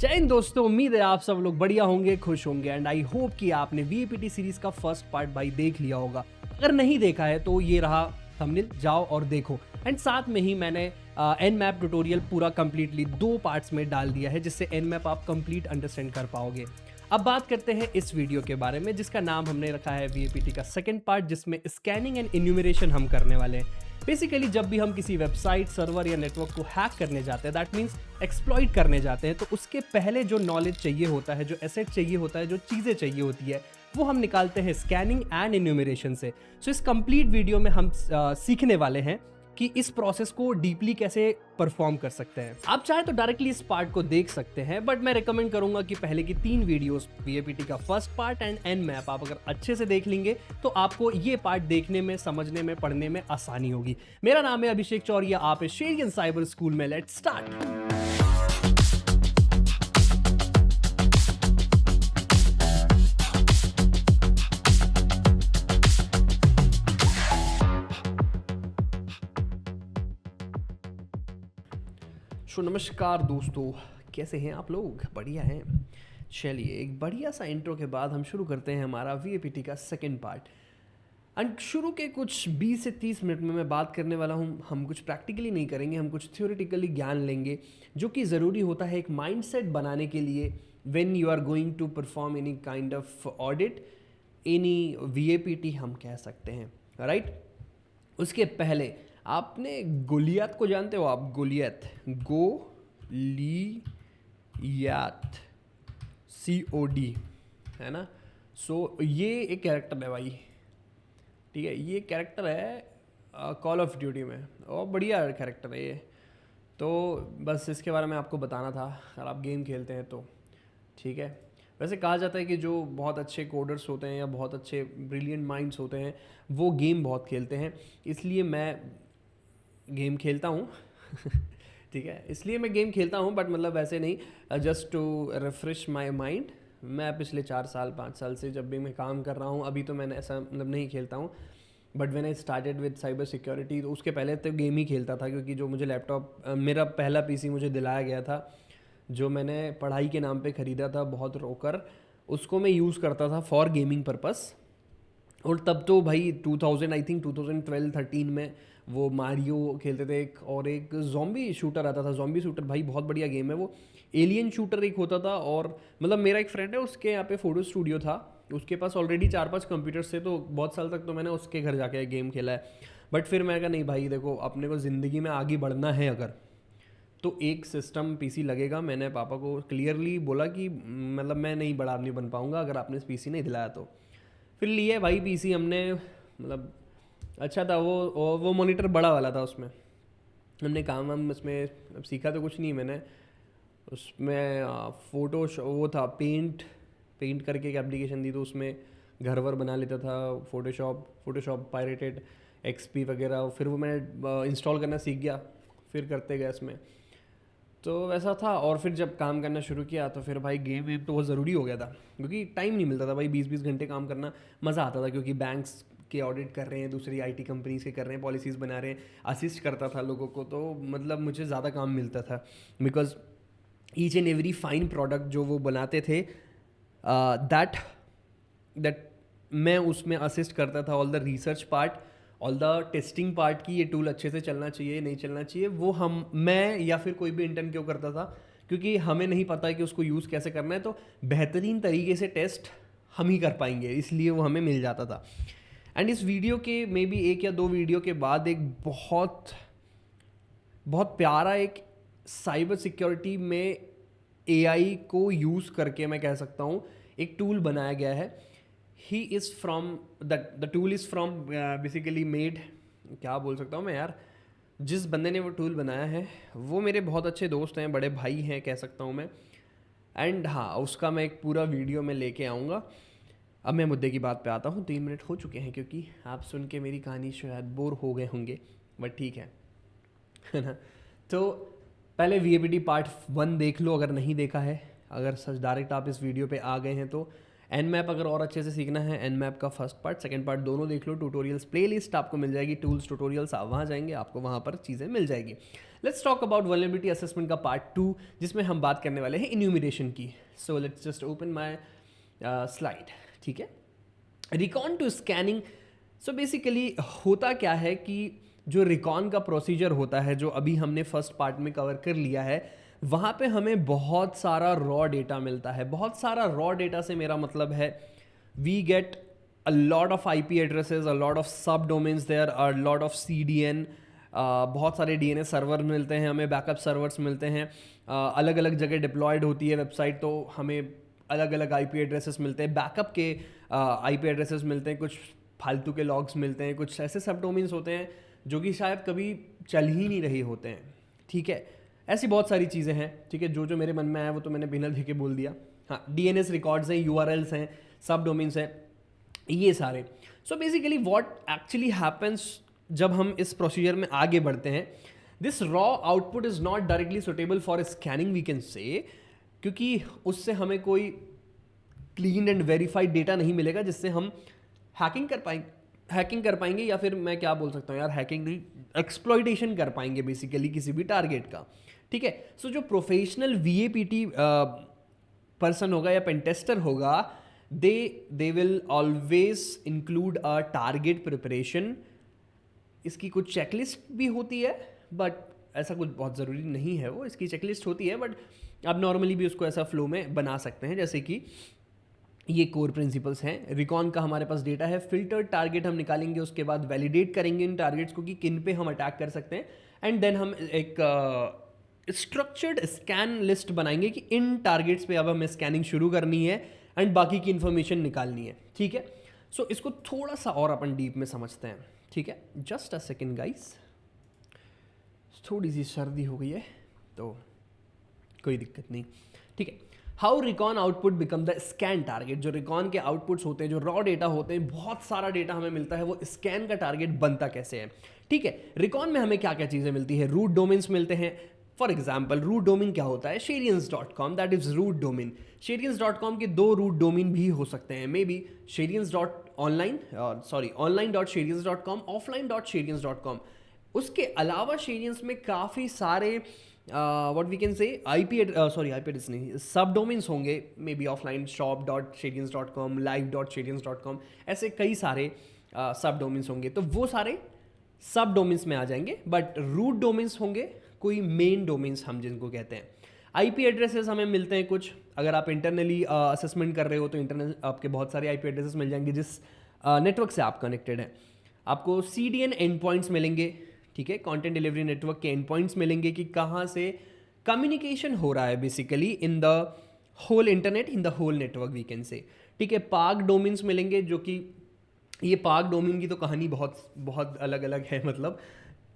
जय हिंद दोस्तों, उम्मीद है आप सब लोग बढ़िया होंगे, खुश होंगे एंड आई होप कि आपने वीएपीटी सीरीज का फर्स्ट पार्ट भाई देख लिया होगा। अगर नहीं देखा है तो ये रहा थंबनेल, जाओ और देखो। एंड साथ में ही मैंने एन मैप ट्यूटोरियल पूरा कंप्लीटली 2 पार्ट्स में डाल दिया है, जिससे एन मैप आप कंप्लीट अंडरस्टैंड कर पाओगे। अब बात करते हैं इस वीडियो के बारे में, जिसका नाम हमने रखा है वीएपीटी का सेकंड पार्ट, जिसमें स्कैनिंग एंड इन्यूमरेशन हम करने वाले हैं। बेसिकली जब भी हम किसी वेबसाइट, सर्वर या नेटवर्क को हैक करने जाते हैं, दैट मीन्स एक्सप्लॉइट करने जाते हैं, तो उसके पहले जो नॉलेज चाहिए होता है, जो एसेट चाहिए होता है, जो चीज़ें चाहिए होती है, वो हम निकालते हैं स्कैनिंग एंड इन्यूमरेशन से। सो इस कंप्लीट वीडियो में हम सीखने वाले हैं कि इस प्रोसेस को डीपली कैसे परफॉर्म कर सकते हैं। आप चाहे तो डायरेक्टली इस पार्ट को देख सकते हैं, बट मैं रिकमेंड करूंगा कि पहले की 3 वीडियोस, वीएपीटी का first part and Nmap, आप अगर अच्छे से देख लेंगे तो आपको ये पार्ट देखने में, समझने में, पढ़ने में आसानी होगी। मेरा नाम है अभिषेक चौरिया, आप शेरियन साइबर स्कूल में। Let's start. नमस्कार दोस्तों, कैसे हैं आप लोग? बढ़िया हैं। चलिए, एक बढ़िया सा इंट्रो के बाद हम शुरू करते हैं हमारा वीएपीटी का सेकंड पार्ट। एंड शुरू के कुछ 20 से 30 मिनट में मैं बात करने वाला हूँ, हम कुछ प्रैक्टिकली नहीं करेंगे, हम कुछ थ्योरेटिकली ज्ञान लेंगे, जो कि ज़रूरी होता है एक माइंडसेट बनाने के लिए when you are going to perform any kind of audit, any VAPT हम कह सकते हैं, राइट। उसके पहले आपने गोलियात को जानते हो? आप गोलियात, गोलियात, COD, है ना। सो ये एक कैरेक्टर है भाई, ठीक है। ये कैरेक्टर है कॉल ऑफ ड्यूटी में, और बढ़िया कैरेक्टर है ये। तो बस इसके बारे में आपको बताना था, अगर आप गेम खेलते हैं तो, ठीक है। वैसे कहा जाता है कि जो बहुत अच्छे कोडर्स होते हैं या बहुत अच्छे ब्रिलियंट माइंड्स होते हैं, वो गेम बहुत खेलते हैं, इसलिए मैं गेम खेलता हूँ ठीक है, इसलिए मैं गेम खेलता हूँ, बट मतलब वैसे नहीं, just to refresh my mind. मैं पिछले 4 साल 5 साल से जब भी मैं काम कर रहा हूँ, अभी तो मैंने ऐसा मतलब नहीं खेलता हूँ, but when I started with cyber security, तो उसके पहले तो गेम ही खेलता था, क्योंकि जो मुझे लैपटॉप, मेरा पहला पीसी मुझे दिलाया गया था, जो मैंने पढ़ाई के नाम पे ख़रीदा था बहुत रोकर, उसको मैं यूज़ करता था फॉर गेमिंग पर्पस। और तब तो भाई 2000, आई थिंक 2012-13 में वो मारियो खेलते थे, और एक जॉम्बी शूटर आता था, जॉम्बी शूटर भाई बहुत बढ़िया गेम है वो। एलियन शूटर एक होता था, और मतलब मेरा एक फ्रेंड है, उसके यहाँ पे फ़ोटो स्टूडियो था, उसके पास ऑलरेडी 4-5 कंप्यूटर्स थे, तो बहुत साल तक तो मैंने उसके घर जाके गेम खेला है। बट फिर मैं कहा नहीं भाई, देखो अपने को ज़िंदगी में आगे बढ़ना है अगर, तो एक सिस्टम पीसी लगेगा। मैंने पापा को क्लियरली बोला कि मतलब मैं नहीं बड़ा आदमी बन पाऊँगा अगर आपने पीसी नहीं दिलाया तो। फिर लिए भाई पीसी हमने, मतलब अच्छा था वो मॉनिटर बड़ा वाला था, उसमें हमने काम हम उसमें अब सीखा तो कुछ नहीं मैंने उसमें। फ़ोटो वो था, पेंट करके एक एप्लीकेशन थी, तो उसमें घर वर बना लेता था, फोटोशॉप पायरेटेड, XP वगैरह। फिर वो मैं इंस्टॉल करना सीख गया, फिर करते गए इसमें, तो वैसा था। और फिर जब काम करना शुरू किया तो फिर भाई गेम वेम तो बहुत ज़रूरी हो गया था, क्योंकि टाइम नहीं मिलता था भाई, 20-20 घंटे काम करना। मज़ा आता था क्योंकि बैंक्स के ऑडिट कर रहे हैं, दूसरी IT कंपनीज के कर रहे हैं, पॉलिसीज़ बना रहे हैं, असिस्ट करता था लोगों को, तो मतलब मुझे ज़्यादा काम मिलता था, because each and every fine product जो वो बनाते थे, दैट मैं उसमें असिस्ट करता था। All the research part, all the testing part की ये टूल अच्छे से चलना चाहिए, नहीं चलना चाहिए, वो मैं या फिर कोई भी इंटर्न क्यों करता था, क्योंकि हमें नहीं पता है कि उसको यूज़ कैसे करना है, तो बेहतरीन तरीके से टेस्ट हम ही कर पाएंगे, इसलिए वो हमें मिल जाता था। एंड इस वीडियो के मे बी 1 या 2 वीडियो के बाद एक बहुत बहुत प्यारा एक साइबर सिक्योरिटी में AI को यूज़ करके, मैं कह सकता हूँ, एक टूल बनाया गया है। He is from the tool is from basically made, क्या बोल सकता हूँ मैं यार, जिस बंदे ने वो टूल बनाया है वो मेरे बहुत अच्छे दोस्त हैं, बड़े भाई हैं कह सकता हूँ मैं। एंड हाँ, उसका मैं एक पूरा वीडियो में लेके आऊँगा। अब मैं मुद्दे की बात पे आता हूँ। 3 मिनट हो चुके हैं, क्योंकि आप सुन के मेरी कहानी शायद बोर हो गए होंगे, बट ठीक है ना। तो पहले वीएपीटी पार्ट 1 देख लो अगर नहीं देखा है, अगर सच डायरेक्ट आप इस वीडियो पे आ गए हैं तो। एन मैप अगर और अच्छे से सीखना है, एन मैप का फर्स्ट पार्ट सेकंड पार्ट दोनों देख लो, ट्यूटोरियल्स प्लेलिस्ट आपको मिल जाएगी, टूल्स ट्यूटोरियल्स आप वहाँ जाएंगे, आपको वहाँ पर चीज़ें मिल जाएगी। Let's talk about vulnerability assessment का पार्ट 2, जिसमें हम बात करने वाले हैं इन्यूमरेशन की। So let's just open my slide. ठीक है, recon to scanning. So basically होता क्या है कि जो रिकॉन का प्रोसीजर होता है, जो अभी हमने फर्स्ट पार्ट में कवर कर लिया है, वहाँ पे हमें बहुत सारा रॉ डेटा मिलता है। बहुत सारा रॉ डेटा से मेरा मतलब है we get a lot of IP addresses, a lot of subdomains there, a lot of CDN, बहुत सारे DNS सर्वर मिलते हैं हमें, बैकअप सर्वर्स मिलते हैं, अलग अलग जगह डिप्लॉयड होती है वेबसाइट, तो हमें अलग अलग IP एड्रेसेस मिलते हैं, बैकअप के IP एड्रेसेस मिलते हैं, कुछ फालतू के लॉग्स मिलते हैं, कुछ ऐसे सब डोमेन्स होते हैं जो कि शायद कभी चल ही नहीं रही होते हैं। ठीक है, ऐसी बहुत सारी चीज़ें हैं। ठीक है, जो मेरे मन में आया वो तो मैंने बिना देखे बोल दिया। हाँ, DNS रिकॉर्ड्स हैं, URLs हैं, सब डोमेन्स हैं, ये सारे। So basically what actually happens जब हम इस प्रोसीजर में आगे बढ़ते हैं, this raw output is not directly suitable for scanning we can say, क्योंकि उससे हमें कोई क्लीन एंड वेरीफाइड डेटा नहीं मिलेगा जिससे हम हैकिंग कर पाएंगे, या फिर मैं क्या बोल सकता हूँ यार, हैकिंग नहीं, एक्सप्लॉइटेशन कर पाएंगे बेसिकली किसी भी टारगेट का। ठीक है, सो जो प्रोफेशनल VAPT पर्सन होगा या पेंटेस्टर होगा, they will always include a target preparation. इसकी कुछ चेकलिस्ट भी होती है, बट ऐसा कुछ बहुत ज़रूरी नहीं है, वो इसकी चेकलिस्ट होती है, बट आप नॉर्मली भी उसको ऐसा फ्लो में बना सकते हैं। जैसे कि ये कोर प्रिंसिपल्स हैं। रिकॉन का हमारे पास डेटा है, फिल्टर्ड टारगेट हम निकालेंगे, उसके बाद वैलिडेट करेंगे इन टारगेट्स को कि किन पे हम अटैक कर सकते हैं, एंड देन हम एक स्ट्रक्चर्ड स्कैन लिस्ट बनाएंगे कि इन टारगेट्स पे अब हमें स्कैनिंग शुरू करनी है एंड बाकी की इन्फॉर्मेशन निकालनी है। ठीक है, सो इसको थोड़ा सा और अपन डीप में समझते हैं। ठीक है, जस्ट अ सेकेंड गाइस, थोड़ी सी सर्दी हो गई है तो कोई दिक्कत नहीं। ठीक है, how recon output become the scan target. जो रिकॉन के आउटपुट्स होते हैं, जो रॉ डेटा होते हैं, बहुत सारा डेटा हमें मिलता है, वो स्कैन का टारगेट बनता कैसे है। ठीक है, रिकॉन में हमें क्या क्या चीज़ें मिलती है, रूट डोमेन्स मिलते हैं। फॉर एग्जाम्पल रूट डोमेन क्या होता है, sharians.com, that is root domain. sharians.com के 2 रूट डोमेन भी हो सकते हैं, मे बी online.sharians.com, offline.sharians.com। उसके अलावा sharians में काफ़ी सारे what we can say IP address नहीं, सब डोमेन्स होंगे, may be offline shop.sharians.com, live.sharians.com, ऐसे कई सारे सब डोमेन्स होंगे, तो वो सारे सब डोमेन्स में आ जाएंगे। बट रूट डोमेन्स होंगे कोई मेन डोमेन्स हम जिनको कहते हैं। IP एड्रेसेस हमें मिलते हैं कुछ, अगर आप इंटरनली असेसमेंट कर रहे हो तो इंटरनल आपके बहुत सारे IP एड्रेसेस मिल जाएंगे जिस नेटवर्क से आप कनेक्टेड हैं। आपको CDN एंड पॉइंट्स मिलेंगे। ठीक है, कंटेंट डिलीवरी नेटवर्क के एंड पॉइंट्स मिलेंगे कि कहाँ से कम्युनिकेशन हो रहा है basically in the whole internet, in the whole network we can say. ठीक है, पार्क डोमेन्स मिलेंगे, जो कि ये पार्क डोमेन की तो कहानी बहुत अलग अलग है। मतलब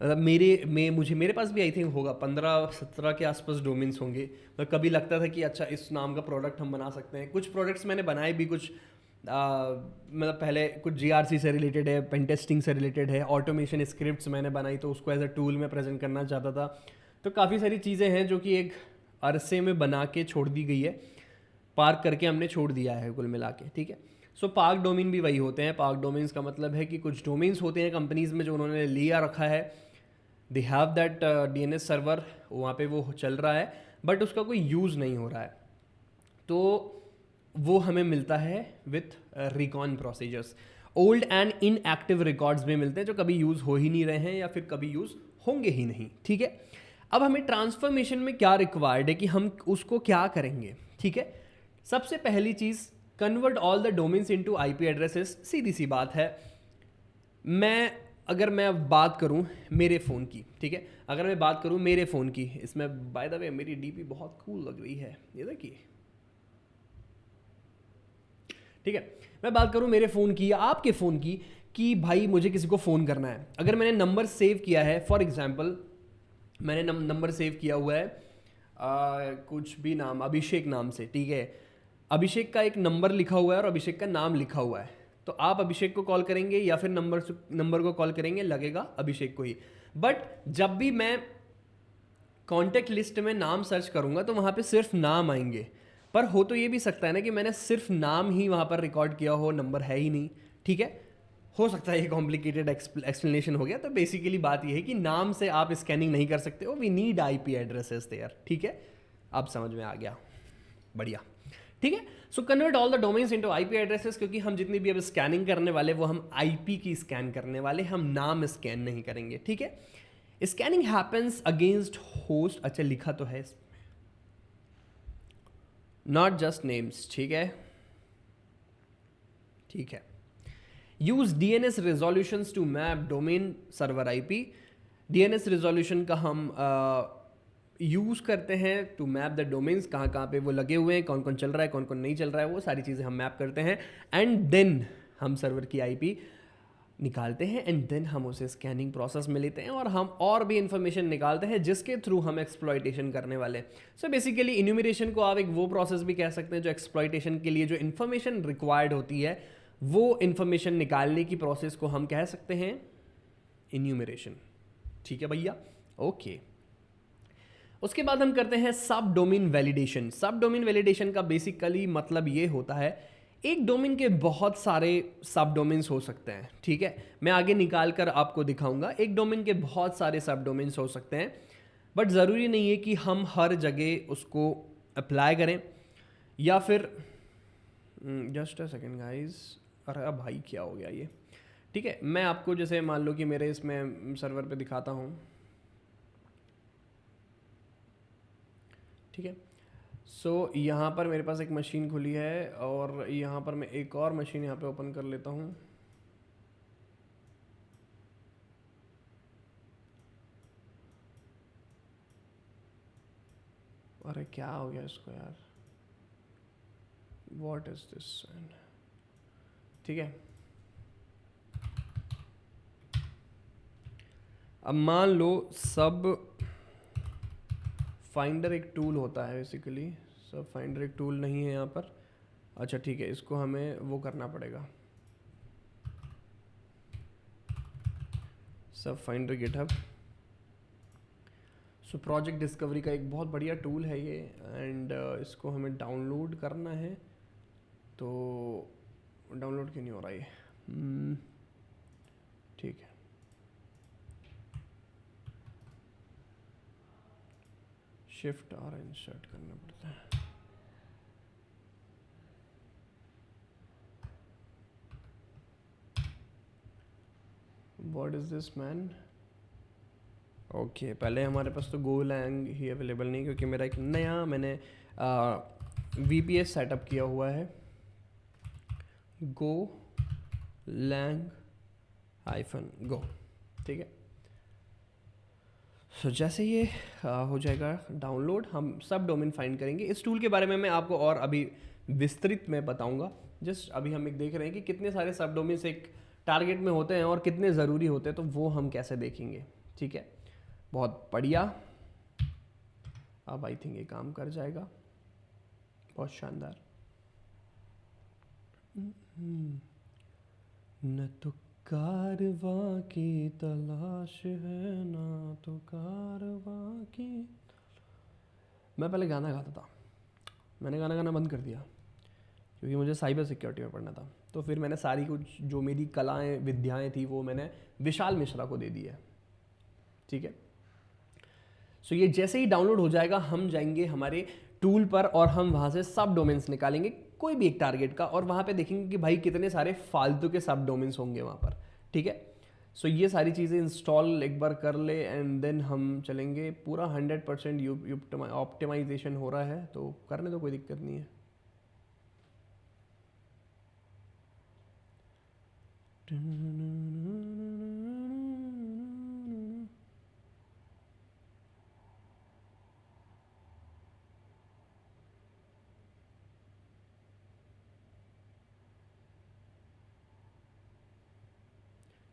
मेरे पास भी आई थिंक होगा 15-17 के आसपास डोमेन्स होंगे। तो कभी लगता था कि अच्छा इस नाम का प्रोडक्ट हम बना सकते हैं। कुछ प्रोडक्ट्स मैंने बनाए भी, कुछ मतलब पहले कुछ GRC से रिलेटेड है, पेन टेस्टिंग से रिलेटेड है, ऑटोमेशन स्क्रिप्ट्स मैंने बनाई तो उसको एज अ टूल में प्रेजेंट करना चाहता था। तो काफ़ी सारी चीज़ें हैं जो कि एक अरसे में बना के छोड़ दी गई है, पार्क करके हमने छोड़ दिया है कुल मिला के। ठीक है, सो पार्क डोमेन भी वही होते हैं। पार्क डोमेन्स का मतलब है कि कुछ डोमेन्स होते हैं कंपनीज़ में जो उन्होंने लिया रखा है, they have that DNS server, वहाँ पे वो चल रहा है बट उसका कोई यूज़ नहीं हो रहा है, तो वो हमें मिलता है with recon procedures. Old and inactive records भी मिलते हैं जो कभी यूज़ हो ही नहीं रहे हैं या फिर कभी यूज़ होंगे ही नहीं। ठीक है, अब हमें ट्रांसफॉर्मेशन में क्या रिक्वायर्ड है कि हम उसको क्या करेंगे। ठीक है, सबसे पहली चीज़, convert all the domains into IP addresses. सीधी सी बात है, अगर मैं बात करूं मेरे फ़ोन की, ठीक है, अगर मैं बात करूं मेरे फ़ोन की, इसमें बाय द वे मेरी DP बहुत कूल लग रही है, ये देखिए। ठीक है, मैं बात करूं मेरे फ़ोन की या आपके फ़ोन की कि भाई मुझे किसी को फ़ोन करना है। अगर मैंने नंबर सेव किया है, फॉर एग्जांपल मैंने नंबर सेव किया हुआ है कुछ भी नाम, अभिषेक नाम से। ठीक है, अभिषेक का एक नंबर लिखा हुआ है और अभिषेक का नाम लिखा हुआ है, तो आप अभिषेक को कॉल करेंगे या फिर नंबर को कॉल करेंगे, लगेगा अभिषेक को ही। बट जब भी मैं कॉन्टैक्ट लिस्ट में नाम सर्च करूंगा तो वहां पे सिर्फ नाम आएंगे, पर हो तो ये भी सकता है ना कि मैंने सिर्फ नाम ही वहाँ पर रिकॉर्ड किया हो, नंबर है ही नहीं, ठीक है, हो सकता है ये कॉम्प्लिकेटेड एक्सप्लेनेशन हो गया। तो बेसिकली बात ये है कि नाम से आप स्कैनिंग नहीं कर सकते हो, we need IP addresses there, ठीक है, अब समझ में आ गया, बढ़िया, ठीक है। So convert all the domains into IP addresses, क्योंकि हम जितनी भी अब स्कैनिंग करने वाले वो हम आईपी की स्कैन करने वाले, हम नाम स्कैन नहीं करेंगे, ठीक है। स्कैनिंग हैपेंस अगेंस्ट होस्ट, अच्छा लिखा तो है इसमें, नॉट जस्ट नेम्स, ठीक है, ठीक है। Use DNS resolutions to map domain server IP, DNS resolution का हम यूज़ करते हैं टू मैप द डोमेन्स, कहाँ कहाँ पे वो लगे हुए हैं, कौन कौन चल रहा है, कौन कौन नहीं चल रहा है, वो सारी चीज़ें हम मैप करते हैं। एंड देन हम सर्वर की आईपी निकालते हैं, एंड देन हम उसे स्कैनिंग प्रोसेस में लेते हैं और हम और भी इंफॉर्मेशन निकालते हैं जिसके थ्रू हम एक्सप्लॉयटेशन करने वाले हैं। सो बेसिकली इन्यूमरेशन को आप एक वो प्रोसेस भी कह सकते हैं जो एक्सप्लॉयटेशन के लिए जो इन्फॉर्मेशन रिक्वायर्ड होती है, वो इन्फॉर्मेशन निकालने की प्रोसेस को हम कह सकते हैं इन्यूमरेशन, ठीक है भैया, ओके। उसके बाद हम करते हैं सब डोमेन वैलिडेशन। सब डोमेन वैलिडेशन का बेसिकली मतलब ये होता है, एक डोमेन के बहुत सारे सब डोमेन्स हो सकते हैं, ठीक है, मैं आगे निकाल कर आपको दिखाऊंगा। एक डोमेन के बहुत सारे सब डोमेन्स हो सकते हैं, बट ज़रूरी नहीं है कि हम हर जगह उसको अप्लाई करें, या फिर जस्ट अ सेकेंड गाइज, अरे भाई क्या हो गया ये, ठीक है। मैं आपको जैसे मान लो कि मेरे इसमें सर्वर पे दिखाता हूँ, ठीक है। सो यहाँ पर मेरे पास एक मशीन खुली है और यहाँ पर मैं एक और मशीन यहाँ पे ओपन कर लेता हूँ। अरे क्या हो गया इसको यार, व्हाट इज दिस, ठीक है। अब मान लो सब फाइंडर एक टूल होता है बेसिकली, सब फाइंडर एक टूल नहीं है यहाँ पर, अच्छा ठीक है, इसको हमें वो करना पड़ेगा, सब finder GitHub. So project discovery का एक बहुत बढ़िया टूल है ये, एंड इसको हमें डाउनलोड करना है, तो डाउनलोड क्यों नहीं हो रहा ये, ठीक है, शिफ्ट और इंसर्ट करना पड़ता है। What is this man, okay, पहले हमारे पास तो गोलैंग ही अवेलेबल नहीं, क्योंकि मेरा एक नया मैंने VPS सेटअप किया हुआ है, गो लैंग -गो, ठीक है। सो जैसे ये हो जाएगा डाउनलोड, हम सब डोमेन फाइंड करेंगे। इस टूल के बारे में मैं आपको और अभी विस्तृत में बताऊंगा, जस्ट अभी हम एक देख रहे हैं कि कितने सारे सब डोमेन्स एक टारगेट में होते हैं और कितने ज़रूरी होते हैं, तो वो हम कैसे देखेंगे, ठीक है, बहुत बढ़िया। अब आई थिंक ये काम कर जाएगा, बहुत शानदार। न तो कारवां की तलाश है, ना तो कारवां की, मैं पहले गाना गाता था, मैंने गाना गाना बंद कर दिया क्योंकि मुझे साइबर सिक्योरिटी में पढ़ना था, तो फिर मैंने सारी कुछ जो मेरी कलाएं विद्याएं थी वो मैंने विशाल मिश्रा को दे दी है, ठीक है। सो ये जैसे ही डाउनलोड हो जाएगा, हम जाएंगे हमारे टूल पर और हम वहाँ से सब डोमेन्स निकालेंगे, कोई भी एक टारगेट का, और वहाँ पे देखेंगे कि भाई कितने सारे फालतू के सब डोमेन्स होंगे वहाँ पर, ठीक है। सो ये सारी चीज़ें इंस्टॉल एक बार कर ले, एंड देन हम चलेंगे, पूरा 100% ऑप्टिमाइजेशन हो रहा है, तो करने तो कोई दिक्कत नहीं है।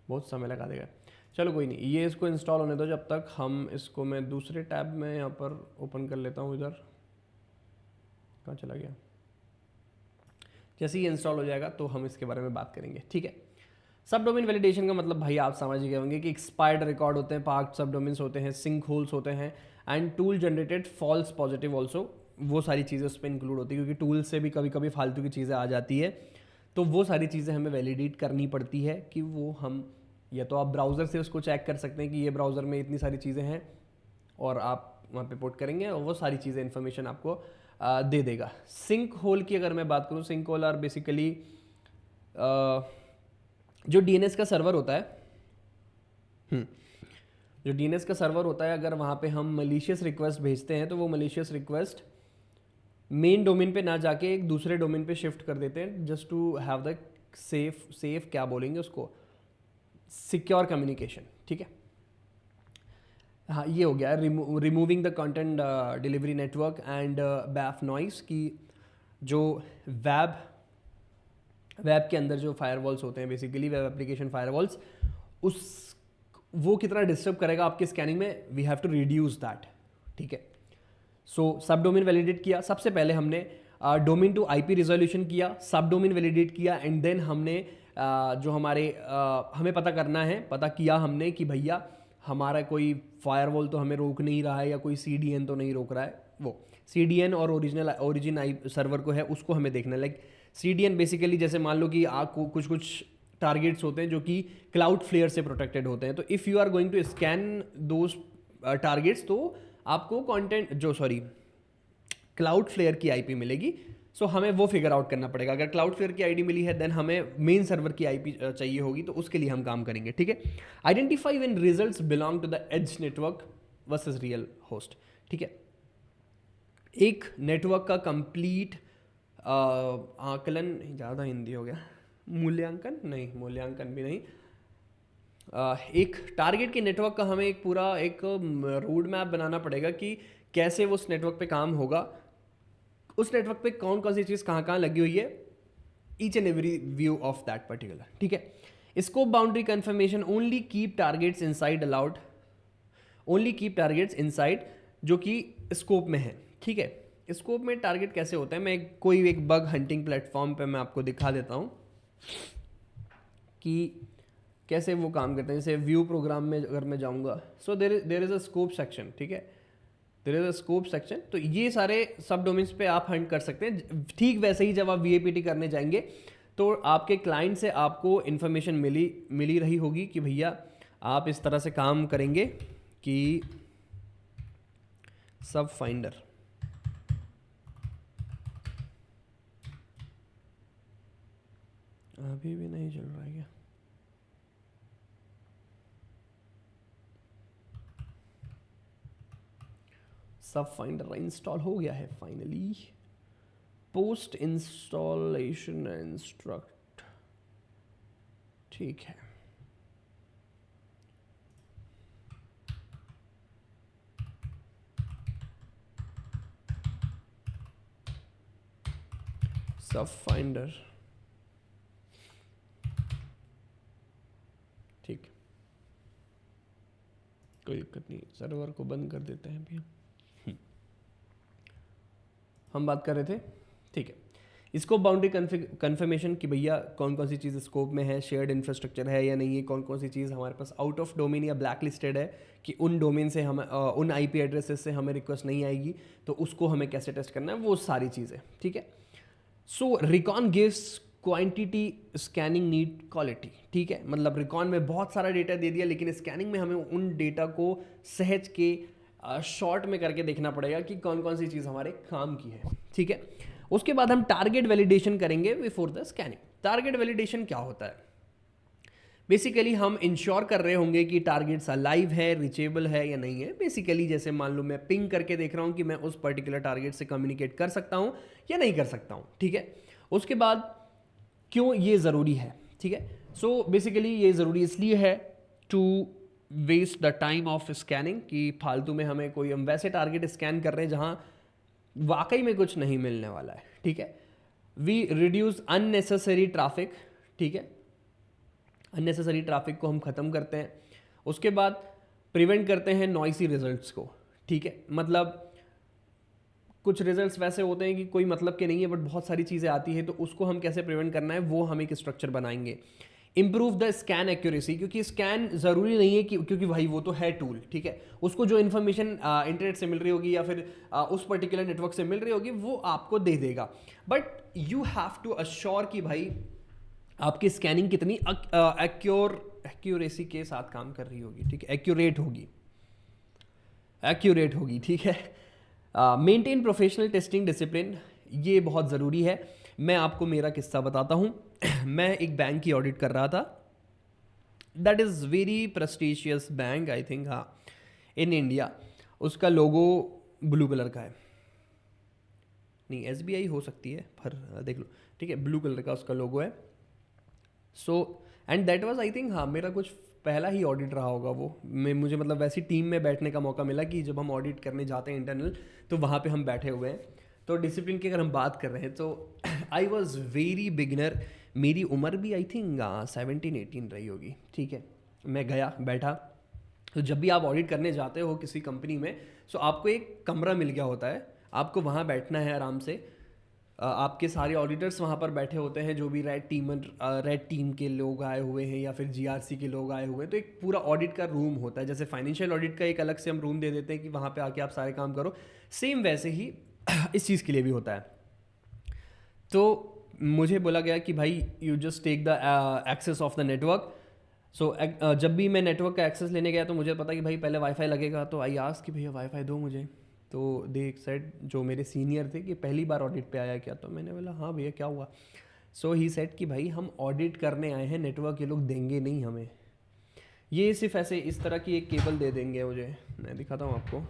बहुत समय लगा देगा, चलो कोई नहीं, ये इसको इंस्टॉल होने दो जब तक। हम इसको मैं दूसरे टैब में यहाँ पर ओपन कर लेता हूँ, इधर कहाँ चला गया, जैसे ही इंस्टॉल हो जाएगा तो हम इसके बारे में बात करेंगे, ठीक है। सब डोमेन वैलिडेशन का मतलब भाई आप समझ गए होंगे कि एक्सपायर्ड रिकॉर्ड होते हैं, पार्क सब डोमेन्स होते हैं, सिंक होल्स होते हैं, and tool generated false positive also वो सारी चीज़ें उस पर इंक्लूड होती है, क्योंकि टूल से भी कभी कभी फालतू की चीज़ें आ जाती है, तो वो सारी चीज़ें हमें वैलिडेट करनी पड़ती है कि वो हम, या तो आप ब्राउज़र से उसको चेक कर सकते हैं कि ये ब्राउज़र में इतनी सारी चीज़ें हैं, और आप वहाँ पे पुट करेंगे और वो सारी चीज़ें इन्फॉर्मेशन आपको दे देगा। सिंक होल की अगर मैं बात करूँ, सिंक होल आर बेसिकली जो डीएनएस का सर्वर होता है, जो डीएनएस का सर्वर होता है, अगर वहाँ पे हम मलिशियस रिक्वेस्ट भेजते हैं तो वो मलिशियस रिक्वेस्ट मेन डोमेन पे ना जाके एक दूसरे डोमेन पे शिफ्ट कर देते हैं, just to have the safe क्या बोलेंगे उसको, सिक्योर कम्युनिकेशन, ठीक है। हाँ, ये हो गया removing the content delivery network and BAIF noise की जो वेब के अंदर जो फायरवॉल्स होते हैं, बेसिकली वेब एप्लीकेशन फायरवॉल्स, उस वो कितना डिस्टर्ब करेगा आपके स्कैनिंग में, we have to reduce that, ठीक है। सो सब डोमेन वैलिडेट किया, सबसे पहले हमने डोमेन टू आईपी रिजोल्यूशन किया, सब डोमेन वैलिडेट किया, एंड देन हमने जो हमारे हमें पता किया हमने कि भैया हमारा कोई फायरवॉल तो हमें रोक नहीं रहा है, या कोई सीडीएन तो नहीं रोक रहा है। वो सीडीएन और ओरिजिन आई सर्वर को है, उसको हमें देखना है। लाइक सीडीएन बेसिकली जैसे मान लो कि आपको कुछ टारगेट्स होते हैं जो कि क्लाउड फ्लेयर से प्रोटेक्टेड होते हैं, तो if you are going to scan those targets, तो आपको क्लाउड फ्लेयर की आईपी मिलेगी। सो हमें वो फिगर आउट करना पड़ेगा। अगर क्लाउड फ्लेयर की आईडी मिली है, देन हमें मेन सर्वर की आईपी चाहिए होगी, तो उसके लिए हम काम करेंगे, ठीक है। Identify when results belong to the edge network versus real host, ठीक है। एक नेटवर्क का कंप्लीट आकलन, ज़्यादा हिंदी हो गया, मूल्यांकन भी नहीं, एक टारगेट के नेटवर्क का हमें एक पूरा एक रोड मैप बनाना पड़ेगा कि कैसे वो उस नेटवर्क पे काम होगा, उस नेटवर्क पे कौन कौन सी चीज़ कहाँ कहाँ लगी हुई है, each and every view of that particular, ठीक है। Scope boundary confirmation, only keep targets inside allowed, only keep targets inside जो कि स्कोप में है, ठीक है। स्कोप में टारगेट कैसे होता है, मैं कोई एक बग हंटिंग प्लेटफॉर्म पे मैं आपको दिखा देता हूँ कि कैसे वो काम करते हैं। जैसे व्यू प्रोग्राम में अगर मैं जाऊँगा, so there is a scope section, ठीक है, there is a scope section, तो ये सारे सब डोमेन्स पे आप हंट कर सकते हैं। ठीक वैसे ही जब आप वीएपीटी करने जाएंगे तो आपके क्लाइंट से आपको इन्फॉर्मेशन मिली रही होगी कि भैया आप इस तरह से काम करेंगे कि सब फाइंडर, अभी भी नहीं चल रहा है क्या? सब फाइंडर इंस्टॉल हो गया है फाइनली। पोस्ट इंस्टॉलेशन इंस्ट्रक्ट, ठीक है। सब फाइंडर, ठीक, कोई दिक्कत नहीं, सर्वर को बंद कर देते हैं अभी हम बात कर रहे थे, ठीक है। स्कोप बाउंड्री कन्फर्मेशन कि भैया कौन कौन सी चीज़ स्कोप में है, शेयर्ड इंफ्रास्ट्रक्चर है या नहीं है, कौन कौन सी चीज़ हमारे पास आउट ऑफ डोमेन या ब्लैक लिस्टेड है कि उन डोमेन से हम उन आईपी एड्रेसेस से हमें रिक्वेस्ट नहीं आएगी, तो उसको हमें कैसे टेस्ट करना है, वो सारी चीज़ें, ठीक है। So recon gives quantity, scanning need quality, ठीक है। मतलब रिकॉन में बहुत सारा डेटा दे दिया, लेकिन स्कैनिंग में हमें उन डेटा को सहज के शॉर्ट में करके देखना पड़ेगा कि कौन कौन सी चीज़ हमारे काम की है, ठीक है। उसके बाद हम टारगेट वैलिडेशन करेंगे before the scanning. Target validation क्या होता है? बेसिकली हम इंश्योर कर रहे होंगे कि टारगेट्स लाइव है, रीचेबल है या नहीं है। बेसिकली जैसे मान लो मैं पिंग करके देख रहा हूँ कि मैं उस पर्टिकुलर टारगेट से कम्युनिकेट कर सकता हूँ या नहीं कर सकता हूँ, ठीक है। उसके बाद क्यों ये ज़रूरी है, ठीक है। सो बेसिकली ये ज़रूरी इसलिए है to waste the time of scanning, कि फालतू में हम वैसे टारगेट स्कैन कर रहे हैं जहाँ वाकई में कुछ नहीं मिलने वाला है, ठीक है। वी रिड्यूस अननेसेसरी ट्रैफिक, ठीक है, अननेसेसरी ट्रैफिक को हम ख़त्म करते हैं। उसके बाद प्रिवेंट करते हैं नॉइसी रिजल्ट्स को, ठीक है। मतलब कुछ रिजल्ट्स वैसे होते हैं कि कोई मतलब के नहीं है, बट बहुत सारी चीज़ें आती है, तो उसको हम कैसे प्रिवेंट करना है वो हम एक स्ट्रक्चर बनाएंगे। इम्प्रूव द स्कैन एक्यूरेसी, क्योंकि स्कैन ज़रूरी नहीं है कि, क्योंकि भाई वो तो है टूल, ठीक है, उसको जो इन्फॉर्मेशन इंटरनेट से मिल रही होगी या फिर उस पर्टिकुलर नेटवर्क से मिल रही होगी वो आपको दे देगा, but you have to assure कि भाई आपकी स्कैनिंग कितनी एक्यूरेसी के साथ काम कर रही होगी, ठीक है, एक्यूरेट होगी, ठीक है। मेंटेन प्रोफेशनल टेस्टिंग डिसिप्लिन, ये बहुत ज़रूरी है। मैं आपको मेरा किस्सा बताता हूँ। मैं एक बैंक की ऑडिट कर रहा था, that is very prestigious bank, I think, हाँ, इन इंडिया। उसका लोगो ब्लू कलर का है, नहीं SBI हो सकती है, पर देख लो, ठीक है, ब्लू कलर का उसका लोगो है। So and that was, I think, हाँ, मेरा कुछ पहला ही ऑडिट रहा होगा वो। मुझे मतलब वैसी टीम में बैठने का मौका मिला कि जब हम ऑडिट करने जाते हैं इंटरनल, तो वहाँ पे हम बैठे हुए हैं। तो डिसिप्लिन की अगर हम बात कर रहे हैं तो आई वॉज वेरी बिगिनर, मेरी उम्र भी आई थिंक 17-18 रही होगी, ठीक है। मैं गया बैठा, तो जब भी आप ऑडिट करने जाते हो किसी कंपनी में, सो आपको एक कमरा मिल गया होता है, आपको वहाँ बैठना है आराम से। आपके सारे ऑडिटर्स वहाँ पर बैठे होते हैं, जो भी रेड टीम के लोग आए हुए हैं या फिर GRC के लोग आए हुए हैं। तो एक पूरा ऑडिट का रूम होता है, जैसे फाइनेंशियल ऑडिट का एक अलग से हम रूम दे देते हैं कि वहाँ पे आके आप सारे काम करो, सेम वैसे ही इस चीज़ के लिए भी होता है। तो मुझे बोला गया कि भाई you just take the access of the network. So जब भी मैं नेटवर्क का एक्सेस लेने गया तो मुझे पता कि भाई पहले वाईफाई लगेगा, तो आई आस्क कि भैया वाईफाई दो मुझे। तो दे सेड, जो मेरे सीनियर थे, कि पहली बार ऑडिट पे आया क्या? तो मैंने बोला हाँ भैया क्या हुआ? सो ही सेड कि भाई हम ऑडिट करने आए हैं, नेटवर्क ये लोग देंगे नहीं हमें, ये सिर्फ ऐसे इस तरह की एक केबल दे देंगे मुझे, मैं दिखाता हूँ आपको,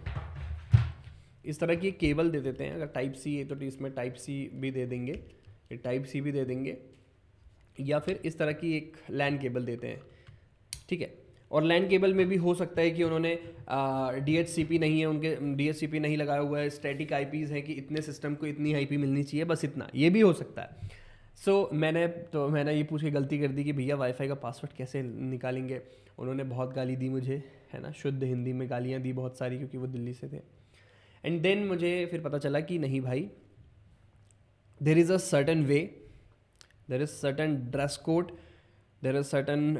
इस तरह की एक केबल दे देते हैं। अगर टाइप सी है तो इसमें टाइप सी भी दे देंगे, ये टाइप सी भी दे देंगे, या फिर इस तरह की एक लैन केबल देते हैं, ठीक है। और लैन केबल में भी हो सकता है कि उन्होंने DHCP नहीं है, उनके DHCP नहीं लगाया हुआ है, स्टैटिक IPs हैं कि इतने सिस्टम को इतनी IP मिलनी चाहिए, बस इतना, ये भी हो सकता है। सो मैंने ये पूछ के गलती कर दी कि भैया वाईफाई का पासवर्ड कैसे निकालेंगे। उन्होंने बहुत गाली दी मुझे, है ना, शुद्ध हिंदी में गालियाँ दी बहुत सारी, क्योंकि वो दिल्ली से थे। एंड देन मुझे फिर पता चला कि नहीं भाई, देर is a certain way, there is certain dress code, there is certain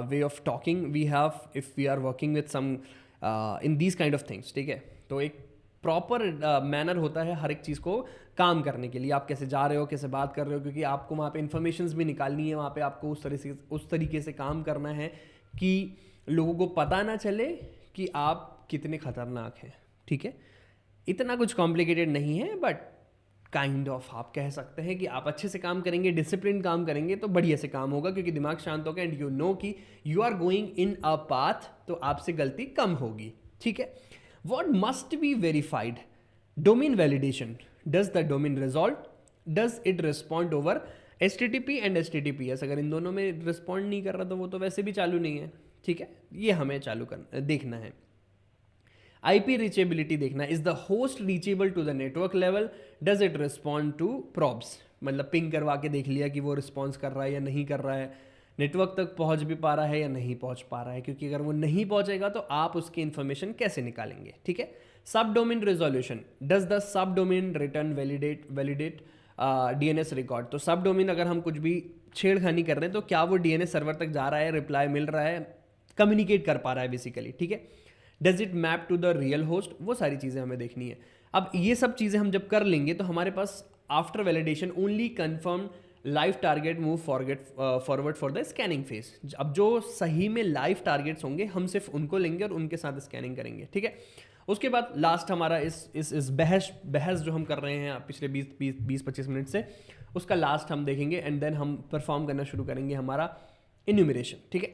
way of talking we have if we are working with some in these kind of things, ठीक है। तो एक प्रॉपर मैनर होता है हर एक चीज़ को काम करने के लिए, आप कैसे जा रहे हो, कैसे बात कर रहे हो, क्योंकि आपको वहाँ पे इन्फॉर्मेशंस भी निकालनी है, वहाँ पे आपको उस तरीके से काम करना है कि लोगों को पता ना चले कि आप कितने खतरनाक हैं, ठीक है। इतना कुछ कॉम्प्लिकेटेड नहीं है, बट काइंड ऑफ आप कह सकते हैं कि आप अच्छे से काम करेंगे, डिसिप्लिन काम करेंगे तो बढ़िया से काम होगा, क्योंकि दिमाग शांत होगा एंड यू नो कि you are going in a path, तो आपसे गलती कम होगी, ठीक है। What must be verified? Domain validation, does the domain resolve, does it respond over HTTP and HTTPS? अगर इन दोनों में रिस्पॉन्ड नहीं कर रहा तो वो तो वैसे भी चालू नहीं है, ठीक है, ये हमें चालू देखना है। IP रीचेबिलिटी देखना, is the host reachable to the network level, does it respond to probes? मतलब पिंग करवा के देख लिया कि वो रिस्पॉन्स कर रहा है या नहीं कर रहा है, नेटवर्क तक पहुंच भी पा रहा है या नहीं पहुंच पा रहा है, क्योंकि अगर वो नहीं पहुंचेगा तो आप उसकी इन्फॉर्मेशन कैसे निकालेंगे, ठीक है। सब domain resolution, does the sub domain return validate DNS record? तो सब डोमेन अगर हम कुछ भी छेड़खानी कर रहे हैं तो क्या वो DNS सर्वर तक जा रहा है, रिप्लाई मिल रहा है, कम्युनिकेट कर पा रहा है बेसिकली, ठीक है। Does it map to the real host? वो सारी चीज़ें हमें देखनी है। अब ये सब चीज़ें हम जब कर लेंगे तो हमारे पास after validation only confirm live target move forward for the scanning phase. अब जो सही में लाइव टारगेट्स होंगे हम सिर्फ उनको लेंगे और उनके साथ स्कैनिंग करेंगे, ठीक है। उसके बाद लास्ट हमारा इस बहस जो हम कर रहे हैं पिछले 20-25 मिनट से, उसका लास्ट हम देखेंगे एंड देन हम परफॉर्म करना शुरू करेंगे हमारा इन्यूमरेशन, ठीक है।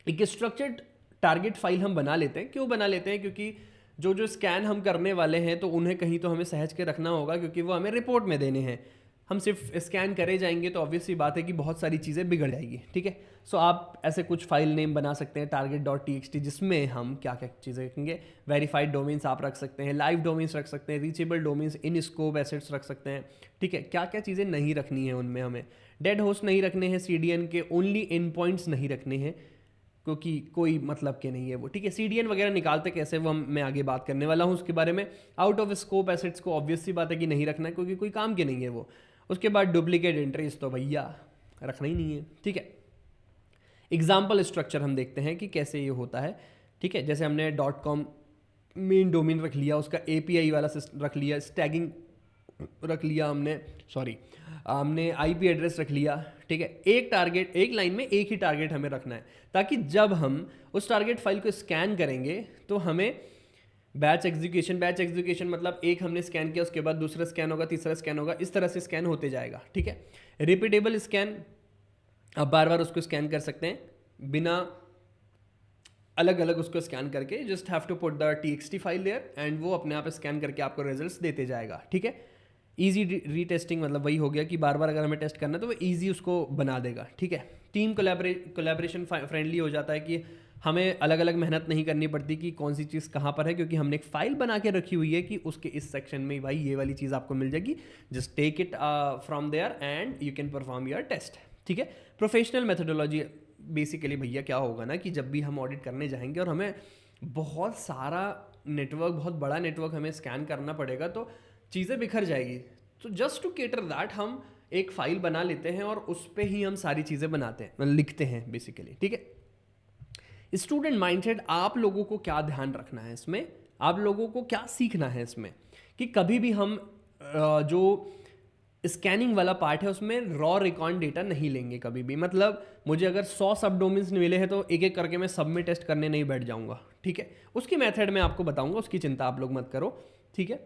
एक स्ट्रक्चर्ड टारगेट फाइल हम बना लेते हैं। क्यों बना लेते हैं? क्योंकि जो स्कैन हम करने वाले हैं तो उन्हें कहीं तो हमें सहज के रखना होगा, क्योंकि वो हमें रिपोर्ट में देने हैं। हम सिर्फ स्कैन करे जाएंगे तो ऑब्वियस सी बात है कि बहुत सारी चीज़ें बिगड़ जाएगी, ठीक है। सो आप ऐसे कुछ फाइल नेम बना सकते हैं target.txt, जिसमें हम क्या क्या चीज़ें रखेंगे। वेरीफाइड डोमेन्स आप रख सकते हैं, लाइव डोमेन्स रख सकते हैं, reachable domains, in scope assets रख सकते हैं, ठीक है। क्या क्या चीज़ें नहीं रखनी है उनमें हमें? डेड होस्ट नहीं रखने हैं, CDN के ओनली इन पॉइंट्स नहीं रखने हैं, क्योंकि कोई मतलब के नहीं है वो, ठीक है। CDN वगैरह निकालते कैसे वो मैं आगे बात करने वाला हूँ उसके बारे में। आउट ऑफ स्कोप एसेट्स को ऑब्वियस सी बात है कि नहीं रखना है, क्योंकि कोई काम के नहीं है वो। उसके बाद डुप्लीकेट एंट्रीज तो भैया रखना ही नहीं है, ठीक है। एग्जाम्पल स्ट्रक्चर हम देखते हैं कि कैसे ये होता है, ठीक है। जैसे हमने .com मेन डोमेन रख लिया, उसका API वाला रख लिया, स्टैगिंग रख लिया हमने IP एड्रेस रख लिया, ठीक है। एक टारगेट, एक लाइन में एक ही टारगेट हमें रखना है, ताकि जब हम उस टारगेट फाइल को स्कैन करेंगे तो हमें बैच एग्जीक्यूशन मतलब एक हमने स्कैन किया, उसके बाद दूसरा स्कैन होगा, तीसरा स्कैन होगा, इस तरह से स्कैन होते जाएगा, ठीक है। रिपीटेबल स्कैन, आप बार बार उसको स्कैन कर सकते हैं बिना अलग अलग उसको स्कैन करके, just have to put the TXT file there and वो अपने आप स्कैन करके आपको रिजल्ट्स देते जाएगा, ठीक है। ईजी रीटेस्टिंग मतलब वही हो गया कि बार बार अगर हमें टेस्ट करना है तो वो ईजी उसको बना देगा, ठीक है। टीम कोलैबोरेशन फ्रेंडली हो जाता है कि हमें अलग अलग मेहनत नहीं करनी पड़ती कि कौन सी चीज़ कहाँ पर है, क्योंकि हमने एक फाइल बना के रखी हुई है कि उसके इस सेक्शन में भाई ये वाली चीज़ आपको मिल जाएगी, just take it from there and you can perform your test, ठीक है। प्रोफेशनल मेथोडोलॉजी बेसिकली भैया क्या होगा ना कि जब भी हम ऑडिट करने जाएंगे और हमें बहुत सारा नेटवर्क, बहुत बड़ा नेटवर्क हमें स्कैन करना पड़ेगा तो चीज़ें बिखर जाएगी। तो जस्ट टू केटर दैट हम एक फाइल बना लेते हैं और उस पर ही हम सारी चीज़ें बनाते हैं, लिखते हैं बेसिकली, ठीक है। स्टूडेंट माइंडसेट, आप लोगों को क्या ध्यान रखना है इसमें, आप लोगों को क्या सीखना है इसमें, कि कभी भी हम जो स्कैनिंग वाला पार्ट है उसमें रॉ रिकॉर्ड डेटा नहीं लेंगे कभी भी। मतलब मुझे अगर 100 सब डोमेन्स मिले हैं तो एक एक करके मैं सब में टेस्ट करने नहीं बैठ जाऊंगा, ठीक है। उसकी मेथड मैं आपको बताऊंगा, उसकी चिंता आप लोग मत करो, ठीक है।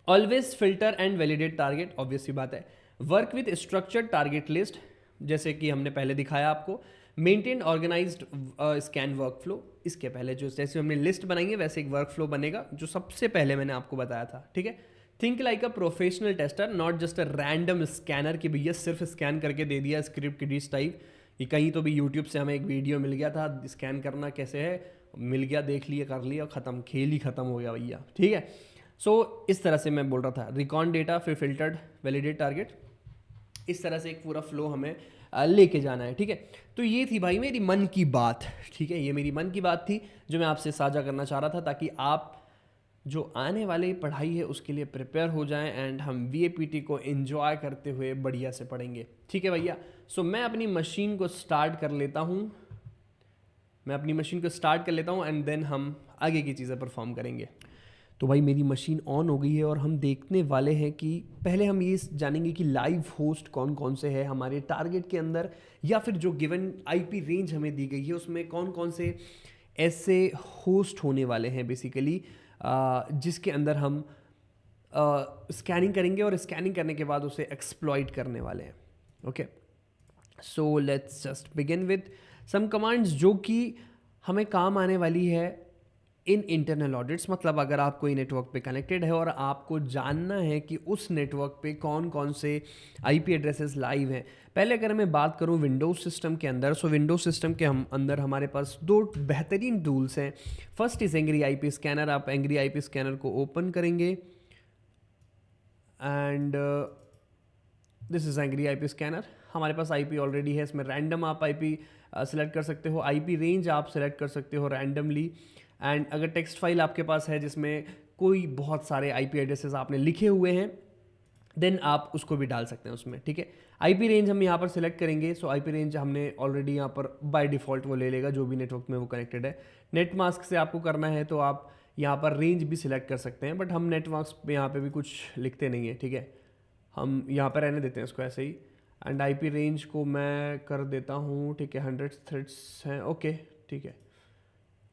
Always filter and validate target, obvious सी बात है। Work with structured target list, जैसे कि हमने पहले दिखाया आपको। Maintain organised scan work flow, इसके पहले जो जैसे हमने लिस्ट बनाई है वैसे एक वर्क फ्लो बनेगा, जो सबसे पहले मैंने आपको बताया था, ठीक है। Think like a professional tester, not just a random scanner कि भैया सिर्फ स्कैन करके दे दिया स्क्रिप्ट की डिश टाइप। ये कहीं तो भी यूट्यूब से हमें एक वीडियो मिल गया था स्कैन करना कैसे है, मिल गया, देख लिया, कर लिया, ख़त्म, खेल ही ख़त्म हो गया भैया, ठीक है। सो इस तरह से मैं बोल रहा था, रिकॉर्ड डेटा, फिर फिल्टर्ड, वैलिडेट टारगेट, इस तरह से एक पूरा फ्लो हमें लेके जाना है, ठीक है। तो ये थी भाई मेरी मन की बात, ठीक है। ये मेरी मन की बात थी जो मैं आपसे साझा करना चाह रहा था, ताकि आप जो आने वाली पढ़ाई है उसके लिए प्रिपेयर हो जाएं एंड हम VAPT को एंजॉय करते हुए बढ़िया से पढ़ेंगे, ठीक है भैया। सो मैं अपनी मशीन को स्टार्ट कर लेता हूँ, एंड देन हम आगे की चीज़ें परफॉर्म करेंगे। तो भाई मेरी मशीन ऑन हो गई है और हम देखने वाले हैं कि पहले हम ये जानेंगे कि लाइव होस्ट कौन कौन से है हमारे टारगेट के अंदर, या फिर जो गिवन IP रेंज हमें दी गई है उसमें कौन कौन से ऐसे होस्ट होने वाले हैं बेसिकली, जिसके अंदर हम स्कैनिंग करेंगे और स्कैनिंग करने के बाद उसे एक्सप्लॉइट करने वाले हैं, okay. So let's just begin with some commands जो कि हमें काम आने वाली है इन इंटरनल ऑडिट्स। मतलब अगर आप कोई नेटवर्क पे कनेक्टेड है और आपको जानना है कि उस नेटवर्क पे कौन कौन से IP एड्रेसेस लाइव हैं। पहले अगर मैं बात करूं विंडोज सिस्टम के अंदर, सो विंडोज सिस्टम के अंदर हमारे पास 2 बेहतरीन टूल्स हैं। First is angry IP scanner. आप एंग्री IP स्कैनर को ओपन करेंगे and this is angry IP scanner. हमारे पास IP ऑलरेडी है, इसमें रैंडम आप IP सेलेक्ट कर सकते हो, IP रेंज आप सेलेक्ट कर सकते हो रैंडमली। एंड अगर टेक्स्ट फाइल आपके पास है जिसमें कोई बहुत सारे IP एड्रेसेस आपने लिखे हुए हैं, देन आप उसको भी डाल सकते हैं उसमें, ठीक है। IP रेंज हम यहाँ पर सिलेक्ट करेंगे। सो IP रेंज हमने ऑलरेडी यहाँ पर बाय डिफ़ॉल्ट वो ले लेगा जो भी नेटवर्क में वो कनेक्टेड है। नेट मास्क से आपको करना है तो आप यहाँ पर रेंज भी सिलेक्ट कर सकते हैं, बट हम नेट मास्क पे यहाँ पे भी कुछ लिखते नहीं है, ठीक है। हम यहाँ पर रहने देते हैं इसको ऐसे ही। एंड IP रेंज को मैं कर देता हूँ, ठीक है, 100 थ्रेड्स हैं, ओके, ठीक है,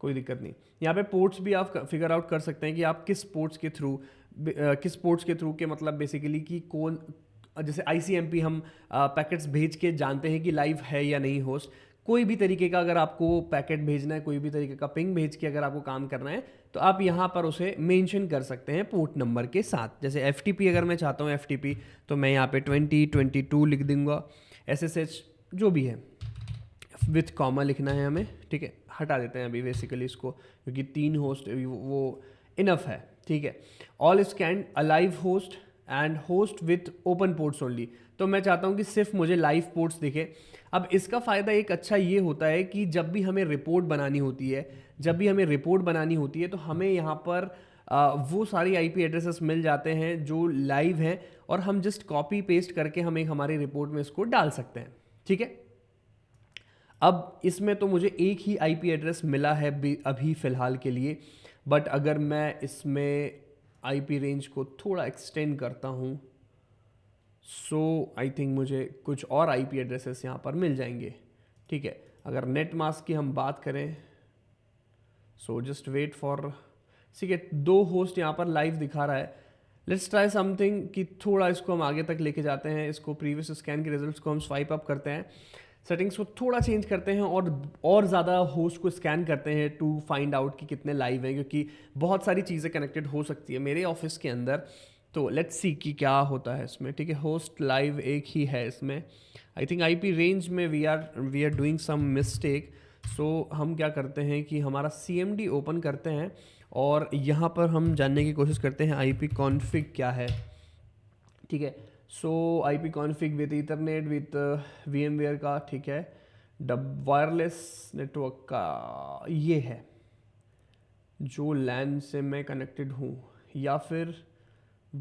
कोई दिक्कत नहीं। यहाँ पे पोर्ट्स भी आप फिगर आउट कर सकते हैं कि आप किस पोर्ट्स के थ्रू के मतलब बेसिकली कि कौन, जैसे ICMP हम पैकेट्स भेज के जानते हैं कि लाइव है या नहीं होस्ट। कोई भी तरीके का अगर आपको पैकेट भेजना है, कोई भी तरीके का पिंग भेज के अगर आपको काम करना है तो आप यहाँ पर उसे मेंशन कर सकते हैं पोर्ट नंबर के साथ। जैसे FTP अगर मैं चाहता हूँ FTP तो मैं यहाँ पे 2022 लिख दूंगा। SSH जो भी है विथ कॉमा लिखना है हमें, ठीक है। हटा देते हैं अभी बेसिकली इसको क्योंकि 3 होस्ट वो इनफ है, ठीक है। All scan alive host and host with open ports only. तो मैं चाहता हूँ कि सिर्फ मुझे लाइव पोर्ट्स दिखे। अब इसका फ़ायदा एक अच्छा ये होता है कि जब भी हमें रिपोर्ट बनानी होती है तो हमें यहाँ पर वो सारी IP एड्रेसेस मिल जाते हैं जो लाइव हैं और हम जस्ट कॉपी पेस्ट करके हमें हमारी रिपोर्ट में इसको डाल सकते हैं, ठीक है। अब इसमें तो मुझे एक ही आईपी एड्रेस मिला है अभी फ़िलहाल के लिए, बट अगर मैं इसमें आईपी रेंज को थोड़ा एक्सटेंड करता हूँ, सो आई थिंक मुझे कुछ और आईपी एड्रेसेस यहाँ पर मिल जाएंगे। ठीक है, अगर नेट मास्क की हम बात करें, सो जस्ट वेट फॉर, ठीक है 2 होस्ट यहाँ पर लाइव दिखा रहा है। लेट्स ट्राई समथिंग कि थोड़ा इसको हम आगे तक लेके जाते हैं, इसको प्रीवियस स्कैन के रिजल्ट्स को हम स्वाइप अप करते हैं, सेटिंग्स को थोड़ा चेंज करते हैं और ज़्यादा होस्ट को स्कैन करते हैं टू फाइंड आउट कि कितने लाइव हैं, क्योंकि बहुत सारी चीज़ें कनेक्टेड हो सकती है मेरे ऑफिस के अंदर। तो लेट्स सी कि क्या होता है इसमें। ठीक है, होस्ट लाइव एक ही है इसमें। आई थिंक आईपी रेंज में we are doing some mistake. So हम क्या करते हैं कि हमारा CMD ओपन करते हैं और यहाँ पर हम जानने की कोशिश करते हैं आईपी कॉन्फ़िग क्या है। ठीक है, सो IP config with Ethernet with VMware का, ठीक है, वायरलेस नेटवर्क का ये है जो लैन से मैं कनेक्टेड हूँ, या फिर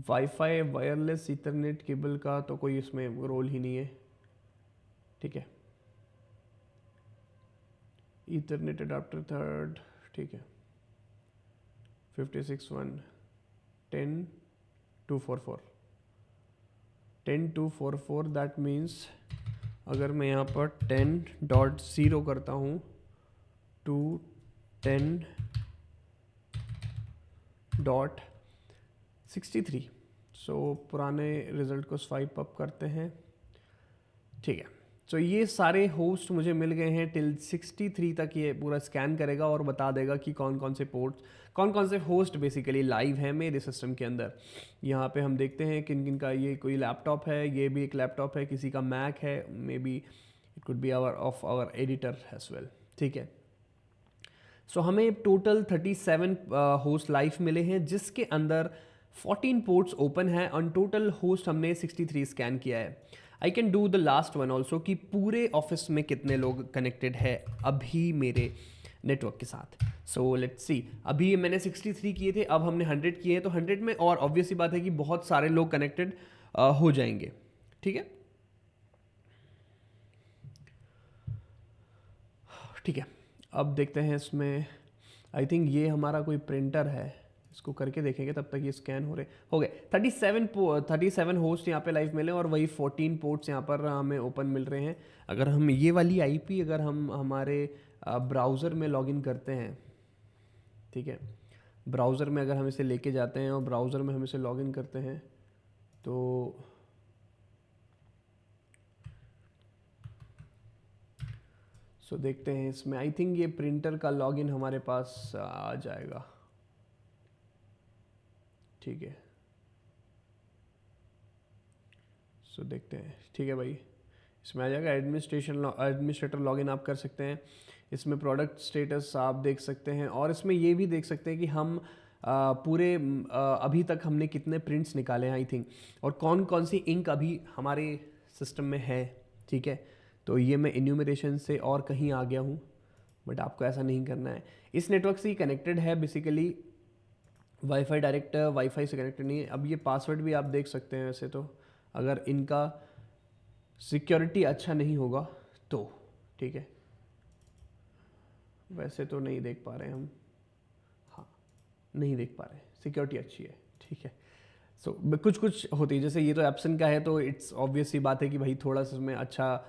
वाईफाई वायरलेस ईथरनेट केबल का तो कोई इसमें रोल ही नहीं है। ठीक है, ईथरनेट अडाप्टर थर्ड, ठीक है 56.1.10.244 दैट मीन्स अगर मैं यहाँ पर 10.0 करता हूँ टू 10.63, सो पुराने रिजल्ट को स्वाइप अप करते हैं। ठीक है, तो ये सारे होस्ट मुझे मिल गए हैं टिल 63 तक। ये पूरा स्कैन करेगा और बता देगा कि कौन कौन से पोर्ट्स, कौन कौन से होस्ट बेसिकली लाइव हैं मेरे सिस्टम के अंदर। यहाँ पे हम देखते हैं किन किन का, ये कोई लैपटॉप है, ये भी एक लैपटॉप है, किसी का मैक है, maybe it could be our editor as well. ठीक है, सो हमें टोटल 37 होस्ट लाइव मिले हैं, जिसके अंदर 14 पोर्ट्स ओपन है और टोटल होस्ट हमने 63 स्कैन किया है। I can do the last one also कि पूरे ऑफिस में कितने लोग कनेक्टेड है अभी मेरे नेटवर्क के साथ। सो लेट्स सी, अभी मैंने 63 किए थे, अब हमने 100 किए हैं, तो 100 में और ऑब्वियस सी बात है कि बहुत सारे लोग कनेक्टेड हो जाएंगे। ठीक है, ठीक है, अब देखते हैं इसमें। आई थिंक ये हमारा कोई प्रिंटर है, इसको करके देखेंगे, तब तक ये स्कैन हो गए। 37 होस्ट यहाँ पे लाइव मिले और वही 14 पोर्ट्स यहाँ पर हमें ओपन मिल रहे हैं। अगर हम ये वाली आईपी अगर हम हमारे ब्राउज़र में लॉगिन करते हैं, ठीक है, ब्राउज़र में अगर हम इसे लेके जाते हैं और ब्राउज़र में हम इसे लॉगिन करते हैं, तो सो देखते हैं इसमें। आई थिंक ये प्रिंटर का लॉगिन हमारे पास आ जाएगा। ठीक है, सो देखते हैं। ठीक है भाई, इसमें आ जाएगा एडमिनिस्ट्रेटर लॉगिन आप कर सकते हैं। इसमें प्रोडक्ट स्टेटस आप देख सकते हैं और इसमें ये भी देख सकते हैं कि हम पूरे अभी तक हमने कितने प्रिंट्स निकाले हैं आई थिंक, और कौन कौन सी इंक अभी हमारे सिस्टम में है। ठीक है, तो ये मैं इन्यूमरेशन से और कहीं आ गया हूँ, बट आपको ऐसा नहीं करना है। इस नेटवर्क से ही कनेक्टेड है बेसिकली, वाईफाई डायरेक्ट वाईफाई से कनेक्टेड नहीं है। अब ये पासवर्ड भी आप देख सकते हैं, वैसे तो अगर इनका सिक्योरिटी अच्छा नहीं होगा तो, ठीक है, वैसे तो नहीं देख पा रहे हम, हाँ नहीं देख पा रहे, सिक्योरिटी अच्छी है। ठीक है, सो कुछ कुछ होती है, जैसे ये तो एप्सन का है तो इट्स ऑब्वियस सी बात है कि भाई थोड़ा सा इसमें अच्छा,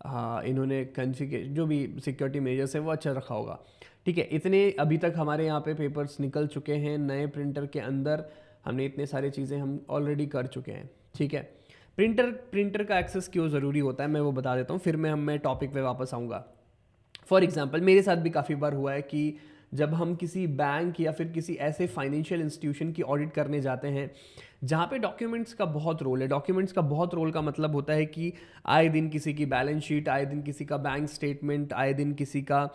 हाँ इन्होंने कॉन्फ़िगर जो भी सिक्योरिटी मेजर्स है वो अच्छा रखा होगा। ठीक है, इतने अभी तक हमारे यहाँ पे पेपर्स निकल चुके हैं, नए प्रिंटर के अंदर हमने इतने सारी चीज़ें हम ऑलरेडी कर चुके हैं। ठीक है, प्रिंटर का एक्सेस क्यों ज़रूरी होता है मैं वो बता देता हूँ, फिर मैं टॉपिक पे वापस आऊँगा। फॉर एग्जांपल मेरे साथ भी काफ़ी बार हुआ है कि जब हम किसी बैंक या फिर किसी ऐसे फाइनेंशियल इंस्टीट्यूशन की ऑडिट करने जाते हैं जहाँ पे डॉक्यूमेंट्स का बहुत रोल है। डॉक्यूमेंट्स का बहुत रोल का मतलब होता है कि आए दिन किसी की बैलेंस शीट, आए दिन किसी का बैंक स्टेटमेंट, आए दिन किसी का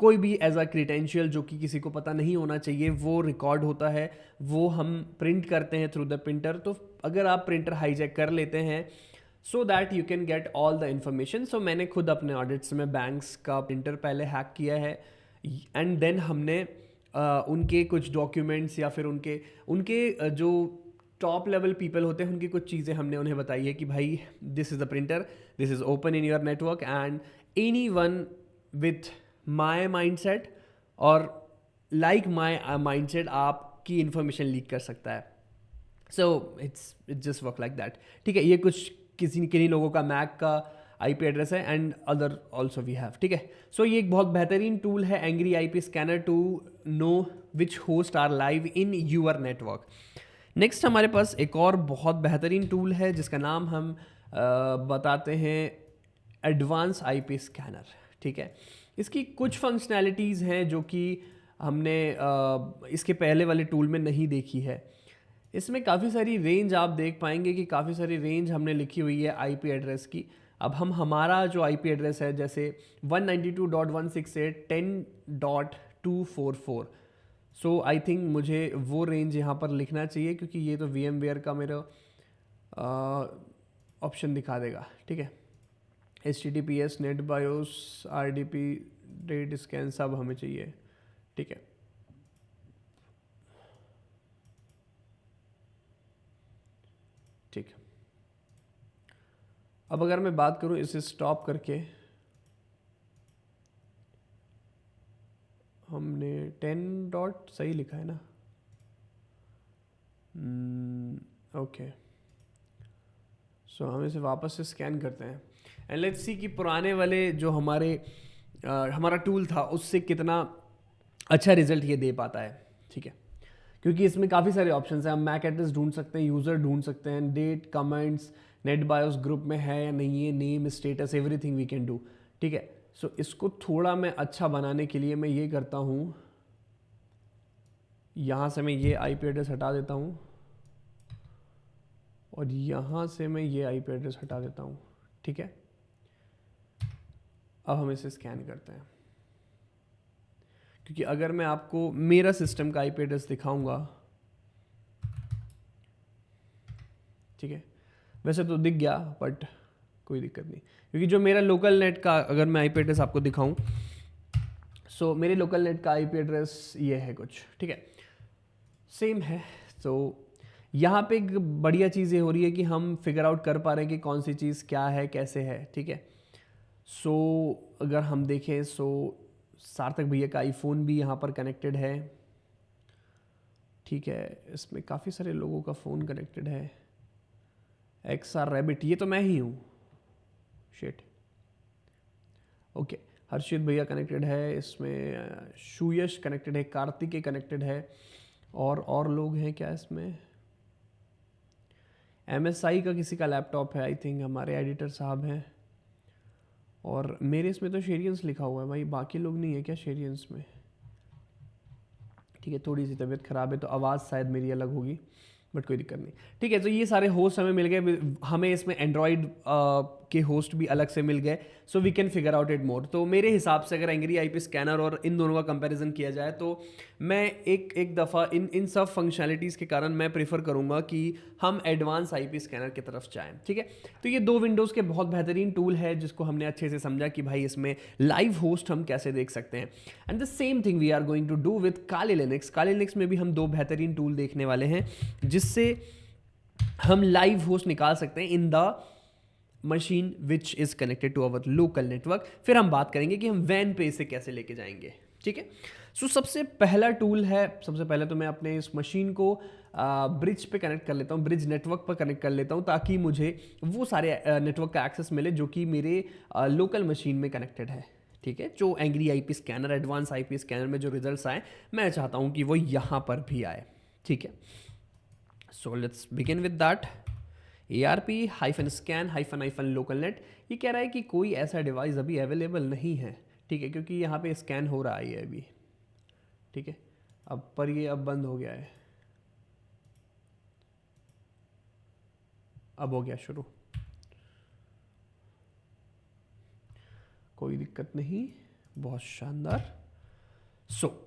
कोई भी एज अ क्रिडेंशियल जो कि किसी को पता नहीं होना चाहिए वो रिकॉर्ड होता है, वो हम प्रिंट करते हैं थ्रू द प्रिंटर। तो अगर आप प्रिंटर हाईजैक कर लेते हैं so that you can get all the information. So मैंने खुद अपने ऑडिट्स में बैंक्स का प्रिंटर पहले हैक किया है एंड देन हमने उनके कुछ डॉक्यूमेंट्स या फिर उनके जो टॉप लेवल पीपल होते हैं उनकी कुछ चीज़ें हमने उन्हें बताई है कि भाई this is the printer, this is open in your network and anyone with my mindset और लाइक माई माइंडसेट आपकी इंफॉर्मेशन लीक कर सकता है. So it's just work like that. ठीक है, ये कुछ किन्हीं लोगों का मैक का आईपी एड्रेस है and other also we have. ठीक है, सो ये एक बहुत बेहतरीन टूल है Angry IP Scanner to know which host are live in your network. Next हमारे पास एक और बहुत बेहतरीन टूल है जिसका नाम हम बताते हैं एडवांस आईपी स्कैनर. ठीक है, इसकी कुछ फंक्शनैलिटीज़ हैं जो कि हमने इसके पहले वाले टूल में नहीं देखी है. इसमें काफ़ी सारी रेंज आप देख पाएंगे कि काफ़ी सारी रेंज हमने लिखी हुई है आईपी एड्रेस की. अब हम हमारा जो आईपी एड्रेस है जैसे 192.168.10.244. सो आई थिंक मुझे वो रेंज यहाँ पर लिखना चाहिए क्योंकि ये तो VMware का मेरा ऑप्शन दिखा देगा. ठीक है, HTTPS NetBIOS RDP date scan सब हमें चाहिए. ठीक है, ठीक. अब अगर मैं बात करूं इसे स्टॉप करके, हमने 10 डॉट सही लिखा है ना. ओके, सो हम इसे वापस से स्कैन करते हैं एंड लेट्स सी कि पुराने वाले जो हमारा टूल था उससे कितना अच्छा रिजल्ट ये दे पाता है. ठीक है, क्योंकि इसमें काफ़ी सारे ऑप्शंस हैं. हम मैक एड्रेस ढूंढ सकते हैं, यूज़र ढूंढ सकते हैं, date, comments, NetBIOS group में है या नहीं है, name, status, everything we can do. ठीक है, सो इसको थोड़ा मैं अच्छा बनाने के लिए मैं ये करता हूँ, यहाँ से मैं ये आईपी एड्रेस हटा देता हूँ और यहाँ से मैं ये आईपी एड्रेस हटा देता हूँ. ठीक है, अब हम इसे स्कैन करते हैं क्योंकि अगर मैं आपको मेरा सिस्टम का आईपी एड्रेस दिखाऊंगा, ठीक है, वैसे तो दिख गया बट कोई दिक्कत नहीं क्योंकि जो मेरा लोकल नेट का अगर मैं आईपी एड्रेस आपको दिखाऊं, सो मेरे लोकल नेट का आईपी एड्रेस ये है कुछ. ठीक है, सेम है. तो यहाँ पे एक बढ़िया चीज़ ये हो रही है कि हम फिगर आउट कर पा रहे हैं कि कौन सी चीज़ क्या है, कैसे है. ठीक है, सो अगर हम देखें सो सार्थक भैया का आईफोन भी यहाँ पर कनेक्टेड है. ठीक है, इसमें काफ़ी सारे लोगों का फ़ोन कनेक्टेड है. XR रैबिट, ये तो मैं ही हूँ. शिट. ओके, हर्षित भैया कनेक्टेड है, इसमें सुयश कनेक्टेड है, कार्तिकेय कनेक्टेड है, और लोग हैं क्या इसमें. MSI का किसी का लैपटॉप है, आई थिंक हमारे एडिटर साहब हैं. और मेरे इसमें तो शेरियंस लिखा हुआ है भाई, बाकी लोग नहीं है क्या शेरियंस में. ठीक है, थोड़ी सी तबीयत ख़राब है तो आवाज़ शायद मेरी अलग होगी बट कोई दिक्कत नहीं. ठीक है, तो ये सारे होस्ट हमें मिल गए. हमें इसमें एंड्रॉयड के होस्ट भी अलग से मिल गए, so we can figure out it more. तो मेरे हिसाब से अगर एंग्री आईपी स्कैनर और इन दोनों का कंपैरिजन किया जाए तो मैं एक दफ़ा इन सब फंक्शनैलिटीज़ के कारण मैं प्रीफर करूँगा कि हम एडवांस आईपी स्कैनर की तरफ जाएँ. ठीक है, तो ये दो विंडोज़ के बहुत बेहतरीन टूल है जिसको हमने अच्छे से समझा कि भाई इसमें लाइव होस्ट हम कैसे देख सकते हैं. And the same thing we are going to do with Kali Linux. Kali Linux में भी हम दो बेहतरीन टूल देखने वाले हैं जिससे हम लाइव होस्ट निकाल सकते हैं in the machine which is connected to our local network. फिर हम बात करेंगे कि हम वैन पे इसे कैसे लेके जाएंगे. ठीक है, सो सबसे पहला टूल है, सबसे पहले तो मैं अपने इस मशीन को ब्रिज पे कनेक्ट कर लेता हूँ, ब्रिज नेटवर्क पर कनेक्ट कर लेता हूँ ताकि मुझे वो सारे नेटवर्क का एक्सेस मिले जो कि मेरे लोकल मशीन में कनेक्टेड है. ठीक है, जो angry IP scanner, advance IP scanner में जो रिजल्ट्स आए मैं चाहता हूँ कि वो यहाँ पर भी आए. ठीक है, so let's begin with that. ARP-scan -local-net. ये कह रहा है कि कोई ऐसा डिवाइस अभी अवेलेबल नहीं है. ठीक है, क्योंकि यहाँ पे स्कैन हो रहा है ये अभी. ठीक है, अब पर ये अब बंद हो गया है, अब हो गया शुरू. कोई दिक्कत नहीं, बहुत शानदार. सो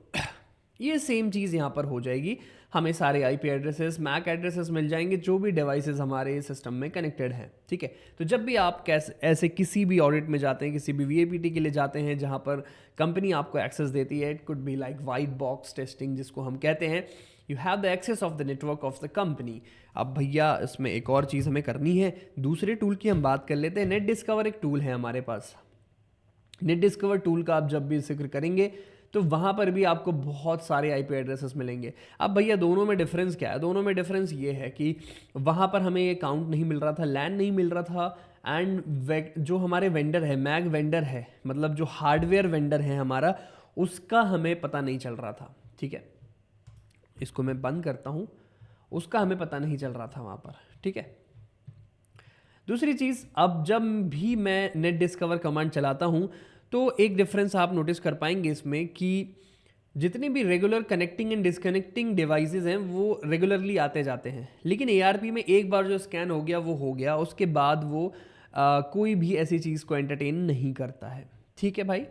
ये सेम चीज़ यहाँ पर हो जाएगी. हमें सारे आईपी एड्रेसेस, मैक एड्रेसेस मिल जाएंगे जो भी डिवाइसेस हमारे सिस्टम में कनेक्टेड हैं. ठीक है, तो जब भी आप ऐसे किसी भी ऑडिट में जाते हैं, किसी भी VAPT के लिए जाते हैं जहाँ पर कंपनी आपको एक्सेस देती है, it could be like white box testing जिसको हम कहते हैं, you have the access of the network of the company. अब भैया इसमें एक और चीज़ हमें करनी है. दूसरे टूल की हम बात कर लेते हैं. नेट डिस्कवर एक टूल है हमारे पास. नेट डिस्कवर टूल का आप जब भी जिक्र करेंगे तो वहाँ पर भी आपको बहुत सारे आईपी एड्रेसेस मिलेंगे। अब भैया दोनों में डिफरेंस क्या है? दोनों में डिफरेंस ये है कि वहाँ पर हमें ये काउंट नहीं मिल रहा था, लैन नहीं मिल रहा था, एंड जो हमारे वेंडर है, मैग वेंडर है, मतलब जो हार्डवेयर वेंडर है हमारा, उसका हमें पता नहीं चल रहा था। ठीक है, इसको मैं बंद करता हूँ, उसका हमें पता नहीं चल रहा था वहाँ पर। ठीक है, दूसरी चीज़, अब जब भी मैं नेट डिस्कवर कमांड चलाता हूँ तो एक डिफरेंस आप नोटिस कर पाएंगे इसमें कि जितने भी regular connecting and disconnecting devices हैं वो रेगुलरली आते जाते हैं, लेकिन एआरपी में एक बार जो स्कैन हो गया वो हो गया, उसके बाद वो कोई भी ऐसी चीज़ को एंटरटेन नहीं करता है। ठीक है भाई।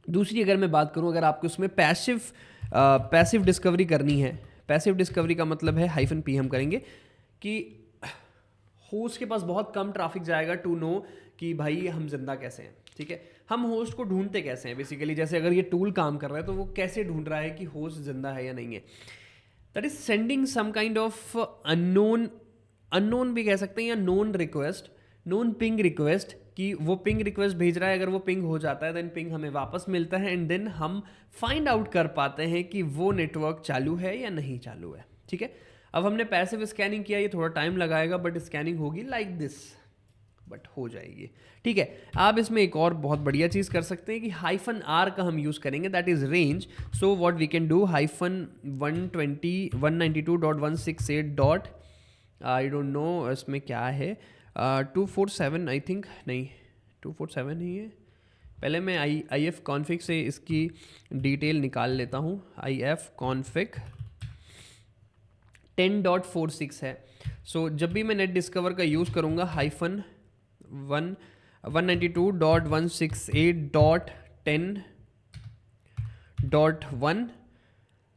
दूसरी अगर मैं बात करूं, अगर आपको उसमें पैसिव डिस्कवरी करनी है, पैसिव डिस्कवरी का मतलब है -p हम करेंगे कि होस्ट के पास बहुत कम ट्रैफिक जाएगा टू नो कि भाई हम जिंदा कैसे हैं। ठीक है, हम होस्ट को ढूंढते कैसे हैं बेसिकली, जैसे अगर ये टूल काम कर रहा है तो वो कैसे ढूंढ रहा है कि होस्ट जिंदा है या नहीं है? That is sending some kind of unknown भी कह सकते हैं, या known request, known ping request, कि वो पिंग रिक्वेस्ट भेज रहा है, अगर वो पिंग हो जाता है देन पिंग हमें वापस मिलता है, एंड देन हम फाइंड आउट कर पाते हैं कि वो नेटवर्क चालू है या नहीं चालू है। ठीक है, अब हमने पैसिव स्कैनिंग किया, ये थोड़ा टाइम लगाएगा, बट स्कैनिंग होगी लाइक दिस, बट हो जाएगी। ठीक है, आप इसमें एक और बहुत बढ़िया चीज़ कर सकते हैं कि -r का हम यूज़ करेंगे, that is range. So what we can do, -120.192.168. I don't know इसमें क्या है, 247 आई थिंक, नहीं 247 ही है। पहले मैं IF कॉन्फ़िग से इसकी डिटेल निकाल लेता हूँ। IF कॉन्फ़िग 10.46 है। सो जब भी मैं नेट डिस्कवर का यूज़ करूँगा, -192.168.10.1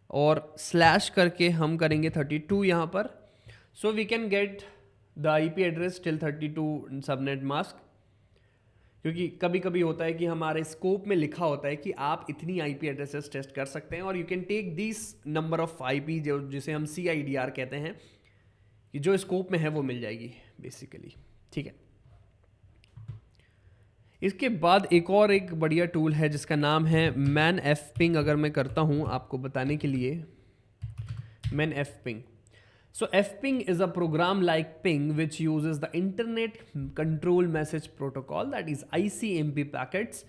और स्लैश करके हम करेंगे 32 यहाँ पर। So we can get the IP address till 32 subnet mask, क्योंकि कभी कभी होता है कि हमारे स्कोप में लिखा होता है कि आप इतनी IP एड्रेसेस टेस्ट कर सकते हैं, और you can take this number of IP, जो जिसे हम CIDR कहते हैं, कि जो स्कोप में है वो मिल जाएगी बेसिकली। ठीक है, इसके बाद एक बढ़िया टूल है जिसका नाम है manfping। अगर मैं करता हूँ आपको बताने के लिए, manfping। So fping is a program like ping which uses the internet control message protocol, that is ICMP packets,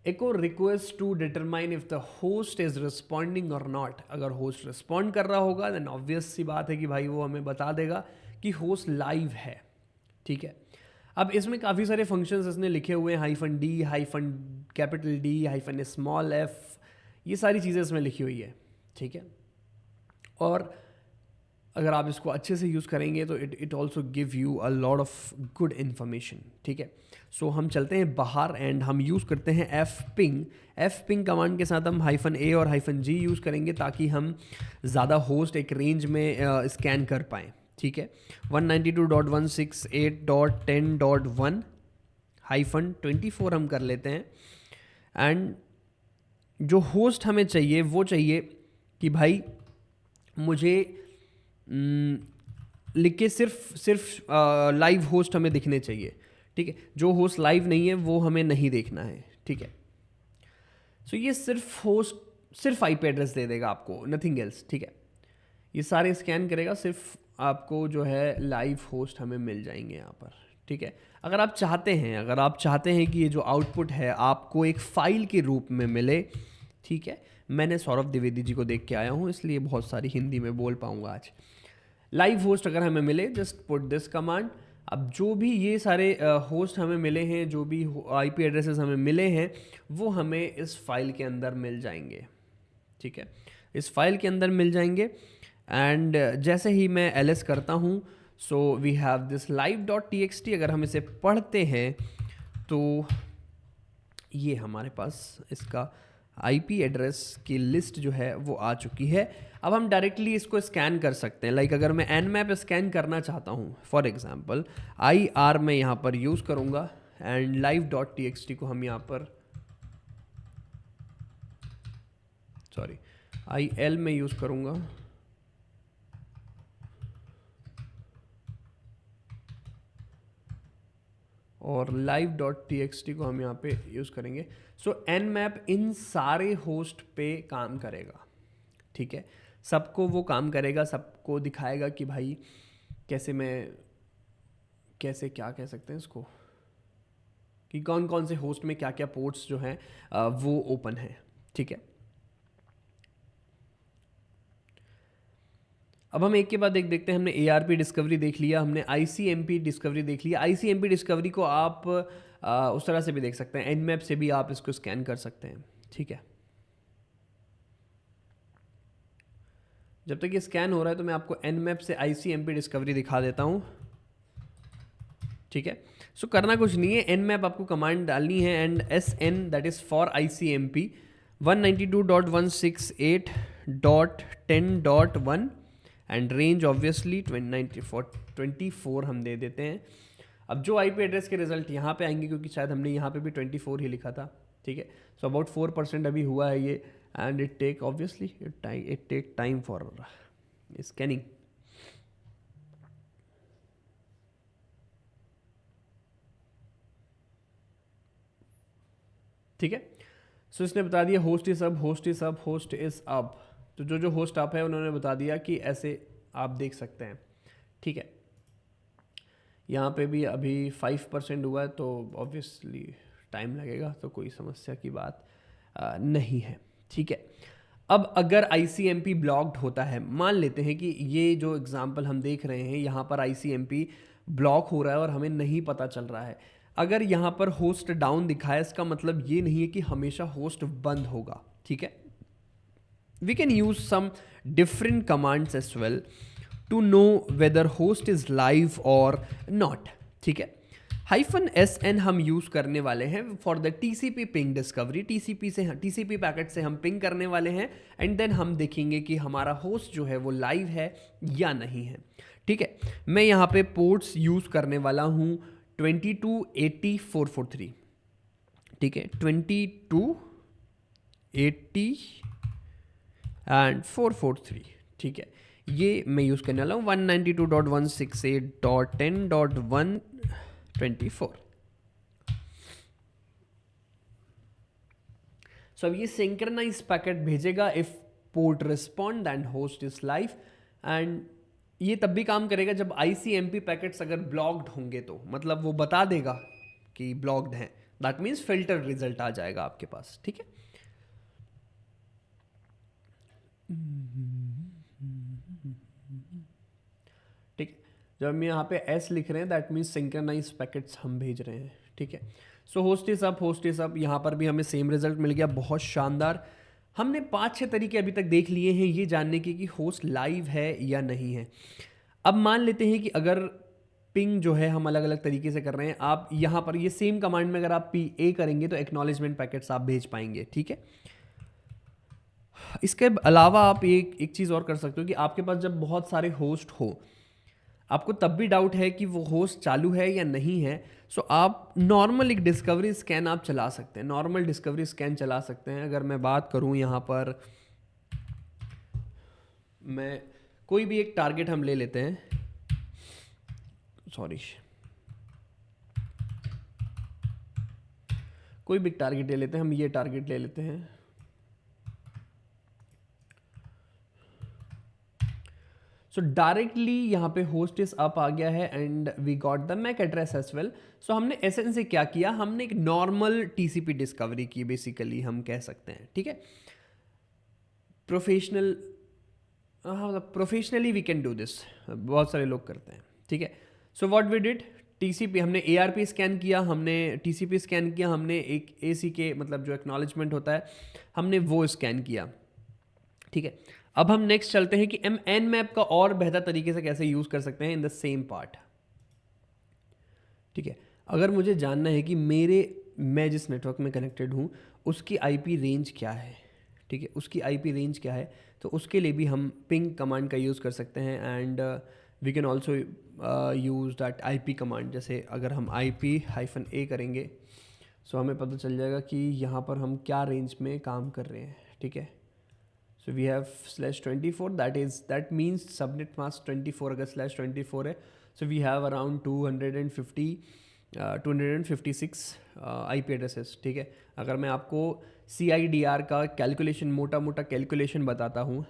echo request to determine if the host is responding or not। अगर host respond कर रहा होगा then obvious सी बात है कि भाई वो हमें बता देगा कि host live है। ठीक है, अब इसमें काफ़ी सारे फंक्शंस इसने लिखे हुए हैं, -D, -D, -f, ये सारी चीज़ें इसमें लिखी हुई है। ठीक है, और अगर आप इसको अच्छे से यूज़ करेंगे तो it also give you a lot of good information. ठीक है, सो हम चलते हैं बाहर एंड हम यूज़ करते हैं fping कमांड के साथ हम -a और -g यूज़ करेंगे ताकि हम ज़्यादा होस्ट एक रेंज में स्कैन कर पाएँ। ठीक है, 192.168.10.1 -24 हम कर लेते हैं, एंड जो होस्ट हमें चाहिए वो चाहिए कि भाई मुझे लिख के सिर्फ लाइव होस्ट हमें दिखने चाहिए। ठीक है, जो होस्ट लाइव नहीं है वो हमें नहीं देखना है। ठीक है, सो ये सिर्फ IP एड्रेस दे देगा आपको, नथिंग एल्स। ठीक है, ये सारे स्कैन करेगा, सिर्फ आपको जो है लाइव होस्ट हमें मिल जाएंगे यहाँ पर। ठीक है, अगर आप चाहते हैं कि ये जो आउटपुट है आपको एक फाइल के रूप में मिले, ठीक है, मैंने सौरभ द्विवेदी जी को देख के आया हूँ इसलिए बहुत सारी हिंदी में बोल पाऊँगा आज। लाइव होस्ट अगर हमें मिले, जस्ट पुट दिस कमांड। अब जो भी ये सारे होस्ट हमें मिले हैं, जो भी IP एड्रेसेस हमें मिले हैं, वो हमें इस फाइल के अंदर मिल जाएंगे। ठीक है, इस फाइल के अंदर मिल जाएंगे, एंड जैसे ही मैं ls करता हूँ, so we have this live.txt। अगर हम इसे पढ़ते हैं तो ये हमारे पास इसका IP एड्रेस की लिस्ट जो है वो आ चुकी है। अब हम डायरेक्टली इसको स्कैन कर सकते हैं, लाइक अगर मैं nmap स्कैन करना चाहता हूँ, फॉर एग्जांपल IR में यहाँ पर यूज़ करूँगा, एंड live.txt को हम यहाँ पर IL में यूज़ करूँगा, और live.txt को हम यहाँ पे यूज़ करेंगे। सो nmap इन सारे होस्ट पे काम करेगा, ठीक है, सबको वो काम करेगा, सबको दिखाएगा कि भाई कैसे क्या कह सकते हैं इसको, कि कौन कौन से होस्ट में क्या क्या पोर्ट्स जो हैं वो ओपन है, ठीक है। अब हम एक के बाद एक देखते हैं। हमने ARP डिस्कवरी देख लिया, हमने ICMP डिस्कवरी देख लिया। ICMP डिस्कवरी को आप उस तरह से भी देख सकते हैं, nmap से भी आप इसको स्कैन कर सकते हैं, ठीक है। जब तक ये स्कैन हो रहा है तो मैं आपको nmap से ICMP डिस्कवरी दिखा देता हूँ, ठीक है। सो करना कुछ नहीं है, nmap आपको कमांड डालनी है and SN that is for ICMP 192.168.10.1 and range obviously 24 हम दे देते हैं। अब जो IP एड्रेस के रिजल्ट यहाँ पे आएंगे, क्योंकि शायद हमने यहाँ पे भी 24 ही लिखा था, ठीक है। सो अबाउट 4% अभी हुआ है ये, and it take obviously it take time for scanning. ठीक है, सो इसने बता दिया host is up, host is up, host is up. तो जो होस्ट अप है उन्होंने बता दिया कि ऐसे आप देख सकते हैं, ठीक है। यहाँ पे भी अभी 5% हुआ है, तो ऑब्वियसली टाइम लगेगा, तो कोई समस्या की बात नहीं है, ठीक है। अब अगर ICMP ब्लॉक्ड होता है, मान लेते हैं कि ये जो एग्जांपल हम देख रहे हैं यहाँ पर ICMP ब्लॉक हो रहा है और हमें नहीं पता चल रहा है। अगर यहाँ पर होस्ट डाउन दिखाए, इसका मतलब ये नहीं है कि हमेशा होस्ट बंद होगा, ठीक है। We can use some different commands as well to know whether host is live or not, ठीक है। -SN हम यूज़ करने वाले हैं for the TCP ping discovery. TCP packet से हम पिंग करने वाले हैं एंड देन हम देखेंगे कि हमारा होस्ट जो है वो लाइव है या नहीं है, ठीक है। मैं यहाँ पे पोर्ट्स यूज़ करने वाला हूँ 2280.443, ठीक है, 2280 एंड 443, ठीक है। ये मैं यूज़ करने वाला हूँ 192.168.10.124। सो अब ये सिंक्रोनाइज पैकेट भेजेगा if port respond and host is live, and ये तब भी काम करेगा जब ICMP पैकेट्स अगर ब्लॉक्ड होंगे, तो मतलब वो बता देगा कि ब्लॉक्ड हैं, दैट मीन्स फिल्टर रिजल्ट आ जाएगा आपके पास, ठीक है। ठीक, जब हम यहाँ पे S लिख रहे हैं दैट मीन्स सिंक्रोनाइज पैकेट्स हम भेज रहे हैं, ठीक है। सो host is up, host is up, यहाँ पर भी हमें सेम रिजल्ट मिल गया, बहुत शानदार। हमने 5-6 तरीके अभी तक देख लिए हैं ये जानने के कि होस्ट लाइव है या नहीं है। अब मान लेते हैं कि अगर पिंग जो है हम अलग अलग तरीके से कर रहे हैं, आप यहाँ पर ये सेम कमांड में अगर आप PA करेंगे तो एक्नॉलेजमेंट पैकेट्स आप भेज पाएंगे, ठीक है। इसके अलावा आप एक चीज़ और कर सकते हो कि आपके पास जब बहुत सारे होस्ट हो, आपको तब भी डाउट है कि वो होस्ट चालू है या नहीं है, सो आप नॉर्मल एक डिस्कवरी स्कैन आप चला सकते हैं, नॉर्मल डिस्कवरी स्कैन चला सकते हैं। अगर मैं बात करूं यहाँ पर, मैं कोई भी एक टारगेट हम ले लेते हैं, सॉरी, कोई भी टारगेट ले लेते हैं, हम ये टारगेट ले लेते हैं। सो डायरेक्टली यहाँ पे होस्ट इज अप आ गया है and we got the MAC address as well. So हमने SN से क्या किया, हमने एक नॉर्मल TCP डिस्कवरी की, बेसिकली हम कह सकते हैं, ठीक है। Professionally we can do this, बहुत सारे लोग करते हैं, ठीक है। So what we did, TCP हमने ARP स्कैन किया, हमने TCP स्कैन किया, हमने एक ACK मतलब जो एक्नॉलेजमेंट होता है हमने वो स्कैन किया, ठीक है। अब हम नेक्स्ट चलते हैं कि nmap का और बेहतर तरीके से कैसे यूज़ कर सकते हैं इन द सेम पार्ट, ठीक है। अगर मुझे जानना है कि मैं जिस नेटवर्क में कनेक्टेड हूँ उसकी IP रेंज क्या है, ठीक है, उसकी IP रेंज क्या है, तो उसके लिए भी हम पिंग कमांड का यूज़ कर सकते हैं and we can also use that IP command. जैसे अगर हम IP-A करेंगे, सो हमें पता चल जाएगा कि यहाँ पर हम क्या रेंज में काम कर रहे हैं, ठीक है। So we have /24, that means subnet mask 24 अगर /24 है, so we have around 250 256 IP addresses, ठीक है। अगर मैं आपको CIDR का कैलकुलेशन, मोटा मोटा कैलकुलेशन बताता हूँ,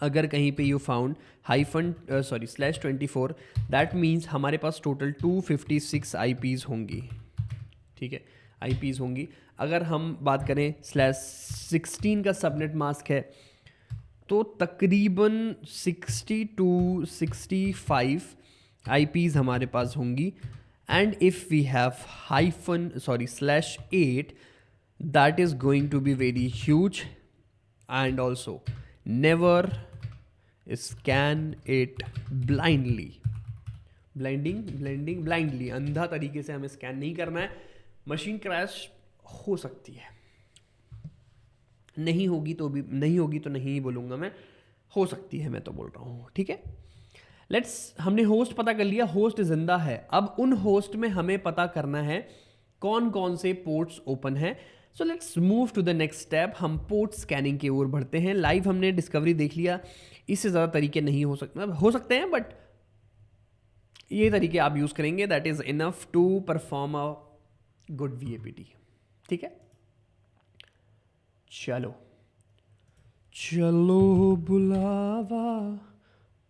अगर कहीं पे यू फाउंड /24, दैट मीन्स हमारे पास टोटल 256 IPs होंगी, ठीक है, IPs होंगी। अगर हम बात करें /16 का सबनेट मास्क है तो तकरीबन 60 to 65 IPs हमारे पास होंगी। And if we have /8, that is going to be very huge. And also never scan it blindly. Blindly अंधा तरीके से हमें स्कैन नहीं करना है। मशीन क्रैश हो सकती है, नहीं होगी तो नहीं बोलूँगा मैं, हो सकती है मैं तो बोल रहा हूँ, ठीक है। हमने होस्ट पता कर लिया, होस्ट जिंदा है। अब उन होस्ट में हमें पता करना है कौन कौन से पोर्ट्स ओपन है। So let's move to the next step. हम पोर्ट स्कैनिंग की ओर बढ़ते हैं। लाइव हमने डिस्कवरी देख लिया, इससे ज़्यादा तरीके नहीं हो सकते हैं, बट ये तरीके आप यूज़ करेंगे, that is enough to perform a good VAPT, ठीक है। चलो बुलावा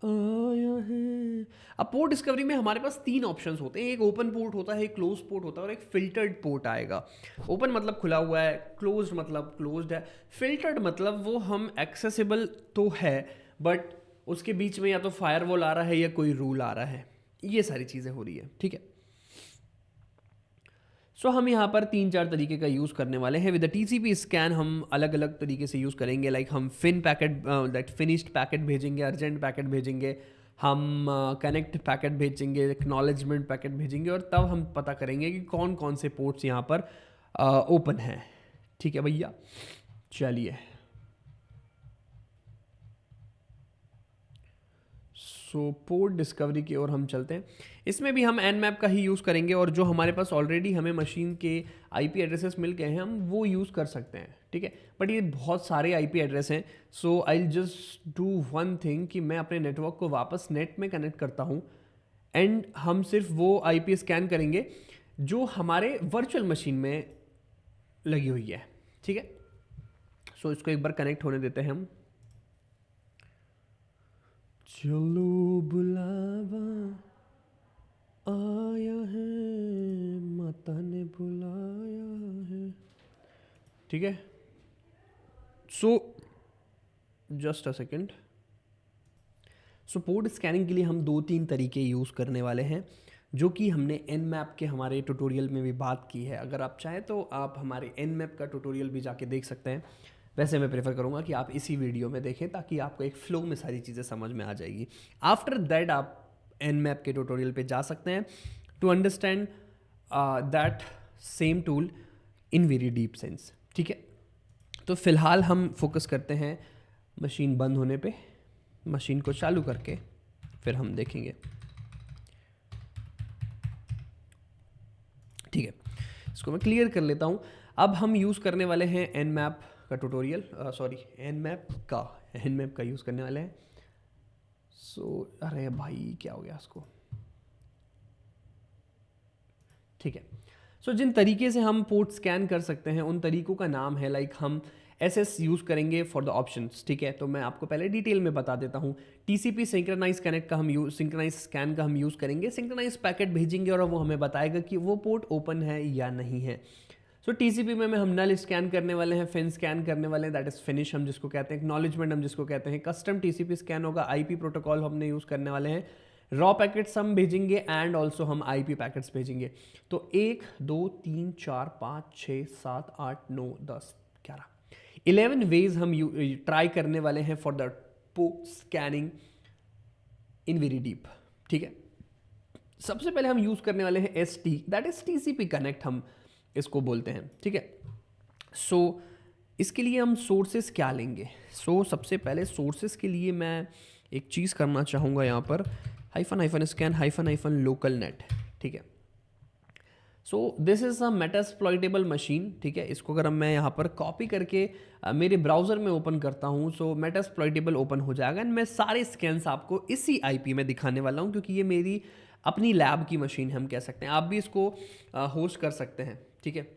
आया है। अब पोर्ट डिस्कवरी में हमारे पास 3 ऑप्शंस होते हैं। एक ओपन पोर्ट होता है, एक क्लोज पोर्ट होता है और एक फिल्टर्ड पोर्ट आएगा। ओपन मतलब खुला हुआ है, क्लोज मतलब क्लोज्ड है, फिल्टर्ड मतलब वो हम एक्सेसिबल तो है बट उसके बीच में या तो फायरवॉल आ रहा है या कोई रूल आ रहा है, ये सारी चीज़ें हो रही है, ठीक है। सो हम यहाँ पर 3-4 तरीके का यूज़ करने वाले हैं। विद द TCP स्कैन हम अलग अलग तरीके से यूज़ करेंगे। लाइक हम फिनिश्ड पैकेट भेजेंगे, अर्जेंट पैकेट भेजेंगे, हम कनेक्ट पैकेट भेजेंगे, एक्नॉलेजमेंट पैकेट भेजेंगे, और तब हम पता करेंगे कि कौन कौन से पोर्ट्स यहाँ पर ओपन हैं, ठीक है भैया। चलिए, सो पोर्ट डिस्कवरी की ओर हम चलते हैं। इसमें भी हम Nmap का ही यूज़ करेंगे, और जो हमारे पास ऑलरेडी हमें मशीन के IP एड्रेसेस मिल गए हैं हम वो यूज़ कर सकते हैं, ठीक है। बट ये बहुत सारे IP एड्रेस हैं, so I just do one thing कि मैं अपने नेटवर्क को वापस नेट में कनेक्ट करता हूँ एंड हम सिर्फ वो IP स्कैन करेंगे जो हमारे वर्चुअल मशीन में लगी हुई है, ठीक है। सो इसको एक बार कनेक्ट होने देते हैं हम। चलो बुलावा आया है, माता ने बुलाया है, ठीक है। So just a second. So port scanning के लिए हम 2-3 तरीके यूज़ करने वाले हैं, जो कि हमने Nmap के हमारे ट्यूटोरियल में भी बात की है। अगर आप चाहें तो आप हमारे Nmap का ट्यूटोरियल भी जाके देख सकते हैं। वैसे मैं प्रेफर करूँगा कि आप इसी वीडियो में देखें ताकि आपको एक फ्लो में सारी चीज़ें समझ में आ जाएगी। आफ्टर दैट आप Nmap के ट्यूटोरियल पे जा सकते हैं to understand that same tool in very deep sense, ठीक है। तो फिलहाल हम फोकस करते हैं मशीन बंद होने पे। मशीन को चालू करके फिर हम देखेंगे, ठीक है। इसको मैं क्लियर कर लेता हूँ। अब हम यूज़ करने वाले हैं Nmap का ट्यूटोरियल, Nmap का यूज़ करने वाले हैं। अरे भाई क्या हो गया इसको, ठीक है। जिन तरीके से हम पोर्ट स्कैन कर सकते हैं उन तरीकों का नाम है, लाइक हम SS यूज़ करेंगे फॉर द ऑप्शंस, ठीक है। तो मैं आपको पहले डिटेल में बता देता हूँ। TCP सिंक्रोनाइज कनेक्ट का हम सिंक्रोनाइज स्कैन का हम यूज़ करेंगे। सिंक्रोनाइज पैकेट भेजेंगे और वो हमें बताएगा कि वो पोर्ट ओपन है या नहीं है। TCP में हम नल स्कैन करने वाले हैं, फिन स्कैन करने वाले हैं, दैट इज फिनिश हम जिसको कहते हैं, एक्नॉलेजमेंट हम जिसको कहते हैं, कस्टम TCP स्कैन होगा, IP प्रोटोकॉल हमने यूज़ करने वाले हैं, रॉ पैकेट्स हम भेजेंगे एंड ऑल्सो हम IP पैकेट्स भेजेंगे। तो 1 2 3 4 5 6 7 8 9 10 11 वेज हम ट्राई करने वाले हैं for the port scanning in very deep, ठीक है। सबसे पहले हम यूज़ करने वाले हैं ST, that is TCP connect हम इसको बोलते हैं, ठीक है। इसके लिए हम सोर्सेस क्या लेंगे? सबसे पहले सोर्सेस के लिए मैं एक चीज़ करना चाहूँगा यहाँ पर, -स्कैन लोकल नेट, ठीक है। This is a Metasploitable machine, ठीक है। इसको अगर मैं यहाँ पर कॉपी करके मेरे ब्राउज़र में ओपन करता हूँ, मेटास्प्लॉइटेबल ओपन हो जाएगा एंड मैं सारे स्कैन्स आपको इसी IP में दिखाने वाला हूँ, क्योंकि ये मेरी अपनी लैब की मशीन हम कह सकते हैं। आप भी इसको होस्ट कर सकते हैं, ठीक है।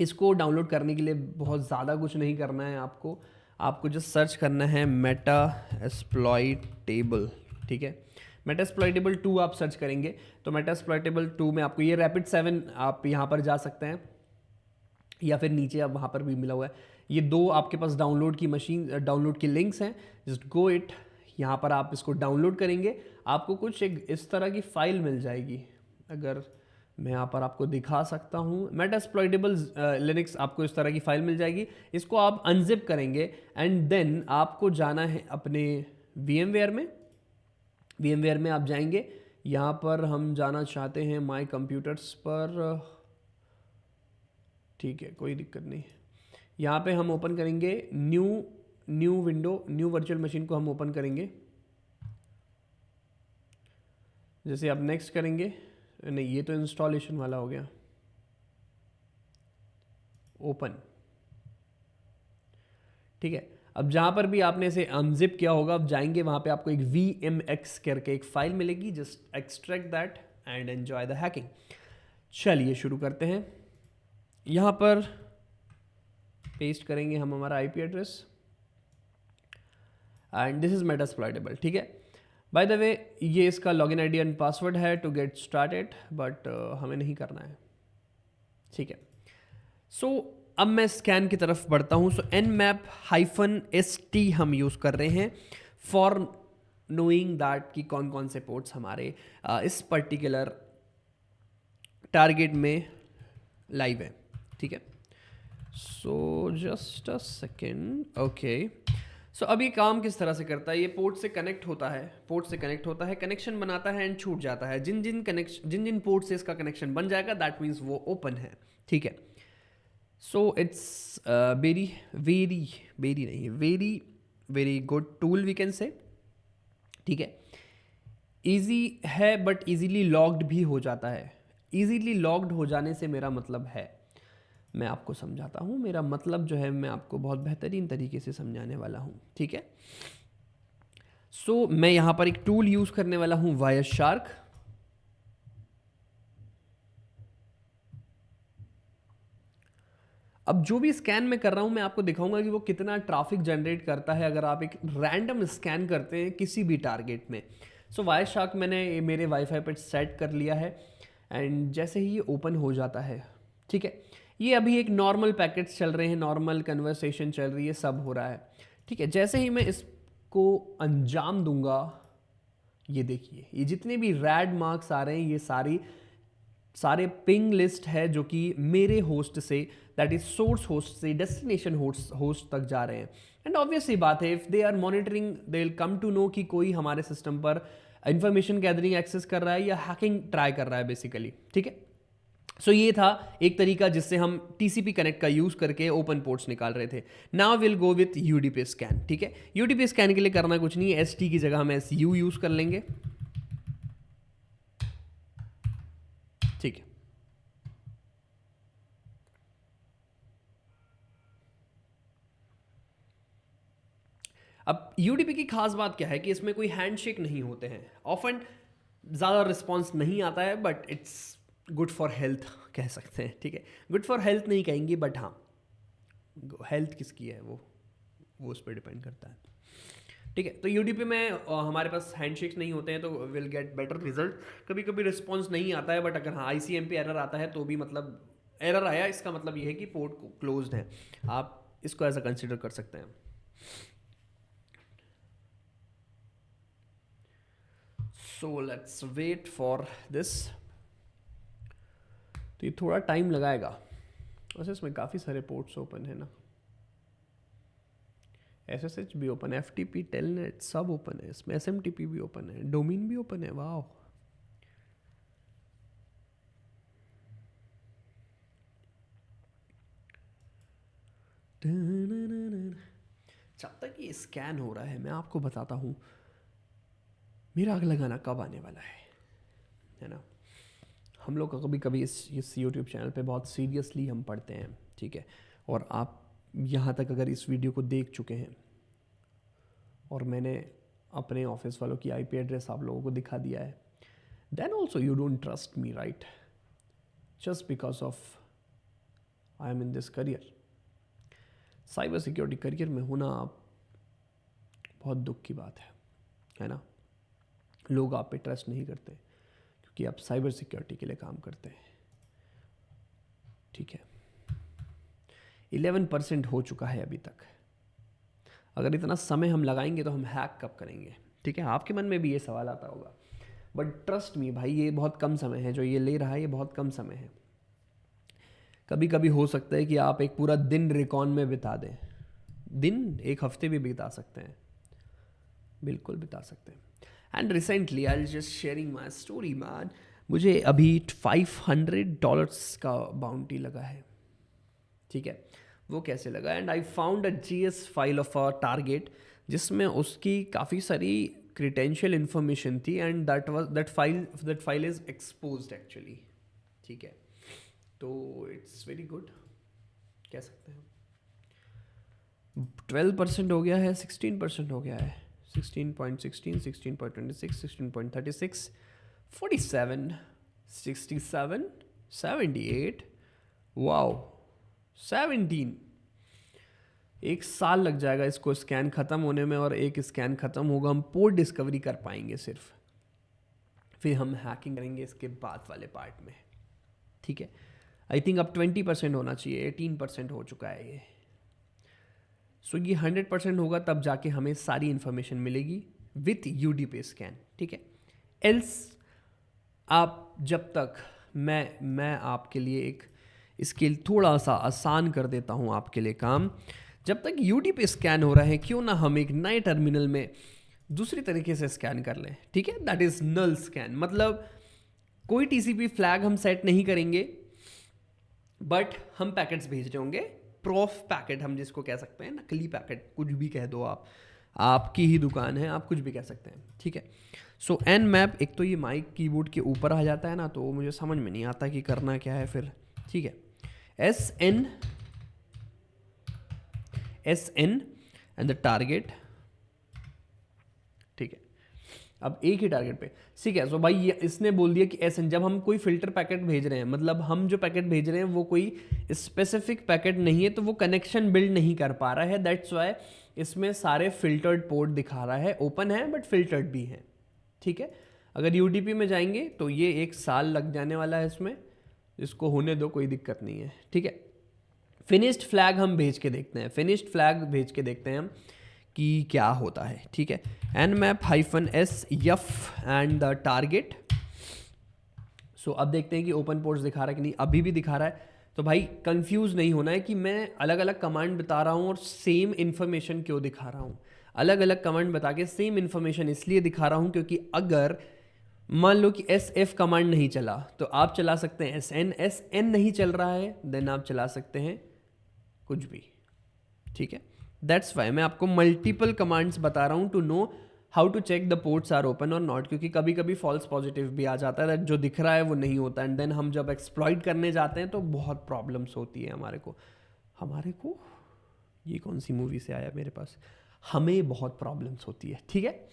इसको डाउनलोड करने के लिए बहुत ज़्यादा कुछ नहीं करना है आपको, आपको जस्ट सर्च करना है मेटा एक्सप्लॉइटेबल, ठीक है। मेटा एक्सप्लॉइटेबल 2 आप सर्च करेंगे तो मेटा एक्सप्लॉइटेबल 2 में आपको ये रैपिड 7 आप यहाँ पर जा सकते हैं, या फिर नीचे अब वहाँ पर भी मिला हुआ है। ये 2 आपके पास डाउनलोड की मशीन, डाउनलोड की लिंक्स हैं, जस्ट गो इट, यहाँ पर आप इसको डाउनलोड करेंगे, आपको कुछ एक इस तरह की फाइल मिल जाएगी। अगर मैं यहाँ पर आपको दिखा सकता हूँ, मेटास्प्लॉइटेबल लिनक्स, आपको इस तरह की फाइल मिल जाएगी। इसको आप अनजिप करेंगे एंड देन आपको जाना है अपने VMware में। VMware में आप जाएंगे, यहाँ पर हम जाना चाहते हैं माई कंप्यूटर्स पर, ठीक है, कोई दिक्कत नहीं। यहाँ पे हम ओपन करेंगे new window, new virtual machine को हम ओपन करेंगे। जैसे आप नेक्स्ट करेंगे, नहीं ये तो इंस्टॉलेशन वाला हो गया, ओपन, ठीक है। अब जहाँ पर भी आपने इसे अनजिप किया होगा, अब जाएंगे वहाँ पे आपको एक VMX करके एक फाइल मिलेगी, just extract that and enjoy the hacking. चलिए शुरू करते हैं। यहाँ पर पेस्ट करेंगे हम हमारा IP address and this is Metasploitable, ठीक है। बाय द वे ये इसका लॉगिन ID एंड पासवर्ड है टू गेट स्टार्टेड, बट हमें नहीं करना है, ठीक है। सो अब मैं स्कैन की तरफ बढ़ता हूं। सो nmap-st हम यूज कर रहे हैं फॉर नोइंग दैट कि कौन कौन से पोर्ट्स हमारे इस पर्टिकुलर टारगेट में लाइव है, ठीक है। So just a second, okay. So अब ये काम किस तरह से करता है, ये पोर्ट से कनेक्ट होता है, कनेक्शन बनाता है एंड छूट जाता है। जिन जिन पोर्ट से इसका कनेक्शन बन जाएगा दैट मीन्स वो ओपन है, ठीक है। So it's very good tool we can say, ठीक है। ईजी है बट इजीली लॉग्ड भी हो जाता है। इजीली लॉग्ड हो जाने से मेरा मतलब है, मैं आपको समझाता हूँ, मेरा मतलब जो है मैं आपको बहुत बेहतरीन तरीके से समझाने वाला हूँ, ठीक है। सो मैं यहाँ पर एक टूल यूज़ करने वाला हूँ, वायरशार्क। अब जो भी स्कैन मैं कर रहा हूँ मैं आपको दिखाऊंगा कि वो कितना ट्रैफिक जनरेट करता है अगर आप एक रैंडम स्कैन करते हैं किसी भी टारगेट में। सो वायरशार्क मैंने मेरे वाईफाई पर सेट कर लिया है एंड जैसे ही ये ओपन हो जाता है, ठीक है, ये अभी एक नॉर्मल पैकेट्स चल रहे हैं, नॉर्मल कन्वर्सेशन चल रही है, सब हो रहा है, ठीक है। जैसे ही मैं इसको अंजाम दूंगा, ये देखिए ये जितने भी रैड मार्क्स आ रहे हैं ये सारे पिंग लिस्ट है जो कि मेरे होस्ट से, दैट इज सोर्स होस्ट से डेस्टिनेशन होस्ट तक जा रहे हैं। एंड ऑब्वियस सी बात है, if they are monitoring they will come to know कि कोई हमारे सिस्टम पर इंफॉर्मेशन गैदरिंग एक्सेस कर रहा है या हैकिंग ट्राई कर रहा है बेसिकली, ठीक है। सो ये था एक तरीका जिससे हम TCP कनेक्ट का यूज करके ओपन पोर्ट्स निकाल रहे थे। Now will go with UDP scan, ठीक है। UDP स्कैन के लिए करना कुछ नहीं है, ST की जगह हम SU यूज कर लेंगे, ठीक है। अब UDP की खास बात क्या है कि इसमें कोई हैंडशेक नहीं होते हैं, ऑफन ज़्यादा रिस्पॉन्स नहीं आता है, but it's good for health कह सकते हैं, ठीक है। गुड फॉर हेल्थ नहीं कहेंगे, बट हाँ हेल्थ किसकी है वो उस पर डिपेंड करता है, ठीक है। तो UDP में हमारे पास हैंडशेक्स नहीं होते हैं तो विल गेट बेटर रिजल्ट। कभी कभी रिस्पॉन्स नहीं आता है, बट अगर हाँ ICMP एरर आता है तो भी मतलब एरर आया इसका मतलब ये है कि पोर्ट क्लोज्ड है, आप इसको ऐसा कंसिडर कर सकते हैं। So let's wait for this. तो ये थोड़ा टाइम लगाएगा, वैसे इसमें काफ़ी सारे पोर्ट्स ओपन है ना, SSH भी ओपन है, FTP टेलनेट सब ओपन है, इसमें SMTP भी ओपन है, डोमेन भी ओपन है, वाह। जब तक ये स्कैन हो रहा है मैं आपको बताता हूँ मेरा अगला गाना कब आने वाला है ना। हम लोग कभी कभी इस YouTube चैनल पे बहुत सीरियसली हम पढ़ते हैं, ठीक है। और आप यहाँ तक अगर इस वीडियो को देख चुके हैं और मैंने अपने ऑफिस वालों की IP एड्रेस आप लोगों को दिखा दिया है, then also you don't trust me, right? Just because of I am in this career. Cyber security career में होना बहुत दुख की बात है ना? लोग आप पे ट्रस्ट नहीं करते क्योंकि आप साइबर सिक्योरिटी के लिए काम करते हैं, ठीक है? 11% हो चुका है अभी तक। अगर इतना समय हम लगाएंगे तो हम हैक कब करेंगे? ठीक है, आपके मन में भी ये सवाल आता होगा, बट ट्रस्ट मी भाई, ये बहुत कम समय है जो ये ले रहा है, ये बहुत कम समय है। कभी कभी हो सकता है कि आप एक पूरा दिन रिकॉन में बिता दें, दिन एक हफ्ते भी बिता सकते हैं, बिल्कुल बिता सकते हैं। And recently I just sharing my story man, मुझे अभी $500 का बाउंटी लगा है, ठीक है? वो कैसे लगा? And I found a GS file of a target जिसमें उसकी काफ़ी सारी क्रिडेंशियल इन्फॉर्मेशन थी, and that file is exposed actually, ठीक है? तो इट्स वेरी गुड, कह सकते हैं। 12% हो गया है, 16% हो गया है, 16.16, 16.26, 16.36, 47, 67, 78, वाओ 17। एक साल लग जाएगा इसको स्कैन ख़त्म होने में, और एक स्कैन ख़त्म होगा हम पोर्ट डिस्कवरी कर पाएंगे सिर्फ, फिर हम हैकिंग करेंगे इसके बाद वाले पार्ट में, ठीक है? आई थिंक अब 20% होना चाहिए, 18% हो चुका है ये। सो ये 100% होगा तब जाके हमें सारी इन्फॉर्मेशन मिलेगी विथ UDP स्कैन, ठीक है? एल्स आप जब तक मैं आपके लिए एक इसके थोड़ा सा आसान कर देता हूँ आपके लिए काम, जब तक UDP स्कैन हो रहा है क्यों ना हम एक नए टर्मिनल में दूसरी तरीके से स्कैन कर लें, ठीक है? That is null scan. मतलब कोई TCP फ्लैग हम सेट नहीं करेंगे, बट हम पैकेट्स भेज रहे होंगे, प्रोफ पैकेट हम जिसको कह सकते हैं, नकली पैकेट, कुछ भी कह दो आप, आपकी ही दुकान है, आप कुछ भी कह सकते हैं, ठीक है? सो nmap, एक तो ये माइक कीबोर्ड के ऊपर आ जाता है ना, तो मुझे समझ में नहीं आता कि करना क्या है फिर, ठीक है? SN एंड द टारगेट, ठीक है? अब एक ही टारगेट पे, ठीक है? सो भाई ये इसने बोल दिया कि SN, जब हम कोई फिल्टर पैकेट भेज रहे हैं, मतलब हम जो पैकेट भेज रहे हैं वो कोई स्पेसिफिक पैकेट नहीं है, तो वो कनेक्शन बिल्ड नहीं कर पा रहा है, दैट्स वाई इसमें सारे फिल्टर्ड पोर्ट दिखा रहा है, ओपन है बट फिल्टर्ड भी है, ठीक है? अगर UDP में जाएंगे तो ये 1 साल लग जाने वाला है इसमें, इसको होने दो, कोई दिक्कत नहीं है, ठीक है? फिनिश्ड फ्लैग हम भेज के देखते हैं, फिनिश्ड फ्लैग भेज के देखते हैं हम कि क्या होता है, ठीक है? nmap-sf and the target. सो अब देखते हैं कि ओपन पोर्ट्स दिखा रहा है कि नहीं, अभी भी दिखा रहा है। तो भाई कंफ्यूज नहीं होना है कि मैं अलग अलग कमांड बता रहा हूँ और सेम इन्फॉर्मेशन क्यों दिखा रहा हूँ। अलग अलग कमांड बता के सेम इन्फॉर्मेशन इसलिए दिखा रहा हूँ क्योंकि अगर मान लो कि SF कमांड नहीं चला तो आप चला सकते हैं SN नहीं चल रहा है देन आप चला सकते हैं कुछ भी, ठीक है? दैट्स वाई मैं आपको मल्टीपल कमांड्स बता रहा हूँ to know how to check the ports are open और नॉट, क्योंकि कभी कभी फॉल्स पॉजिटिव भी आ जाता है, जो दिख रहा है वो नहीं होता, एंड देन हम जब एक्सप्लॉइट करने जाते हैं तो बहुत प्रॉब्लम्स होती है हमारे को ये कौन सी मूवी से आया मेरे पास, हमें बहुत प्रॉब्लम्स होती है, ठीक है?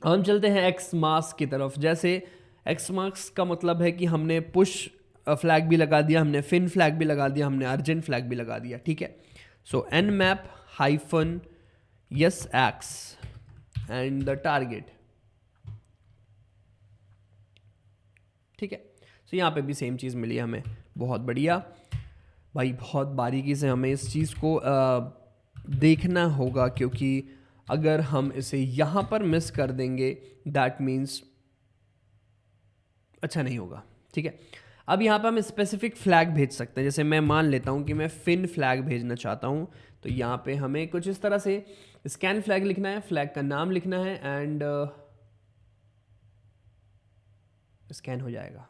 हम चलते हैं एक्स मास्क की तरफ। जैसे एक्स मास्क का मतलब है कि हमने पुश फ्लैग भी लगा दिया, हमने फिन फ्लैग भी लगा दिया, हमने अर्जेंट फ्लैग भी लगा दिया, ठीक है? सो nmap-yes-x एंड द टारगेट, ठीक है? सो यहाँ पे भी सेम चीज़ मिली हमें, बहुत बढ़िया भाई, बहुत बारीकी से हमें इस चीज़ को देखना होगा, क्योंकि अगर हम इसे यहाँ पर मिस कर देंगे दैट मीन्स अच्छा नहीं होगा, ठीक है? अब यहाँ पर हम स्पेसिफिक फ्लैग भेज सकते हैं, जैसे मैं मान लेता हूँ कि मैं फिन फ्लैग भेजना चाहता हूँ, तो यहाँ पे हमें कुछ इस तरह से स्कैन फ्लैग लिखना है, फ्लैग का नाम लिखना है एंड स्कैन हो जाएगा,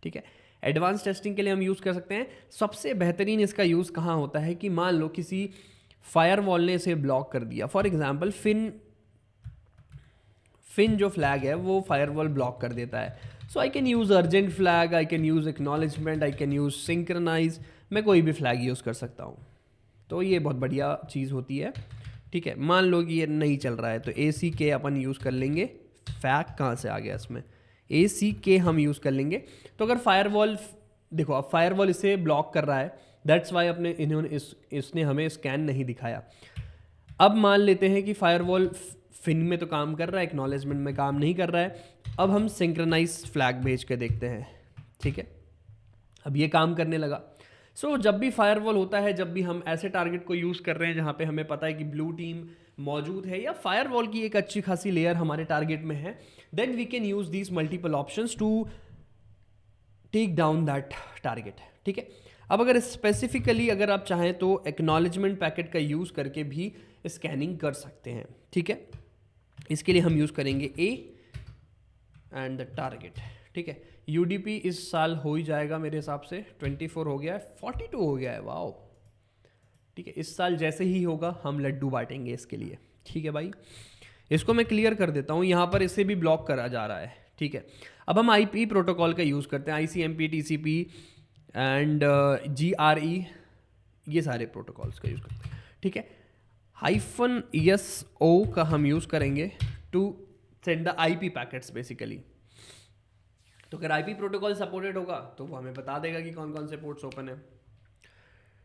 ठीक है? एडवांस टेस्टिंग के लिए हम यूज़ कर सकते हैं। सबसे बेहतरीन इसका यूज़ कहाँ होता है कि मान लो किसी फायरवॉल ने इसे ब्लॉक कर दिया, फॉर एग्जांपल फिन जो फ्लैग है वो फायरवॉल ब्लॉक कर देता है, so I can use urgent flag, I can use acknowledgement, I can use synchronise, मैं कोई भी फ्लैग यूज़ कर सकता हूँ, तो ये बहुत बढ़िया चीज़ होती है, ठीक है? मान लो कि ये नहीं चल रहा है तो AC के अपन यूज़ कर लेंगे फैक कहाँ से आ गया इसमें, ACK हम यूज़ कर लेंगे। तो अगर फायरवॉल, देखो अब फायरवॉल इसे ब्लॉक कर रहा है, दैट्स वाई इसने हमें स्कैन नहीं दिखाया। अब मान लेते हैं कि फायरवॉल फिन में तो काम कर रहा है, एक्नॉलेजमेंट में काम नहीं कर रहा है। अब हम सिंक्रोनाइज फ्लैग भेज के देखते हैं, ठीक है। अब ये काम करने लगा। सो जब भी फायरवॉल होता है, जब भी हम ऐसे टारगेट को यूज़ कर रहे हैं जहाँ पे हमें पता है कि ब्लू टीम मौजूद है या फायरवॉल की एक अच्छी खासी लेयर हमारे टारगेट में है, then we can use these multiple options to take down that target, ठीक है। अब अगर स्पेसिफिकली अगर आप चाहें तो एक्नॉलेजमेंट पैकेट का यूज़ करके भी स्कैनिंग कर सकते हैं, ठीक है। इसके लिए हम यूज़ करेंगे ए एंड द टारगेट, ठीक है। UDP इस साल हो ही जाएगा मेरे हिसाब से, 24 हो गया है, 42 हो गया है, वाओ, ठीक है। इस साल जैसे ही होगा हम लड्डू बांटेंगे इसके लिए, ठीक है भाई। इसको मैं क्लियर कर देता हूँ, यहाँ पर इसे भी ब्लॉक करा जा रहा है, ठीक है। अब हम IP प्रोटोकॉल का यूज़ करते हैं, ICMP, TCP एंड GRE, ये सारे प्रोटोकॉल्स का यूज़ करते हैं, ठीक है। -SO का हम यूज़ करेंगे to send the IP packets basically. तो अगर IP प्रोटोकॉल सपोर्टेड होगा तो वो हमें बता देगा कि कौन कौन से पोर्ट्स ओपन है,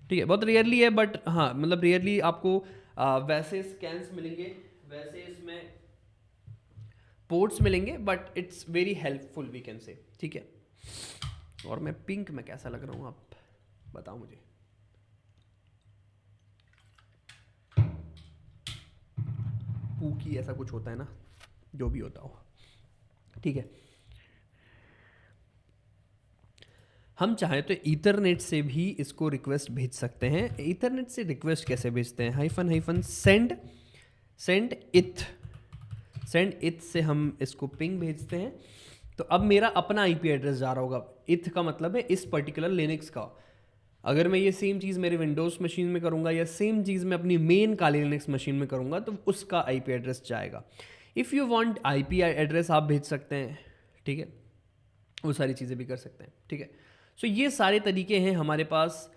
ठीक है। बहुत रेयरली है, बट हाँ मतलब रेयरली आपको वैसे स्कैन्स मिलेंगे, वैसे इसमें पोर्ट्स मिलेंगे, but it's very helpful we can say, ठीक है। और मैं पिंक में कैसा लग रहा हूँ आप बताओ मुझे। पूकी ऐसा कुछ होता है ना, जो भी होता हो, ठीक है। हम चाहें तो ईथरनेट से भी इसको रिक्वेस्ट भेज सकते हैं। ईथरनेट से रिक्वेस्ट कैसे भेजते हैं, हाइफन सेंड इथ से हम इसको पिंग भेजते हैं। तो अब मेरा अपना IP एड्रेस जा रहा होगा, इथ का मतलब है इस पर्टिकुलर लिनक्स का। अगर मैं ये सेम चीज़ मेरे विंडोज़ मशीन में करूँगा या सेम चीज़ मैं अपनी मेन काली लिनक्स मशीन में करूँगा तो उसका IP एड्रेस जाएगा। If you want IP address आप भेज सकते हैं, ठीक है, वो सारी चीज़ें भी कर सकते हैं, ठीक है। सो ये सारे तरीके हैं हमारे पास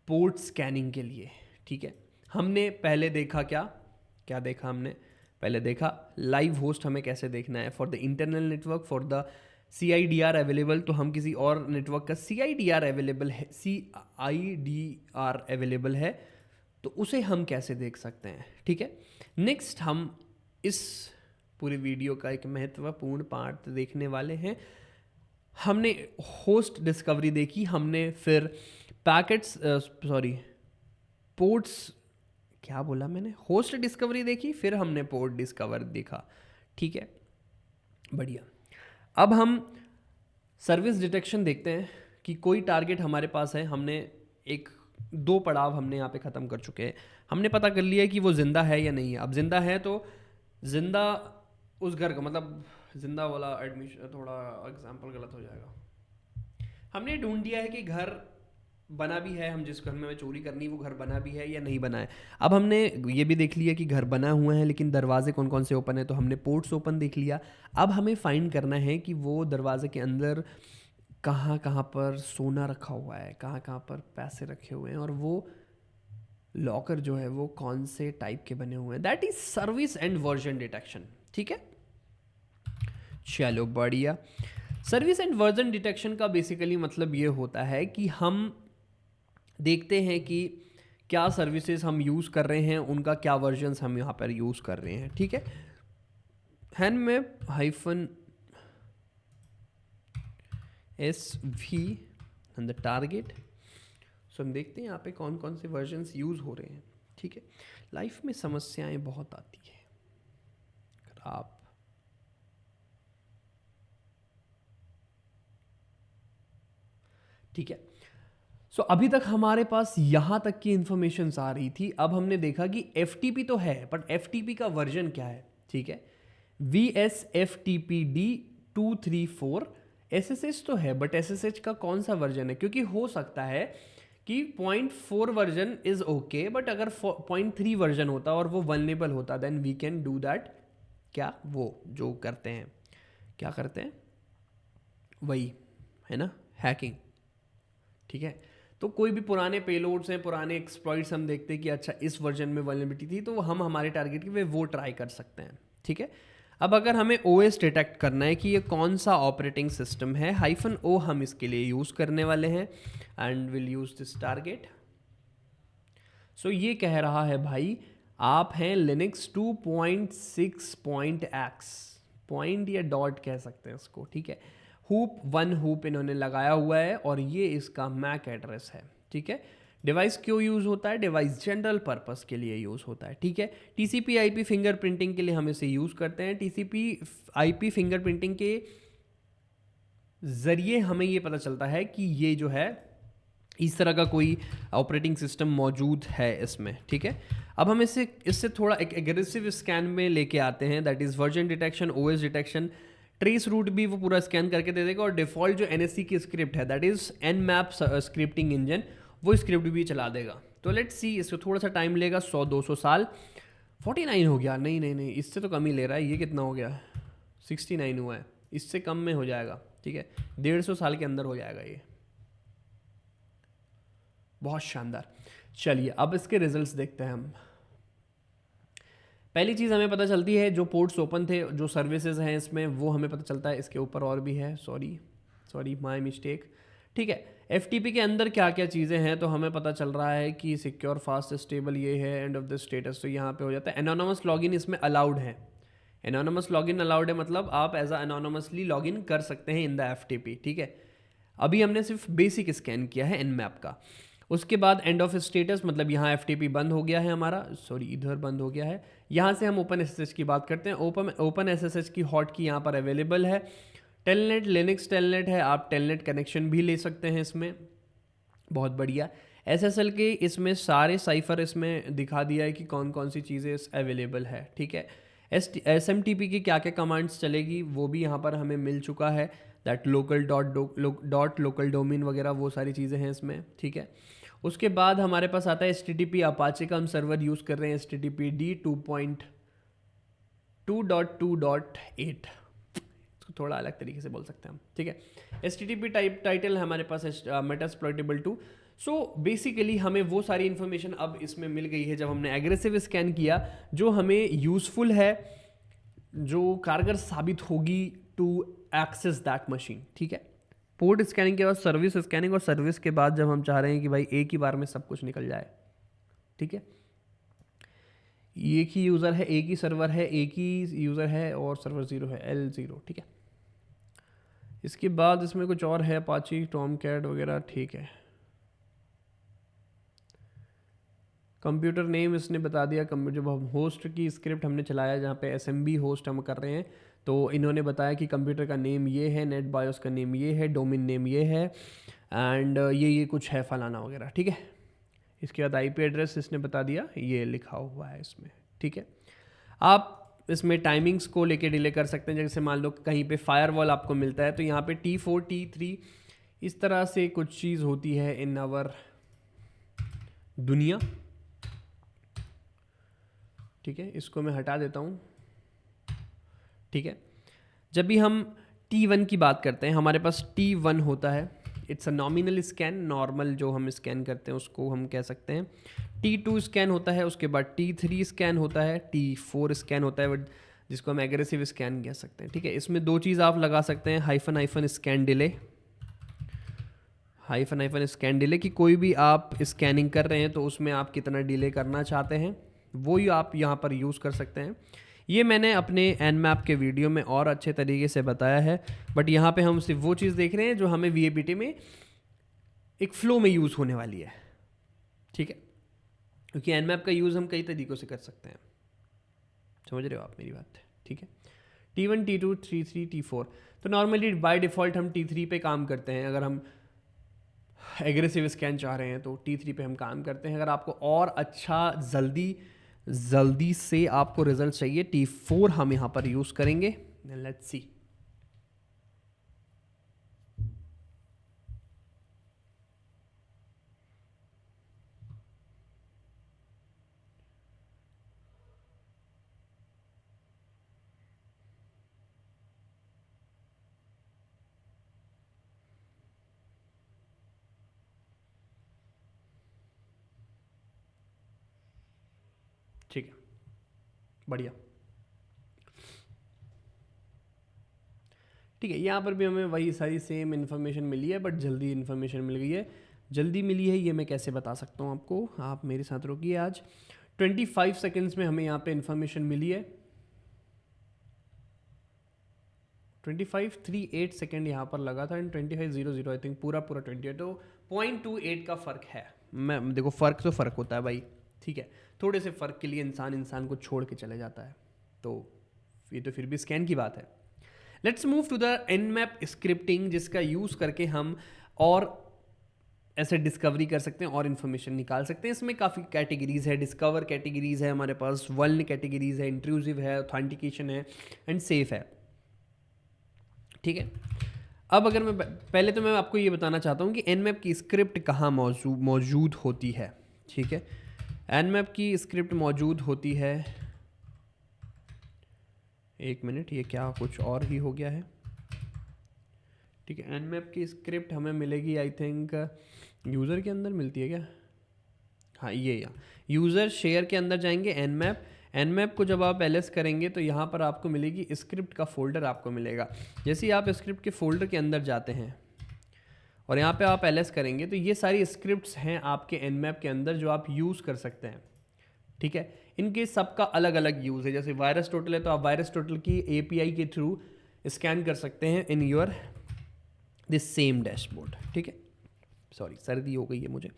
पोर्ट स्कैनिंग के लिए, ठीक है। हमने पहले देखा क्या देखा हमने पहले देखा लाइव होस्ट हमें कैसे देखना है for the internal network, for the CIDR available, तो हम किसी और नेटवर्क का CIDR अवेलेबल है, CIDR अवेलेबल है तो उसे हम कैसे देख सकते हैं, ठीक है। नेक्स्ट हम इस पूरी वीडियो का एक महत्वपूर्ण पार्ट देखने वाले हैं। हमने होस्ट डिस्कवरी देखी, हमने फिर पोर्ट्स, क्या बोला मैंने, होस्ट डिस्कवरी देखी, फिर हमने पोर्ट डिस्कवर देखा, ठीक है, बढ़िया। अब हम सर्विस डिटेक्शन देखते हैं कि कोई टारगेट हमारे पास है, हमने एक 2 पड़ाव हमने यहाँ पे ख़त्म कर चुके हैं। हमने पता कर लिया है कि वो ज़िंदा है या नहीं है। अब ज़िंदा है तो ज़िंदा उस घर का, मतलब ज़िंदा वाला एडमिशन थोड़ा एग्जाम्पल गलत हो जाएगा। हमने ढूंढ दिया है कि घर बना भी है, हम जिस घर में हमें चोरी करनी वो घर बना भी है या नहीं बना है। अब हमने ये भी देख लिया कि घर बना हुआ है लेकिन दरवाजे कौन कौन से ओपन है, तो हमने पोर्ट्स ओपन देख लिया। अब हमें फाइंड करना है कि वो दरवाजे के अंदर कहाँ कहाँ पर सोना रखा हुआ है, कहाँ कहाँ पर पैसे रखे हुए हैं, और वो लॉकर जो है वो कौन से टाइप के बने हुए हैं। That is service and version detection, ठीक है। चलो बढ़िया। सर्विस एंड वर्जन डिटेक्शन का बेसिकली मतलब ये होता है कि हम देखते हैं कि क्या सर्विसेज हम यूज़ कर रहे हैं, उनका क्या वर्जन्स हम यहाँ पर यूज़ कर रहे हैं, ठीक है। में -SV एंड द टारगेट। सो हम देखते हैं यहाँ पे कौन कौन से वर्जन्स यूज़ हो रहे हैं, ठीक है। लाइफ में समस्याएं बहुत आती है, अगर आप ठीक है। सो अभी तक हमारे पास यहाँ तक की इंफॉर्मेशन आ रही थी। अब हमने देखा कि FTP तो है, बट FTP का वर्जन क्या है, ठीक है। VSFTPD 234 SSH तो है, बट SSH का कौन सा वर्जन है, क्योंकि हो सकता है कि 0.4 वर्जन इज ओके, बट अगर 0.3 वर्जन होता और वो वल्नेबल होता then we can do that. क्या वो जो करते हैं, क्या करते हैं, वही है ना, हैकिंग, ठीक है। तो कोई भी पुराने पेलोड्स हैं, पुराने एक्सप्लॉइट्स हम देखते हैं कि अच्छा इस वर्जन में वल्नरेबिलिटी थी, तो हम हमारे टारगेट की वे वो ट्राई कर सकते हैं, ठीक है। अब अगर हमें OS डिटेक्ट करना है कि ये कौन सा ऑपरेटिंग सिस्टम है, -O हम इसके लिए यूज़ करने वाले हैं and will use this target. So ये कह रहा है भाई आप हैं लिनक्स 2.6.x, पॉइंट या डॉट कह सकते हैं इसको, ठीक है। हुप 1 हुप इन्होंने लगाया हुआ है और ये इसका मैक एड्रेस है, ठीक है। डिवाइस क्यों यूज़ होता है? डिवाइस जनरल पर्पस के लिए यूज़ होता है, ठीक है। TCP IP फिंगरप्रिंटिंग के लिए हम इसे यूज़ करते हैं। TCP IP फिंगरप्रिंटिंग के ज़रिए हमें ये पता चलता है कि ये जो है इस तरह का कोई ऑपरेटिंग सिस्टम मौजूद है इसमें, ठीक है। अब हम इससे थोड़ा एक एग्रेसिव स्कैन में लेके आते हैं, that is version detection, OS detection, traceroute भी वो पूरा स्कैन करके दे देगा और डिफ़ॉल्ट जो NSC की स्क्रिप्ट है that is Nmap scripting engine, वो स्क्रिप्ट भी चला देगा। तो लेट्स सी, इसको थोड़ा सा टाइम लेगा, 100-200 साल। 49 हो गया, नहीं नहीं नहीं, इससे तो कम ही ले रहा है। ये कितना हो गया? 69 हुआ है, इससे कम में हो जाएगा, ठीक है। 150 साल के अंदर हो जाएगा ये। बहुत शानदार। चलिए अब इसके रिजल्ट्स देखते हैं हम। पहली चीज़ हमें पता चलती है जो पोर्ट्स ओपन थे, जो सर्विसेज हैं इसमें, वो हमें पता चलता है। इसके ऊपर और भी है, सॉरी माय मिस्टेक, ठीक है। FTP के अंदर क्या क्या चीज़ें हैं तो हमें पता चल रहा है कि सिक्योर फास्ट स्टेबल ये है, एंड ऑफ द स्टेटस तो यहाँ पे हो जाता है। एनोनमस लॉगिन इसमें अलाउड है, एनोनमस लॉगिन अलाउड है, मतलब आप एज अ एनोनमसली लॉगिन कर सकते हैं इन द FTP, ठीक है। अभी हमने सिर्फ बेसिक स्कैन किया है Nmap का। उसके बाद एंड ऑफ स्टेटस, मतलब यहाँ FTP बंद हो गया है हमारा, इधर बंद हो गया है। यहाँ से हम ओपन SSH की बात करते हैं। ओपन SSH की हॉट की यहाँ पर अवेलेबल है। टेलनेट, लिनक्स टेलनेट है, आप टेलनेट कनेक्शन भी ले सकते हैं इसमें, बहुत बढ़िया। SSL के इसमें सारे साइफर इसमें दिखा दिया है कि कौन कौन सी चीज़ें अवेलेबल है, ठीक है। SMTP की क्या क्या कमांड्स चलेगी वो भी यहाँ पर हमें मिल चुका है, that local dot local domain वगैरह, वो सारी चीज़ें हैं इसमें, ठीक है। उसके बाद हमारे पास आता है HTTP अपाचे का हम सर्वर यूज़ कर रहे हैं, HTTPD 2.2.8, इसको थोड़ा अलग तरीके से बोल सकते हैं हम, ठीक है। HTTP टाइटल है हमारे पास मेटास्प्लॉइटेबल 2। सो बेसिकली हमें वो सारी इन्फॉर्मेशन अब इसमें मिल गई है जब हमने एग्रेसिव स्कैन किया, जो हमें यूज़फुल है, जो कारगर साबित होगी टू एक्सेस दैट मशीन, ठीक है। पोर्ट स्कैनिंग के बाद सर्विस स्कैनिंग, और सर्विस के बाद जब हम चाह रहे हैं कि भाई एक ही बार में सब कुछ निकल जाए, ठीक है। एक ही यूज़र है, एक ही सर्वर है, एक ही यूज़र है और सर्वर 0 है, L0, ठीक है। इसके बाद इसमें कुछ और है, अपाची, टॉमकैट वगैरह, ठीक है। कंप्यूटर नेम इसने बता दिया, जब हम होस्ट की स्क्रिप्ट हमने चलाया जहाँ पे SMB होस्ट हम कर रहे हैं, तो इन्होंने बताया कि कंप्यूटर का नेम ये है, नेट बायोस का नेम ये है, डोमेन नेम ये है, एंड ये कुछ है फलाना वगैरह, ठीक है। इसके बाद IP एड्रेस इसने बता दिया, ये लिखा हुआ है इसमें, ठीक है। आप इसमें टाइमिंग्स को लेके डिले कर सकते हैं, जैसे मान लो कहीं पे फायरवॉल आपको मिलता है तो यहाँ पे T4 T3 इस तरह से कुछ चीज़ होती है इन आवर दुनिया, ठीक है। इसको मैं हटा देता हूँ, ठीक है। जब भी हम T1 की बात करते हैं, हमारे पास T1 होता है, it's a nominal scan, normal जो हम स्कैन करते हैं उसको हम कह सकते हैं। T2 स्कैन होता है, उसके बाद T3 स्कैन होता है, T4 स्कैन होता है, बट जिसको हम एग्रेसिव स्कैन कह सकते हैं, ठीक है। इसमें दो चीज़ आप लगा सकते हैं, hyphen scan delay, hyphen scan delay, कि कोई भी आप स्कैनिंग कर रहे हैं तो उसमें आप कितना डिले करना चाहते हैं, वो ही आप यहाँ पर यूज़ कर सकते हैं। ये मैंने अपने Nmap के वीडियो में और अच्छे तरीके से बताया है, बट यहाँ पे हम सिर्फ वो चीज़ देख रहे हैं जो हमें VAPT में एक फ्लो में यूज़ होने वाली है, ठीक है। क्योंकि Nmap का यूज़ हम कई तरीक़ों से कर सकते हैं, समझ रहे हो आप मेरी बात, ठीक है। T1 T2 T3 T4, तो नॉर्मली बाय डिफ़ॉल्ट हम T3 पे काम करते हैं। अगर हम एग्रेसिव स्कैन चाह रहे हैं तो T3 पे हम काम करते हैं। अगर आपको और अच्छा जल्दी से आपको रिजल्ट चाहिए, T4 हम यहाँ पर यूज़ करेंगे। लेट्स सी, ठीक है, बढ़िया। ठीक है, यहाँ पर भी हमें वही सारी सेम इन्फॉर्मेशन मिली है, बट जल्दी इन्फॉर्मेशन मिल गई है। जल्दी मिली है ये मैं कैसे बता सकता हूँ आपको, आप मेरे साथ रुकिए। आज 25 सेकेंड्स में हमें यहाँ पे इन्फॉर्मेशन मिली है। 2538 सेकेंड यहाँ पर लगा था एंड 2500 आई थिंक पूरा 28, तो 0.28 का फ़र्क है। मैं देखो फ़र्क तो फ़र्क होता है भाई, ठीक है, थोड़े से फ़र्क के लिए इंसान को छोड़ के चले जाता है, तो ये तो फिर भी स्कैन की बात है। Let's move to the Nmap scripting, जिसका यूज़ करके हम और ऐसे डिस्कवरी कर सकते हैं और इन्फॉर्मेशन निकाल सकते हैं। इसमें काफ़ी कैटेगरीज है, डिस्कवर कैटेगरीज है हमारे पास, वल्न कैटेगरीज है, इंट्रूसिव है, ऑथेंटिकेशन है एंड सेफ है, ठीक है। अब अगर मैं पहले तो मैं आपको ये बताना चाहता हूँ कि Nmap की स्क्रिप्ट कहाँ मौजूद होती है, ठीक है। Nmap की स्क्रिप्ट मौजूद होती है, एक मिनट, ये क्या कुछ और ही हो गया है, ठीक है। Nmap की स्क्रिप्ट हमें मिलेगी आई थिंक यूज़र के अंदर मिलती है क्या, हाँ ये यहाँ यूज़र शेयर के अंदर जाएंगे Nmap को जब आप ls करेंगे तो यहाँ पर आपको मिलेगी स्क्रिप्ट का फोल्डर आपको मिलेगा। जैसे ही आप स्क्रिप्ट के फोल्डर के अंदर जाते हैं और यहाँ पे आप ls करेंगे तो ये सारी स्क्रिप्ट्स हैं आपके Nmap के अंदर जो आप यूज़ कर सकते हैं, ठीक है। इनके सबका अलग अलग यूज़ है। जैसे वायरस टोटल है तो आप वायरस टोटल की API के थ्रू स्कैन कर सकते हैं in your this same dashboard, ठीक है। सॉरी सर्दी हो गई है मुझे।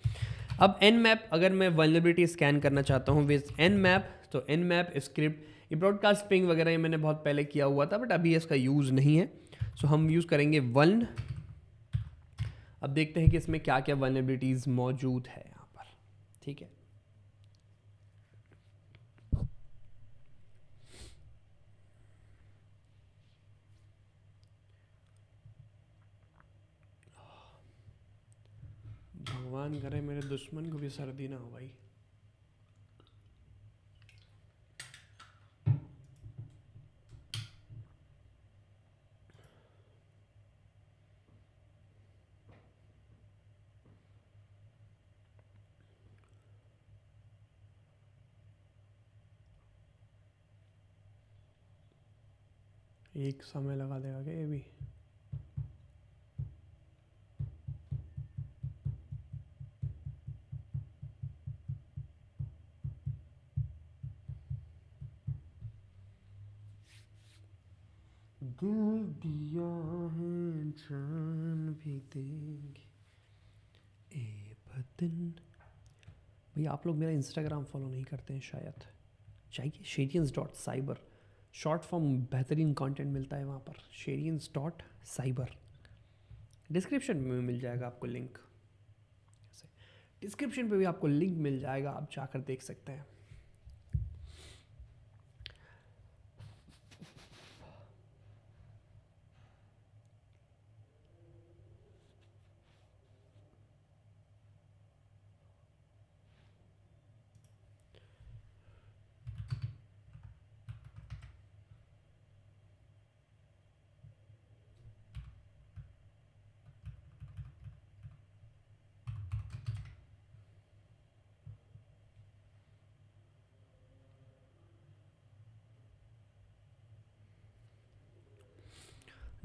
अब Nmap अगर मैं वल्नरेबिलिटी स्कैन करना चाहता हूँ विद Nmap, तो Nmap स्क्रिप्ट, ये ब्रॉडकास्ट पिंग वगैरह ये मैंने बहुत पहले किया हुआ था बट अभी इसका यूज़ नहीं है, सो हम यूज़ करेंगे वल्न। अब देखते हैं कि इसमें क्या क्या वल्नरेबिलिटीज़ मौजूद है यहाँ पर, ठीक है। भगवान करे मेरे दुश्मन को भी सर्दी ना हो भाई। एक समय लगा देगा क्या ये भी? दिल दिया है जान भी देंगे ए बदन। भैया आप लोग मेरा इंस्टाग्राम फॉलो नहीं करते हैं शायद, चाहिए sharians.cyber, शॉर्ट फॉर्म बेहतरीन कंटेंट मिलता है वहाँ पर, sharians.cyber, डिस्क्रिप्शन में मिल जाएगा आपको लिंक, डिस्क्रिप्शन पे भी आपको लिंक मिल जाएगा, आप जाकर देख सकते हैं।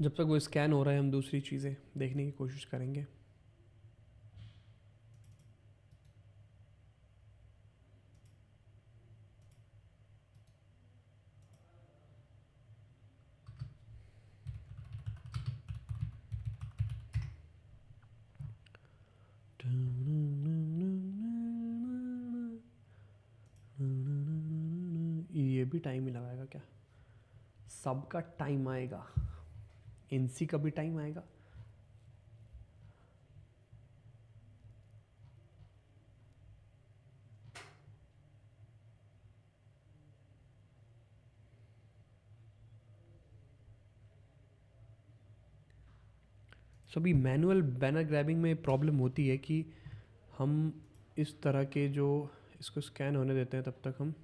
जब तक वो स्कैन हो रहा है हम दूसरी चीज़ें देखने की कोशिश करेंगे। ये भी टाइम ही लगाएगा क्या? सबका टाइम आएगा, इनसी का भी टाइम आएगा। सभी मैनुअल बैनर ग्रैबिंग में प्रॉब्लम होती है कि हम इस तरह के जो इसको स्कैन होने देते हैं तब तक हम,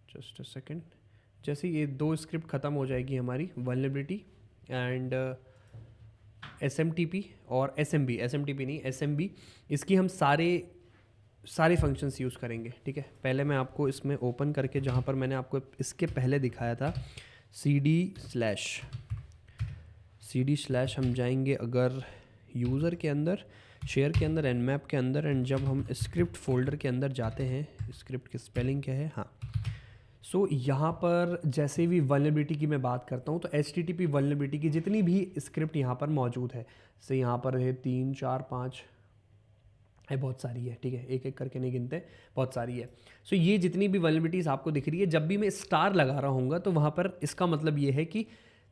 जस्ट अ सेकेंड, जैसे ये दो स्क्रिप्ट ख़त्म हो जाएगी हमारी वल्नरेबिलिटी एंड SMTP और SMTP नहीं SMB, इसकी हम सारे फंक्शंस यूज़ करेंगे, ठीक है। पहले मैं आपको इसमें ओपन करके, जहाँ पर मैंने आपको इसके पहले दिखाया था CD/ cd/ हम जाएंगे अगर यूज़र के अंदर, शेयर के अंदर, nmap के अंदर, एंड जब हम स्क्रिप्ट फोल्डर के अंदर जाते हैं, स्क्रिप्ट की स्पेलिंग क्या है, हाँ, सो यहाँ पर जैसे भी वल्नरेबिलिटी की मैं बात करता हूँ तो HTTP वल्नरेबिलिटी की जितनी भी स्क्रिप्ट यहाँ पर मौजूद है, जैसे यहाँ पर है 3 4 5 है, बहुत सारी है, ठीक है, एक एक करके नहीं गिनते, बहुत सारी है। सो ये जितनी भी वल्नरेबिलिटीज़ आपको दिख रही है, जब भी मैं स्टार लगा रहा हूँगा तो वहाँ पर इसका मतलब ये है कि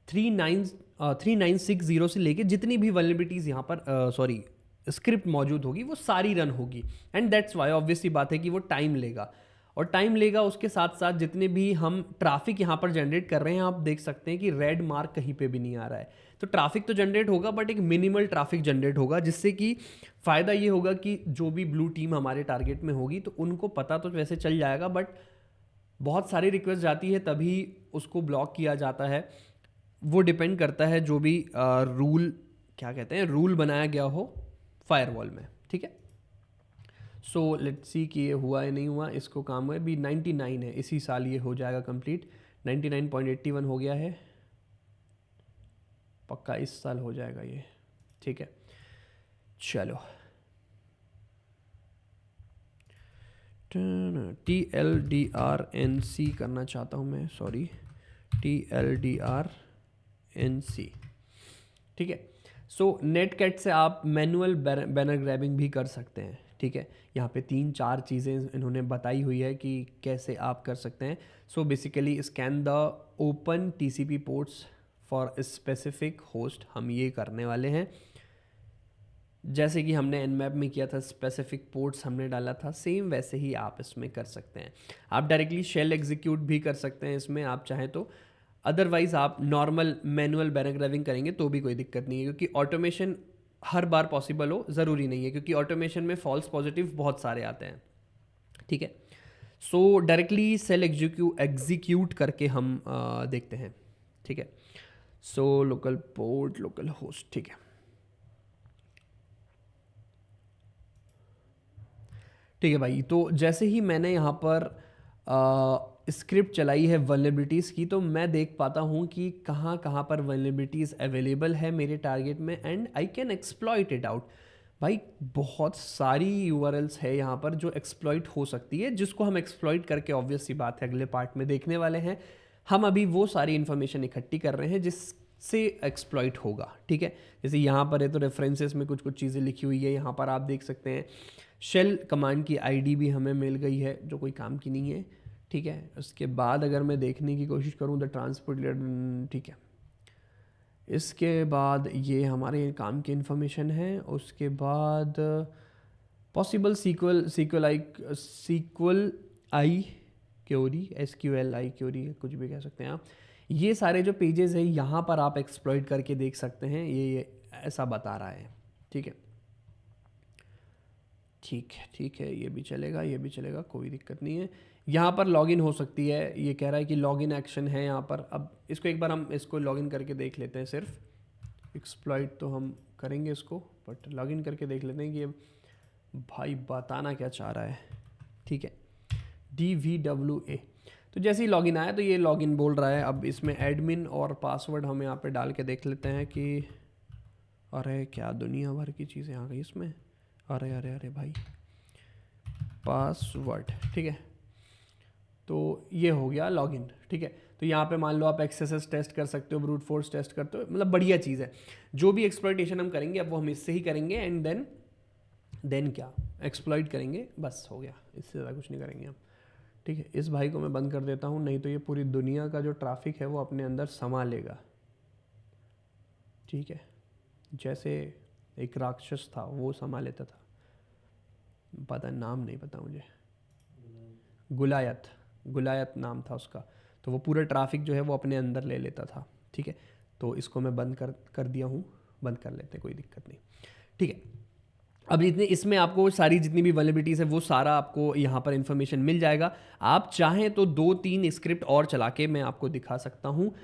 3960 से लेके जितनी भी वल्नरेबिलिटीज़ यहाँ पर सॉरी स्क्रिप्ट मौजूद होगी वो सारी रन होगी, एंड दैट्स वाई ऑब्वियस सी बात है कि वो टाइम लेगा, और टाइम लेगा। उसके साथ साथ जितने भी हम ट्रैफिक यहाँ पर जनरेट कर रहे हैं, आप देख सकते हैं कि रेड मार्क कहीं पे भी नहीं आ रहा है, तो ट्रैफिक तो जनरेट होगा बट एक मिनिमल ट्रैफिक जनरेट होगा, जिससे कि फ़ायदा ये होगा कि जो भी ब्लू टीम हमारे टारगेट में होगी तो उनको पता तो वैसे चल जाएगा, बट बहुत सारी रिक्वेस्ट जाती है तभी उसको ब्लॉक किया जाता है। वो डिपेंड करता है जो भी रूल, क्या कहते हैं, रूल बनाया गया हो फायरवॉल में, ठीक है। सो लेट्स सी कि ये हुआ है नहीं हुआ, इसको काम हुआ अभी 99 है, इसी साल ये हो जाएगा कंप्लीट, 99.81 हो गया है, पक्का इस साल हो जाएगा ये, ठीक है। चलो TLDRNC करना चाहता हूँ मैं, सॉरी, TLDRNC, ठीक है। सो नेटकैट से आप मैनुअल बैनर ग्रैबिंग भी कर सकते हैं, ठीक है। यहाँ पे 3-4 चीज़ें इन्होंने बताई हुई है कि कैसे आप कर सकते हैं। So basically scan the open TCP ports for specific host, हम ये करने वाले हैं, जैसे कि हमने nmap में किया था, स्पेसिफिक पोर्ट्स हमने डाला था, सेम वैसे ही आप इसमें कर सकते हैं। आप डायरेक्टली शेल एग्जीक्यूट भी कर सकते हैं इसमें आप चाहें तो, अदरवाइज आप नॉर्मल मैनुअल बैनर ग्रैबिंग करेंगे तो भी कोई दिक्कत नहीं है, क्योंकि ऑटोमेशन हर बार पॉसिबल हो ज़रूरी नहीं है, क्योंकि ऑटोमेशन में फॉल्स पॉजिटिव बहुत सारे आते हैं, ठीक है। सो डायरेक्टली सेल एग्जीक्यूट करके हम देखते हैं, ठीक है। So local port, local host, ठीक है। ठीक है भाई, तो जैसे ही मैंने यहाँ पर स्क्रिप्ट चलाई है वल्नरेबिलिटीज़ की, तो मैं देख पाता हूँ कि कहाँ कहाँ पर वल्नरेबिलिटीज़ अवेलेबल है मेरे टारगेट में, and I can exploit it out. भाई बहुत सारी URLs है यहाँ पर जो एक्सप्लॉइट हो सकती है, जिसको हम एक्सप्लॉइट करके ऑब्वियस सी बात है अगले पार्ट में देखने वाले हैं। हम अभी वो सारी इन्फॉर्मेशन इकट्ठी कर रहे हैं जिससे एक्सप्लॉइट होगा, ठीक है। जैसे यहाँ पर है तो रेफरेंसेस में कुछ कुछ चीज़ें लिखी हुई है, यहाँ पर आप देख सकते हैं। शेल कमांड की ID भी हमें मिल गई है जो कोई काम की नहीं है, ठीक है। उसके बाद अगर मैं देखने की कोशिश करूँ द ट्रांसपोर्ट, ठीक है, इसके बाद ये हमारे काम की इन्फॉर्मेशन है। उसके बाद पॉसिबल सीक्वल आई क्योरी, SQLi क्योरी, कुछ भी कह सकते हैं आप। ये सारे जो पेजेस हैं यहाँ पर आप एक्सप्लॉइट करके देख सकते हैं, ये ऐसा बता रहा है, ठीक है। ठीक है, ये भी चलेगा, ये भी चलेगा, कोई दिक्कत नहीं है। यहाँ पर लॉगिन हो सकती है, ये कह रहा है कि लॉगिन एक्शन है यहाँ पर। अब इसको एक बार हम इसको लॉगिन करके देख लेते हैं, सिर्फ एक्सप्लॉइट तो हम करेंगे इसको, बट लॉगिन करके देख लेते हैं कि भाई बताना क्या चाह रहा है, ठीक है। DVWA, तो जैसे ही लॉगिन आया तो ये लॉगिन बोल रहा है। अब इसमें एडमिन और पासवर्ड हम यहाँ पे डाल के देख लेते हैं कि अरे क्या दुनिया भर की चीज़ें आ गई इसमें, अरे अरे अरे भाई, पासवर्ड, ठीक है। तो ये हो गया लॉगिन, ठीक है। तो यहाँ पे मान लो आप XSS टेस्ट कर सकते हो, ब्रूट फोर्स टेस्ट करते हो, मतलब बढ़िया चीज़ है। जो भी एक्सप्लॉइटेशन हम करेंगे अब वो हम इससे ही करेंगे, एंड देन क्या एक्सप्लॉइट करेंगे, बस हो गया, इससे ज़्यादा कुछ नहीं करेंगे हम, ठीक है। इस भाई को मैं बंद कर देता हूँ, नहीं तो ये पूरी दुनिया का जो ट्रैफिक है वो अपने अंदर समा लेगा, ठीक है। जैसे एक राक्षस था वो समा लेता था, पता नाम नहीं पता मुझे, गुलायत नाम था उसका। तो वो पूरा ट्रैफिक जो है वो अपने अंदर ले लेता था, ठीक है। तो इसको मैं बंद कर दिया हूँ, बंद कर लेते हैं, कोई दिक्कत नहीं, ठीक है। अब इतने इसमें आपको सारी जितनी भी वल्नरेबिलिटीज़ है वो सारा आपको यहाँ पर इन्फॉर्मेशन मिल जाएगा। आप चाहें तो 2-3 स्क्रिप्ट और चला के मैं आपको दिखा सकता हूँ,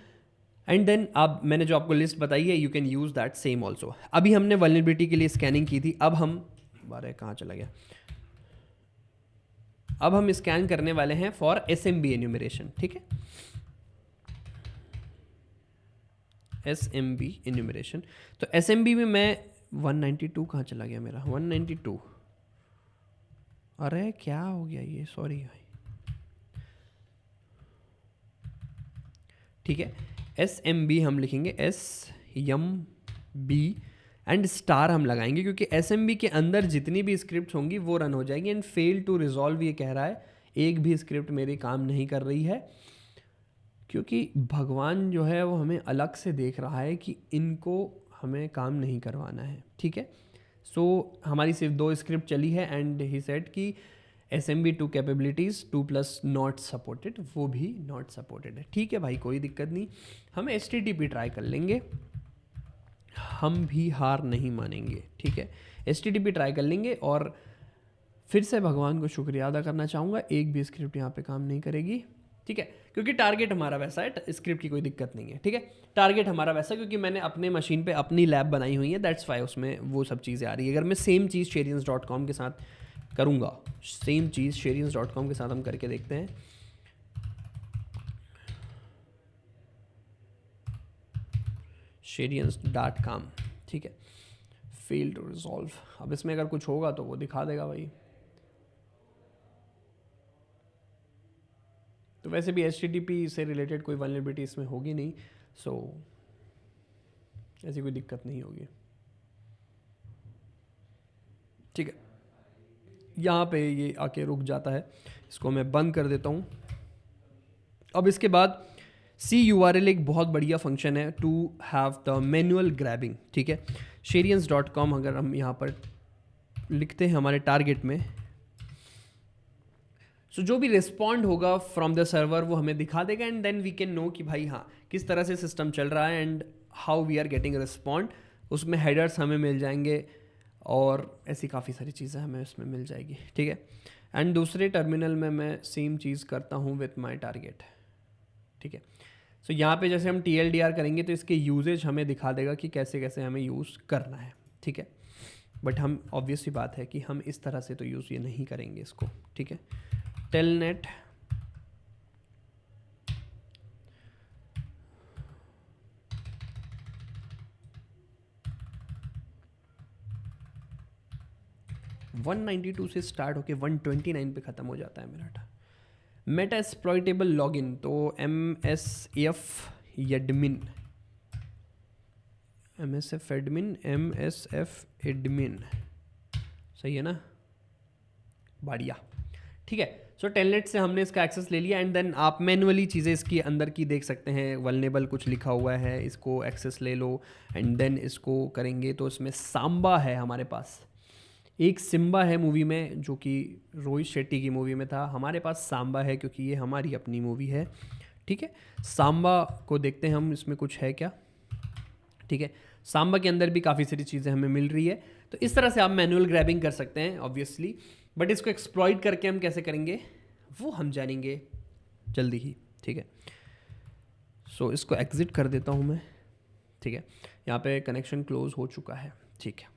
एंड देन अब मैंने जो आपको लिस्ट बताई है you can use that same also. अभी हमने वल्नरेबिलिटी के लिए स्कैनिंग की थी, अब हम बारे कहाँ चला गया, अब हम स्कैन करने वाले हैं फॉर SMB एन्यूमरेशन, ठीक है। SMB enumeration. तो SMB में मैं 192 कहाँ चला गया मेरा 192, अरे क्या हो गया ये, सॉरी भाई। ठीक है, SMB हम लिखेंगे SMB एंड स्टार हम लगाएंगे, क्योंकि SMB के अंदर जितनी भी स्क्रिप्ट होंगी वो रन हो जाएगी। एंड फेल टू रिजॉल्व ये कह रहा है, एक भी स्क्रिप्ट मेरी काम नहीं कर रही है, क्योंकि भगवान जो है वो हमें अलग से देख रहा है कि इनको हमें काम नहीं करवाना है। ठीक है, सो हमारी सिर्फ 2 स्क्रिप्ट चली है एंड ही सेड कि SMB2 कैपेबिलिटीज़ 2+ नॉट सपोर्टेड, वो भी नॉट सपोर्टेड है। ठीक है भाई, कोई दिक्कत नहीं, हम HTTP ट्राई कर लेंगे, हम भी हार नहीं मानेंगे। ठीक है, HTTP ट्राई कर लेंगे। और फिर से भगवान को शुक्रिया अदा करना चाहूँगा, एक भी स्क्रिप्ट यहाँ पे काम नहीं करेगी। ठीक है, क्योंकि टारगेट हमारा वैसा है, स्क्रिप्ट की कोई दिक्कत नहीं है। ठीक है, टारगेट हमारा वैसा, क्योंकि मैंने अपने मशीन पे अपनी लैब बनाई हुई है, दैट्स वाई उसमें वो सब चीज़ें आ रही है। अगर मैं सेम चीज़ Sharians.com के साथ करूँगा, सेम चीज़ Sharians.com के साथ हम करके देखते हैं। Sharians.com, ठीक है, फेल टू रिजॉल्व। अब इसमें अगर कुछ होगा तो वो दिखा देगा भाई। तो वैसे भी HTTP से रिलेटेड कोई वल्नरेबिलिटी इसमें होगी नहीं, सो ऐसी कोई दिक्कत नहीं होगी। ठीक है, यहाँ पे ये आके रुक जाता है, इसको मैं बंद कर देता हूँ। अब इसके बाद CURL एक बहुत बढ़िया फंक्शन है to have the manual grabbing. ठीक है, Sharians.com अगर हम यहाँ पर लिखते हैं हमारे टारगेट में, सो जो भी रिस्पॉन्ड होगा फ्रॉम द सर्वर वो हमें दिखा देगा, and then we can no कि भाई हाँ किस तरह से सिस्टम चल रहा है and how we are getting respond. उसमें हेडर्स हमें मिल जाएंगे और ऐसी काफ़ी सारी चीज़ें हमें उसमें मिल जाएगी। ठीक है, एंड दूसरे टर्मिनल में मैं सेम चीज़ करता हूँ विथ माई टारगेट। ठीक है, सो यहाँ पे जैसे हम TLDR करेंगे तो इसके यूजेज हमें दिखा देगा कि कैसे कैसे हमें यूज़ करना है। ठीक है, बट हम ऑब्वियस सी बात है कि हम इस तरह से तो यूज़ ये नहीं करेंगे इसको। ठीक है, टेलनेट (192) से स्टार्ट होके 129 पे ख़त्म हो जाता है मेरा। मेटा एक्सप्लॉइटेबल लॉगिन, तो MSF एडमिन, MSF एडमिन सही है ना, बढ़िया। ठीक है, सो टेलनेट से हमने इसका एक्सेस ले लिया, एंड देन आप मैनुअली चीज़ें इसकी अंदर की देख सकते हैं। वल्नेबल कुछ लिखा हुआ है, इसको एक्सेस ले लो, एंड देन इसको करेंगे तो इसमें सांबा है हमारे पास। एक सिम्बा है मूवी में जो कि रोहित शेट्टी की मूवी में था, हमारे पास सांबा है क्योंकि ये हमारी अपनी मूवी है। ठीक है, सांबा को देखते हैं हम, इसमें कुछ है क्या। ठीक है, सांबा के अंदर भी काफ़ी सारी चीज़ें हमें मिल रही है। तो इस तरह से आप मैनुअल ग्रैबिंग कर सकते हैं ऑब्वियसली, बट इसको एक्सप्लॉइट करके हम कैसे करेंगे वो हम जानेंगे जल्दी ही। ठीक है, सो इसको एग्जिट कर देता हूँ मैं। ठीक है, यहाँ पे कनेक्शन क्लोज हो चुका है। ठीक है,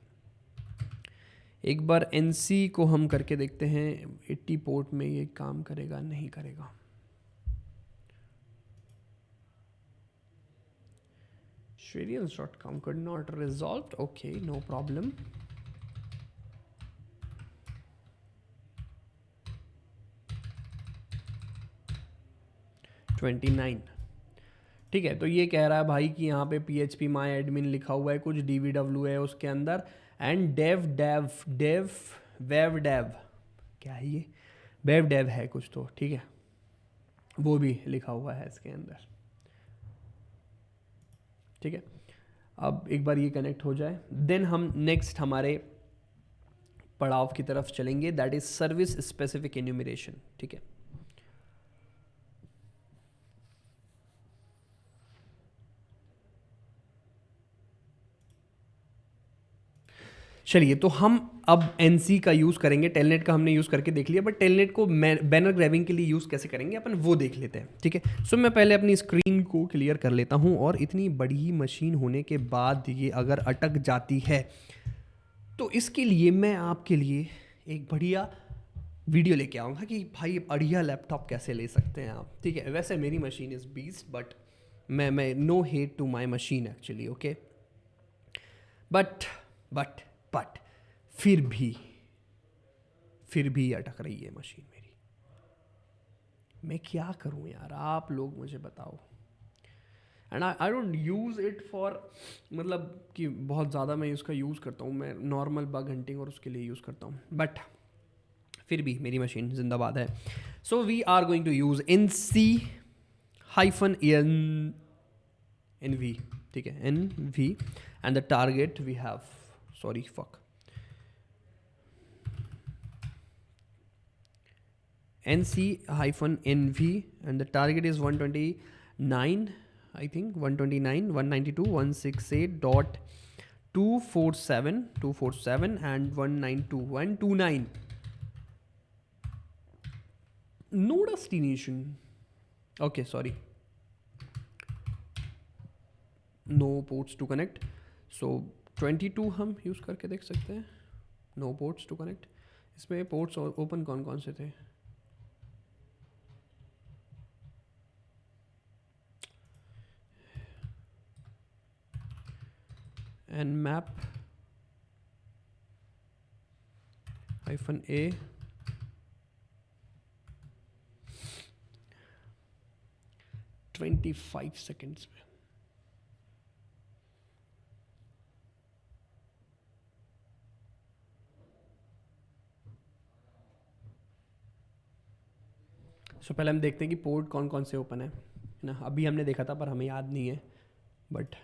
एक बार NC को हम करके देखते हैं 80 पोर्ट में ये काम करेगा नहीं करेगा। Sharians.com could not resolved, okay, no problem. (29) ठीक है, तो ये कह रहा है भाई कि यहाँ पे PHP my admin लिखा हुआ है, कुछ DVW है उसके अंदर, एंड dev क्या है ये, dev है कुछ तो। ठीक है, वो भी लिखा हुआ है इसके अंदर। ठीक है, अब एक बार ये कनेक्ट हो जाए, देन हम नेक्स्ट हमारे पड़ाव की तरफ चलेंगे, that is service specific enumeration. ठीक है, चलिए तो हम अब NC का यूज़ करेंगे। टेलनेट का हमने यूज़ करके देख लिया, बट टेलनेट को बैनर ग्रैबिंग के लिए यूज़ कैसे करेंगे अपन वो देख लेते हैं। ठीक है, सो मैं पहले अपनी स्क्रीन को क्लियर कर लेता हूँ, और इतनी बड़ी मशीन होने के बाद ये अगर अटक जाती है तो इसके लिए मैं आपके लिए एक बढ़िया वीडियो लेके आऊँगा कि भाई बढ़िया लैपटॉप कैसे ले सकते हैं आप। ठीक है, वैसे मेरी मशीन इज़ बीस्ट, बट मैं no hate to my machine actually, okay, but फिर भी अटक रही है मशीन मेरी। मैं क्या करूं यार, आप लोग मुझे बताओ। And I don't use it for, मतलब कि बहुत ज़्यादा मैं इसका यूज़ करता हूँ, मैं नॉर्मल बग हंटिंग और उसके लिए यूज़ करता हूँ, बट फिर भी मेरी मशीन जिंदाबाद है। So we are going to use NC-NV, ठीक है, NV, and the target we have, sorry fuck, NC-NV, and the target is 129, I think 129, 192, 168.247 and 192, 129. No destination. Okay, sorry. No ports to connect. So 22 हम use करके देख सकते हैं. No ports to connect. इसमें ports open कौन कौन से थे? nmap -a 25 seconds में. सो पहले हम देखते हैं कि पोर्ट कौन कौन से ओपन है ना. अभी हमने देखा था पर हमें याद नहीं है, बट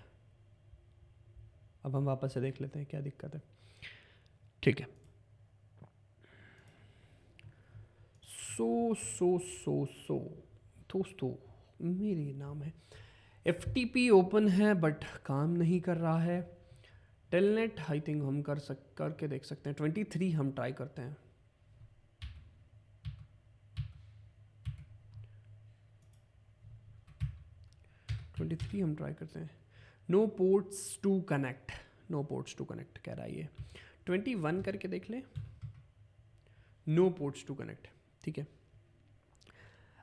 अब हम वापस से देख लेते हैं क्या दिक्कत है. ठीक है. सो दोस्तों, मेरे नाम है, FTP ओपन है बट काम नहीं कर रहा है. टेलनेट आई थिंक हम करके देख सकते हैं. 23 हम ट्राई करते हैं. हम ट्राई करते हैं. नो पोर्ट्स टू कनेक्ट कह रहा है ये. 21 करके देख लें. No ports to connect. ठीक है.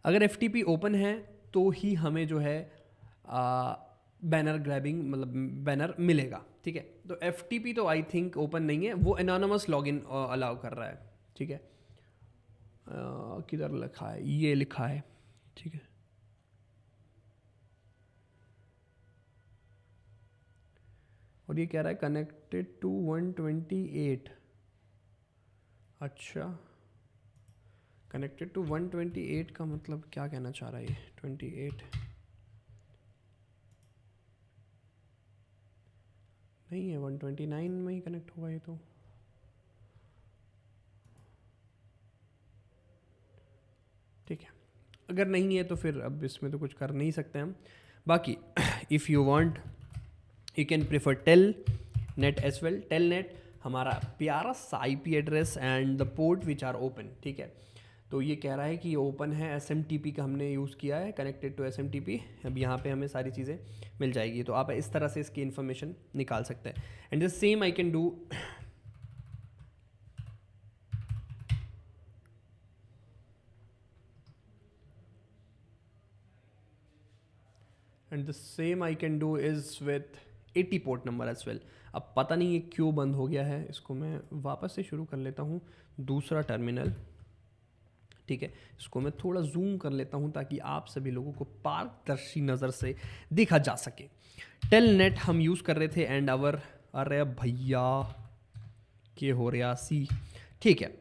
अगर FTP ओपन है तो ही हमें जो है बैनर ग्रैबिंग, मतलब बैनर मिलेगा. ठीक है. तो FTP तो आई थिंक ओपन नहीं है, वो एनोनिमस लॉगिन अलाउ कर रहा है. ठीक है. किधर लिखा है? ये लिखा है. ठीक है. और ये कह रहा है कनेक्टेड टू 128. अच्छा, कनेक्टेड टू 128 का मतलब क्या कहना चाह रहा है ये? 28 नहीं है, 129 में ही कनेक्ट होगा ये तो. ठीक है. अगर नहीं है तो फिर अब इसमें तो कुछ कर नहीं सकते हम. बाकी if you want you can prefer telnet as well. Telnet हमारा प्यारा सा IP address and the port which are open. ठीक है. तो ये कह रहा है कि ये ओपन है. SMTP का हमने यूज़ किया है, कनेक्टेड टू SMTP. अब यहाँ पे हमें सारी चीज़ें मिल जाएगी. तो आप इस तरह से इसकी इन्फॉर्मेशन निकाल सकते हैं. And the same I can do is with 80 port number as well. अब पता नहीं ये क्यों बंद हो गया है. इसको मैं वापस से शुरू कर लेता हूँ, दूसरा टर्मिनल. ठीक है. इसको मैं थोड़ा जूम कर लेता हूँ ताकि आप सभी लोगों को पारदर्शी नज़र से देखा जा सके. टेलनेट हम यूज़ कर रहे थे एंड अरे भैया के हो रहा सी. ठीक है,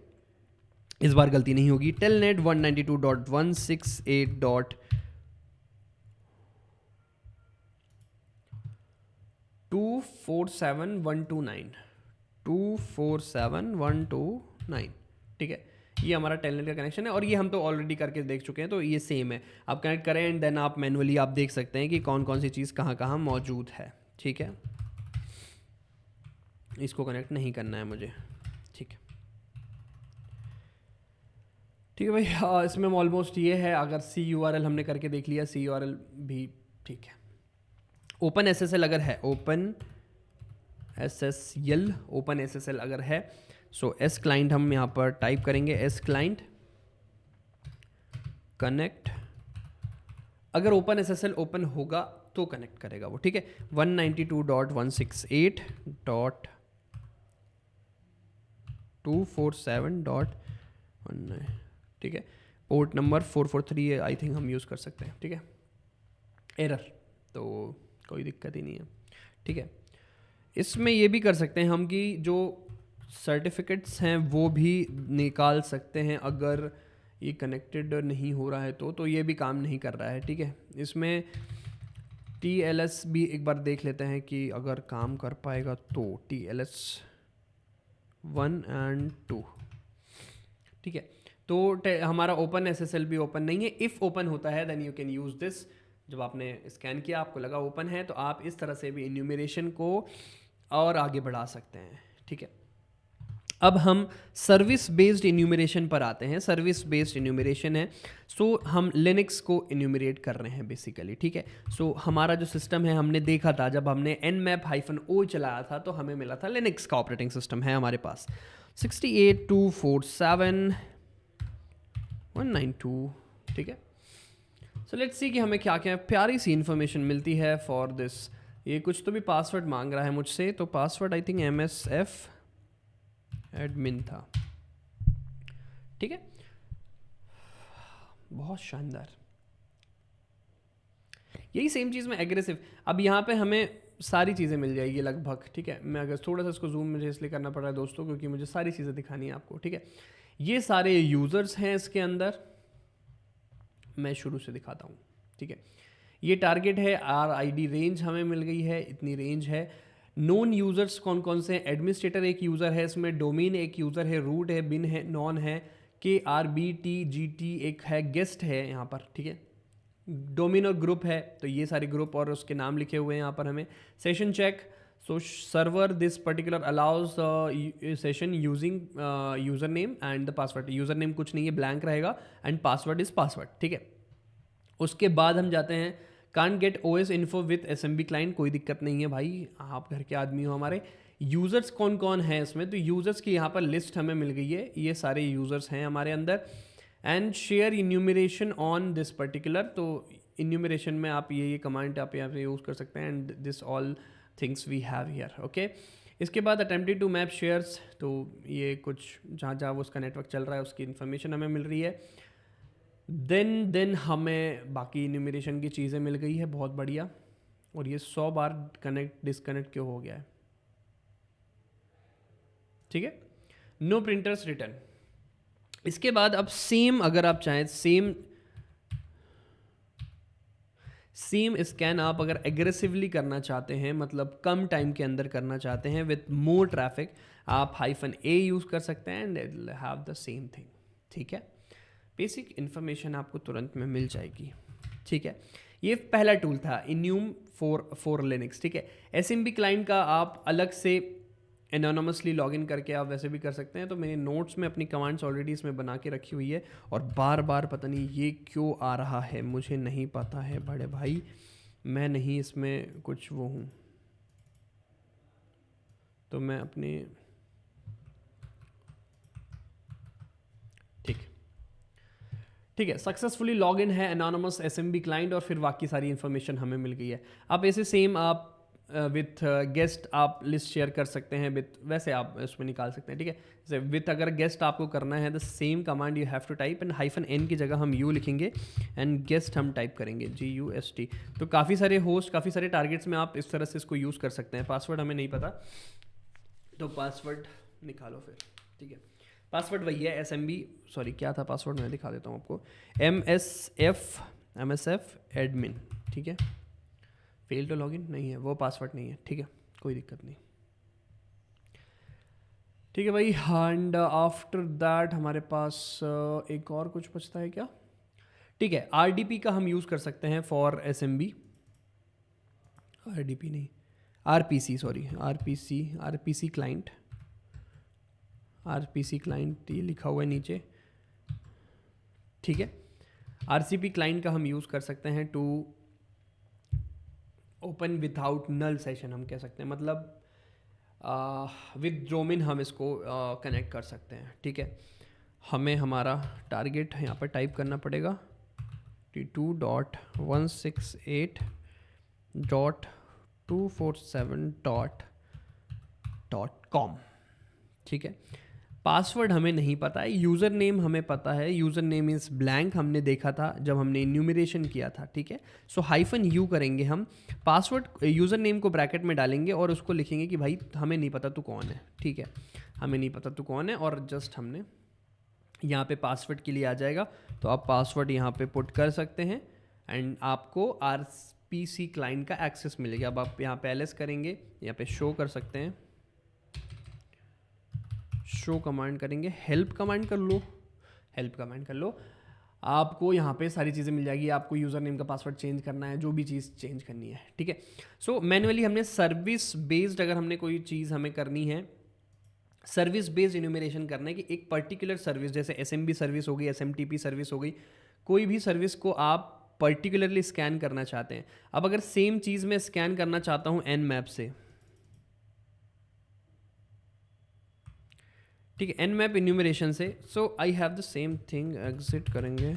इस बार गलती नहीं होगी. टेलनेट 192.168.247.129. ठीक है. ये हमारा टेलनेट का कनेक्शन है और ये हम तो ऑलरेडी करके देख चुके हैं, तो ये सेम है. आप कनेक्ट करें एंड देन आप मैनुअली आप देख सकते हैं कि कौन कौन सी चीज़ कहाँ कहाँ मौजूद है. ठीक है. इसको कनेक्ट नहीं करना है मुझे. ठीक है. ठीक है भाई. इसमें ऑलमोस्ट ये है. अगर CURL हमने करके देख लिया, CURL भी ठीक है. ओपन SSL अगर है, ओपन SSL अगर है, सो S क्लाइंट हम यहाँ पर टाइप करेंगे. S client connect. अगर ओपन SSL ओपन होगा तो कनेक्ट करेगा वो, ठीक है। 192.168.247.19, ठीक है। पोर्ट नंबर 443 आई थिंक हम यूज़ कर सकते हैं, ठीक है। एरर तो कोई दिक्कत ही नहीं है, ठीक है। इसमें ये भी कर सकते हैं हम कि जो सर्टिफिकेट्स हैं वो भी निकाल सकते हैं अगर ये कनेक्टेड नहीं हो रहा है तो ये भी काम नहीं कर रहा है, ठीक है। इसमें TLS भी एक बार देख लेते हैं कि अगर काम कर पाएगा तो TLS 1 and 2, ठीक है। तो हमारा ओपन SSL भी ओपन नहीं है। इफ़ ओपन होता है then you can use this. जब आपने स्कैन किया आपको लगा ओपन है तो आप इस तरह से भी इन्यूमरेशन को और आगे बढ़ा सकते हैं, ठीक है। अब हम सर्विस बेस्ड इन्यूमरेशन पर आते हैं। सर्विस बेस्ड इन्यूमरेशन है, सो हम लिनक्स को इन्यूमरेट कर रहे हैं बेसिकली, ठीक है। सो हमारा जो सिस्टम है हमने देखा था जब हमने nmap-o चलाया था तो हमें मिला था लिनक्स का ऑपरेटिंग सिस्टम है हमारे पास 68.247.192, ठीक है। सो लेट्स सी कि हमें क्या क्या प्यारी सी इन्फॉर्मेशन मिलती है फॉर दिस। ये कुछ तो भी पासवर्ड मांग रहा है मुझसे, तो password I think MSF admin था, ठीक है। बहुत शानदार, यही सेम चीज़ में एग्रेसिव। अब यहाँ पे हमें सारी चीज़ें मिल जाएगी लगभग, ठीक है। मैं अगर थोड़ा सा इसको जूम मुझे इसलिए करना पड़ रहा है दोस्तों क्योंकि मुझे सारी चीज़ें दिखानी है आपको, ठीक है। ये सारे यूज़र्स हैं इसके अंदर, मैं शुरू से दिखाता हूँ, ठीक है। ये टारगेट है, RID रेंज हमें मिल गई है, इतनी रेंज है। नॉन यूज़र्स कौन कौन से हैं? एडमिनिस्ट्रेटर एक यूज़र है इसमें, डोमेन एक यूज़र है, रूट है, बिन है, नॉन है, KRBTGT एक है, गेस्ट है यहाँ पर, ठीक है। डोमेन और ग्रुप है, तो ये सारे ग्रुप और उसके नाम लिखे हुए हैं यहाँ पर हमें। Session check, so server this particular allows session using user name and the password. User name कुछ नहीं है, ब्लैंक रहेगा, एंड पासवर्ड इज़ पासवर्ड, ठीक है। उसके बाद हम जाते हैं can't get OS info with SMB client, कोई दिक्कत नहीं है भाई, आप घर के आदमी हो हमारे। यूज़र्स कौन कौन हैं इसमें? तो यूज़र्स की यहाँ पर लिस्ट हमें मिल गई है, ये सारे यूज़र्स हैं हमारे अंदर। And share enumeration on this particular, तो इन्यूमरेशन में आप ये कमांड आप यहाँ पे यूज़ कर सकते हैं, and this all things we have here, okay. इसके बाद अटेम्प्टेड टू मैप शेयर्स, तो ये कुछ जहाँ जहाँ वो उसका नेटवर्क चल रहा है उसकी इन्फॉर्मेशन हमें मिल रही है। देन हमें बाकी इन्यूमरेशन की चीज़ें मिल गई है, बहुत बढ़िया। और ये 100 बार कनेक्ट डिसकनेक्ट क्यों हो गया है, ठीक है। No printers return. इसके बाद अब सेम अगर आप चाहें सेम स्कैन आप अगर एग्रेसिवली करना चाहते हैं, मतलब कम टाइम के अंदर करना चाहते हैं विथ मोर ट्रैफिक, आप -A यूज़ कर सकते हैं and it will have the same thing, ठीक है। बेसिक इन्फॉर्मेशन आपको तुरंत में मिल जाएगी, ठीक है। ये पहला टूल था इन्यूम फॉर लिनक्स, ठीक है। SMB क्लाइंट का आप अलग से एनोनमसली लॉगिन करके आप वैसे भी कर सकते हैं। तो मैंने नोट्स में अपनी कमांड्स ऑलरेडी इसमें बना के रखी हुई है, और बार बार पता नहीं ये क्यों आ रहा है, मुझे नहीं पता है बड़े भाई, मैं नहीं इसमें कुछ वो हूँ, तो मैं अपने ठीक है सक्सेसफुली लॉग इन है एनोनमस SMB क्लाइंट, और फिर बाकी सारी इन्फॉर्मेशन हमें मिल गई है। अब ऐसे सेम आप विथ गेस्ट आप लिस्ट शेयर कर सकते हैं, विथ वैसे आप इसमें निकाल सकते हैं, ठीक है। जैसे विथ अगर गेस्ट आपको करना है the same command you have to type, and -n की जगह हम U लिखेंगे एंड गेस्ट हम टाइप करेंगे GUST। तो काफ़ी सारे होस्ट, काफ़ी सारे टारगेट्स में आप इस तरह से इसको यूज़ कर सकते हैं। पासवर्ड हमें नहीं पता तो पासवर्ड निकालो फिर, ठीक है। पासवर्ड वही है SMB, सॉरी क्या था पासवर्ड, मैं दिखा देता हूँ आपको, MSF एडमिन, ठीक है। फेल टू लॉगिन नहीं है, वो पासवर्ड नहीं है, ठीक है, कोई दिक्कत नहीं, ठीक है भाई। एंड आफ्टर दैट हमारे पास एक और कुछ बचता है क्या, ठीक है। RDP का हम यूज़ कर सकते हैं फॉर SMB, RDP नहीं RPC, sorry RPC client, RPC client ये लिखा हुआ है नीचे, ठीक है। RCP क्लाइंट का हम यूज़ कर सकते हैं to open without null session, हम कह सकते हैं, मतलब विद डोमेन हम इसको कनेक्ट कर सकते हैं, ठीक है। हमें हमारा टारगेट यहाँ पर टाइप करना पड़ेगा, T2.168 .247.com, ठीक है। पासवर्ड हमें नहीं पता है, यूज़र नेम हमें पता है, यूज़र नेम इज़ ब्लैंक, हमने देखा था जब हमने इन्यूमरेशन किया था, ठीक है। सो -u करेंगे हम, पासवर्ड यूज़र नेम को ब्रैकेट में डालेंगे और उसको लिखेंगे कि भाई हमें नहीं पता तू कौन है, ठीक है, हमें नहीं पता तू कौन है, और जस्ट हमने यहाँ पे पासवर्ड के लिए आ जाएगा, तो आप पासवर्ड यहाँ पे पुट कर सकते हैं एंड आपको RPC क्लाइंट का एक्सेस मिलेगा। अब आप यहाँ पे ls करेंगे, यहाँ पे शो कर सकते हैं, शो कमांड करेंगे, हेल्प कमांड कर लो, हेल्प कमांड कर लो, आपको यहाँ पे सारी चीज़ें मिल जाएगी। आपको यूज़र नेम का पासवर्ड चेंज करना है, जो भी चीज़ चेंज करनी है, ठीक है। सो मैनुअली हमने सर्विस बेस्ड, अगर हमने कोई चीज़ हमें करनी है, सर्विस बेस्ड इन्यूमरेशन करना है कि एक पर्टिकुलर सर्विस, जैसे SMB सर्विस हो गई, SMTP सर्विस हो गई, कोई भी सर्विस को आप पर्टिकुलरली स्कैन करना चाहते हैं। अब अगर सेम चीज़ मैं स्कैन करना चाहता हूँ Nmap से, ठीक है, Nmap इन्यूमरेशन से, so I have the same thing, exit करेंगे,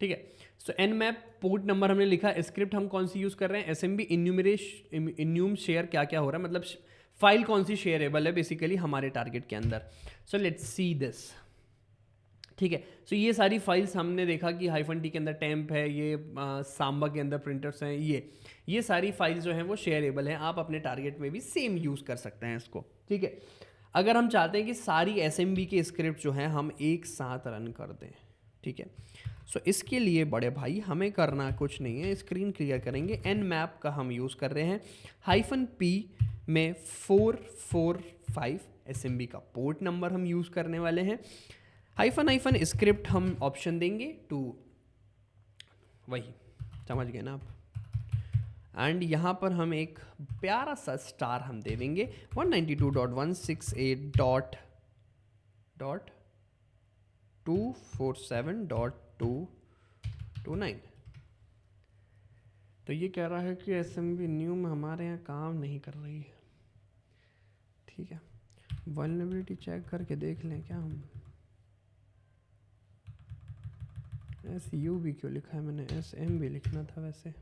ठीक है। सो Nmap पोर्ट नंबर हमने लिखा, स्क्रिप्ट हम कौन सी यूज़ कर रहे हैं, SMB इन्यूम शेयर क्या क्या हो रहा है, मतलब फाइल कौन सी शेयरेबल है बेसिकली हमारे टारगेट के अंदर। सो लेट्स सी दिस, ठीक है। सो ये सारी फाइल्स हमने देखा कि -t के अंदर टेम्प है, ये सांबा के अंदर प्रिंटर्स हैं, ये सारी फाइल्स जो हैं वो शेयरेबल हैं, आप अपने टारगेट में भी सेम यूज़ कर सकते हैं इसको, ठीक है। अगर हम चाहते हैं कि सारी SMB के स्क्रिप्ट जो हैं हम एक साथ रन कर दें, ठीक है, सो इसके लिए बड़े भाई हमें करना कुछ नहीं है, स्क्रीन क्लियर करेंगे, Nmap का हम यूज़ कर रहे हैं, -p में 445 SMB का पोर्ट नंबर हम यूज़ करने वाले हैं, हाइफन स्क्रिप्ट हम ऑप्शन देंगे टू, वही समझ गए ना आप, एंड यहाँ पर हम एक प्यारा सा स्टार हम दे देंगे 192.168.247.229। तो ये कह रहा है कि SMB न्यूम हमारे यहाँ काम नहीं कर रही है, ठीक है, वल्नरेबिलिटी चेक करके देख लें क्या हम। SUB क्यों लिखा है मैंने, SMB लिखना था वैसे।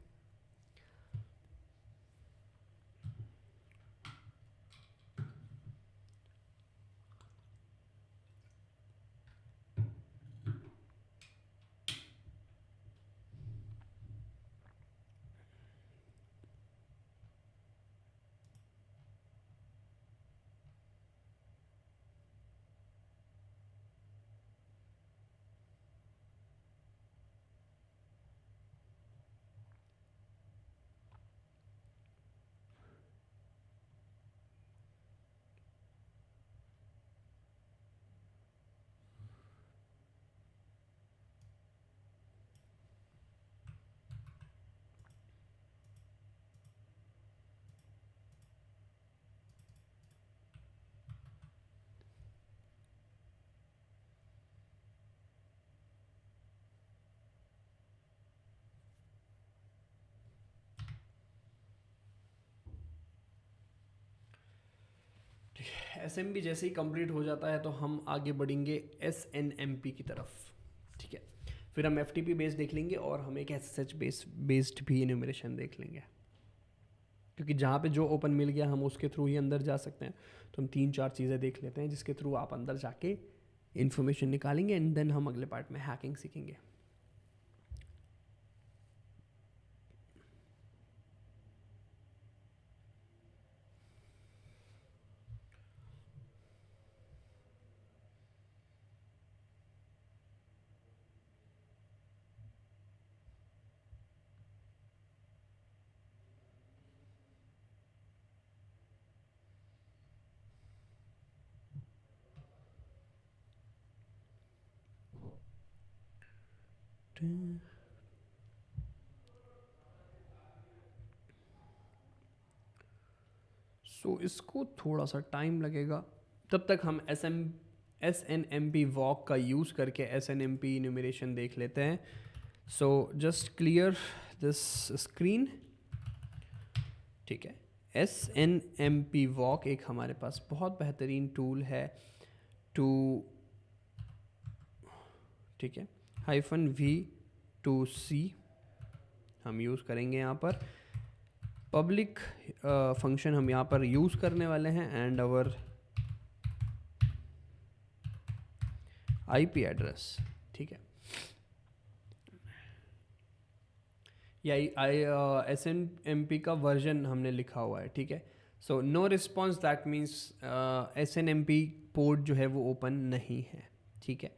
SMB जैसे ही कंप्लीट हो जाता है तो हम आगे बढ़ेंगे SNMP की तरफ, ठीक है, फिर हम FTP बेस्ड देख लेंगे और हम एक SSH बेस्ड भी इन्यूमरेशन देख लेंगे, क्योंकि जहाँ पे जो ओपन मिल गया हम उसके थ्रू ही अंदर जा सकते हैं। तो हम 3-4 चीज़ें देख लेते हैं जिसके थ्रू आप अंदर जाके इन्फॉर्मेशन निकालेंगे एंड देन हम अगले पार्ट में हैकिंग सीखेंगे। सो इसको थोड़ा सा टाइम लगेगा, तब तक हम SNMP वॉक का यूज़ करके SNMP इन्यूमरेशन देख लेते हैं। So just clear this screen, ठीक है। SNMP वॉक एक हमारे पास बहुत बेहतरीन टूल है टू ठीक है, -v2c हम यूज़ करेंगे यहाँ पर। पब्लिक फंक्शन हम यहाँ पर यूज़ करने वाले हैं एंड आवर IP एड्रेस, ठीक है। या SNMP का वर्जन हमने लिखा हुआ है, ठीक है। So no response, that means SNMP port जो है वो ओपन नहीं है, ठीक है।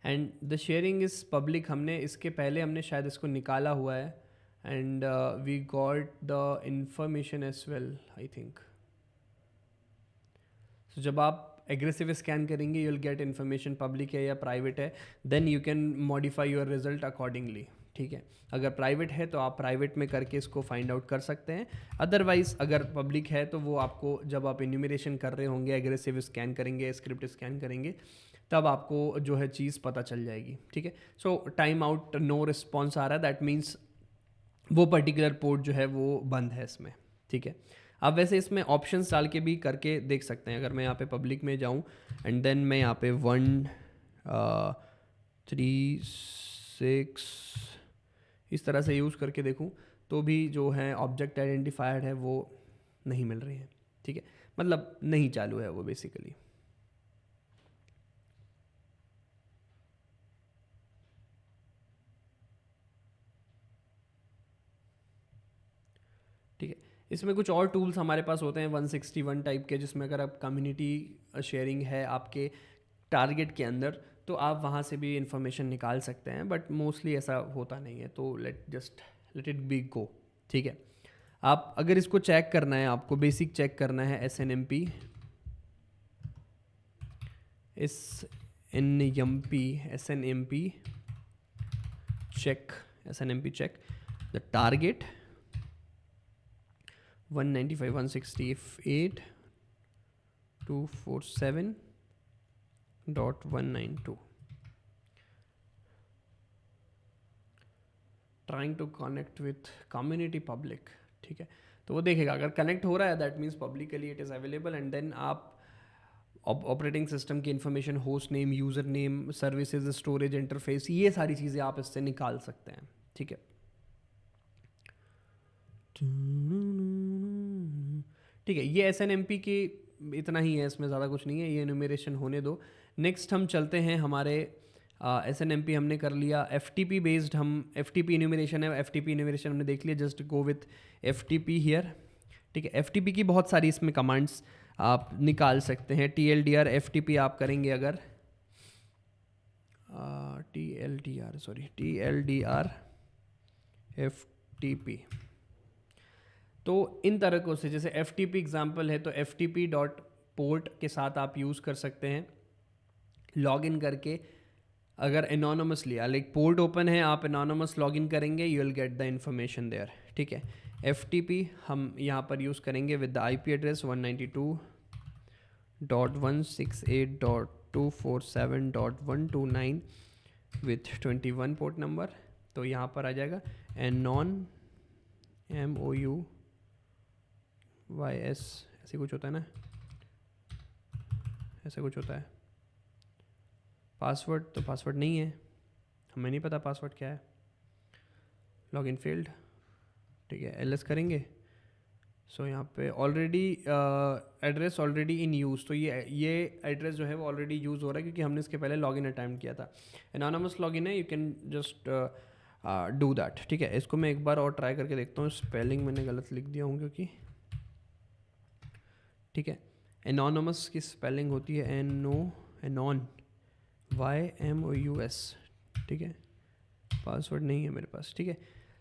And the sharing is public, हमने इसके पहले हमने शायद इसको निकाला हुआ है and we got the information as well, I think. So जब आप एग्रेसिव स्कैन करेंगे you will get information public है या प्राइवेट है, then you can modify your result accordingly, ठीक है। अगर प्राइवेट है तो आप प्राइवेट में करके इसको फाइंड आउट कर सकते हैं, अदरवाइज अगर पब्लिक है तो वो आपको जब आप इन्यूमरेशन कर रहे होंगे, एग्रेसिव स्कैन करेंगे, स्क्रिप्ट स्कैन करेंगे, तब आपको जो है चीज़ पता चल जाएगी, ठीक है। So time out no response आ रहा है, दैट मीन्स वो पर्टिकुलर पोर्ट जो है वो बंद है इसमें, ठीक है। आप वैसे इसमें ऑप्शंस डाल के भी करके देख सकते हैं। अगर मैं यहाँ पे पब्लिक में जाऊँ एंड देन मैं यहाँ पे 1 3 6 इस तरह से यूज़ करके देखूँ तो भी जो है ऑब्जेक्ट आइडेंटिफायर है वो नहीं मिल रही है, ठीक है, मतलब नहीं चालू है वो बेसिकली। ठीक है, इसमें कुछ और टूल्स हमारे पास होते हैं 161 टाइप के, जिसमें अगर आप कम्युनिटी शेयरिंग है आपके टारगेट के अंदर तो आप वहाँ से भी इंफॉर्मेशन निकाल सकते हैं, बट मोस्टली ऐसा होता नहीं है, तो लेट इट बी गो, ठीक है। आप अगर इसको चेक करना है, आपको बेसिक चेक करना है SNMP check the target 195.168.247.192 trying to connect with community public, ठीक है। तो वो देखेगा अगर कनेक्ट हो रहा है that means publicly it is available, and then आप ऑपरेटिंग सिस्टम की information, host name, user name, services, storage, interface, ये सारी चीज़ें आप इससे निकाल सकते हैं, ठीक है। ठीक है, ये SNMP की इतना ही है, इसमें ज़्यादा कुछ नहीं है, ये एनुमरेशन होने दो। नेक्स्ट हम चलते हैं हमारे SNMP हमने कर लिया, FTP बेस्ड हम FTP एनुमरेशन है, FTP एनुमरेशन हमने देख लिया, just go with FTP here, ठीक है। FTP की बहुत सारी इसमें कमांड्स आप निकाल सकते हैं। TLDR FTP आप करेंगे अगर TLDR FTP, तो इन तरीक़ों से, जैसे FTP एग्जाम्पल है तो FTP डॉट पोर्ट के साथ आप यूज़ कर सकते हैं लॉग इन करके। अगर एनोनमसली लाइक पोर्ट ओपन है, आप एनोनमस लॉग इन करेंगे, you will get the information there, ठीक है। FTP हम यहाँ पर यूज़ करेंगे with the IP address 192.168.247.129 with 21 port number. तो यहाँ पर आ जाएगा MOUYS, ऐसे कुछ होता है ना, ऐसे कुछ होता है। पासवर्ड तो पासवर्ड नहीं है, हमें नहीं पता पासवर्ड क्या है। लॉगिन फेल्ड, ठीक है, LS करेंगे। सो यहाँ पे already address already in use, तो ये एड्रेस जो है वो ऑलरेडी यूज़ हो रहा है क्योंकि हमने इसके पहले लॉगिन अटैम्प्ट किया था। एनोनमस लॉगिन है, you can just do that, ठीक है। इसको मैं एक बार और ट्राई करके देखता हूँ, स्पेलिंग मैंने गलत लिख दिया हूँ क्योंकि, ठीक है, एनोनमस की स्पेलिंग होती है YMOUS, ठीक है। पासवर्ड नहीं है मेरे पास, ठीक है।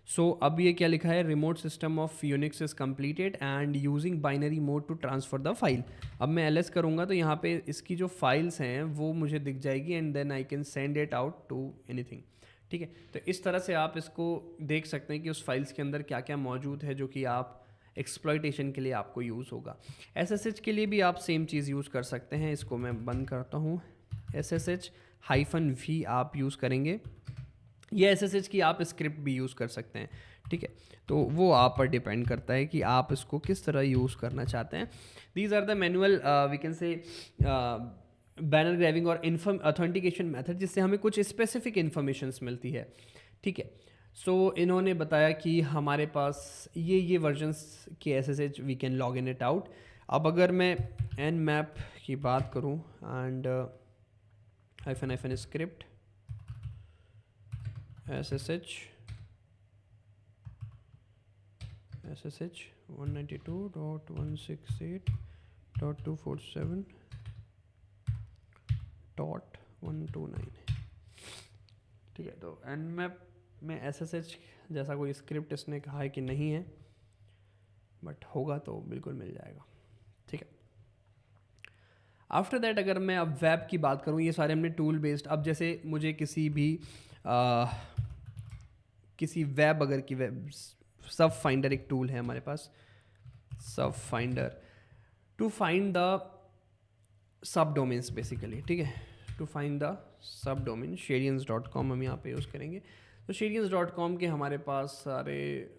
सो अब ये क्या लिखा है, remote system of Unix is completed and using binary mode to transfer the file. अब मैं LS करूँगा तो यहाँ पे इसकी जो फाइल्स हैं वो मुझे दिख जाएगी and then I can send it out to anything, ठीक है। तो इस तरह से आप इसको देख सकते हैं कि उस फाइल्स के अंदर क्या क्या मौजूद है जो कि आप एक्सप्लॉयटेशन के लिए आपको यूज़ होगा। SSH के लिए भी आप सेम चीज़ यूज़ कर सकते हैं। इसको मैं बंद करता हूँ, SSH-V आप यूज़ करेंगे, ये SSH की आप स्क्रिप्ट भी यूज़ कर सकते हैं, ठीक है। तो वो आप पर डिपेंड करता है कि आप इसको किस तरह यूज़ करना चाहते हैं। These are the manual we can से बैनर ग्रैबिंग और ऑथेंटिकेशन मेथड, जिससे हमें कुछ स्पेसिफिक इन्फॉर्मेशंस मिलती है। ठीक है, सो इन्होंने बताया कि हमारे पास ये वर्जन्स के SSH we can log in it out. अब अगर मैं एन मैप की बात करूं एंड हाइफन स्क्रिप्ट एसएसएच 192.168.247.129। ठीक है, तो nmap में SSH जैसा कोई स्क्रिप्ट इसने कहा है कि नहीं है, बट होगा तो बिल्कुल मिल जाएगा। ठीक है, आफ्टर दैट अगर मैं अब वेब की बात करूँ, ये सारे हमने टूल बेस्ड। अब जैसे मुझे किसी भी किसी वेब अगर की वेब सब फाइंडर एक टूल है हमारे पास, सब finder to find the sub domains basically. ठीक है, to find the sub domain shadians.com हम यहाँ पे यूज़ करेंगे। तो shadians.com के हमारे पास सारे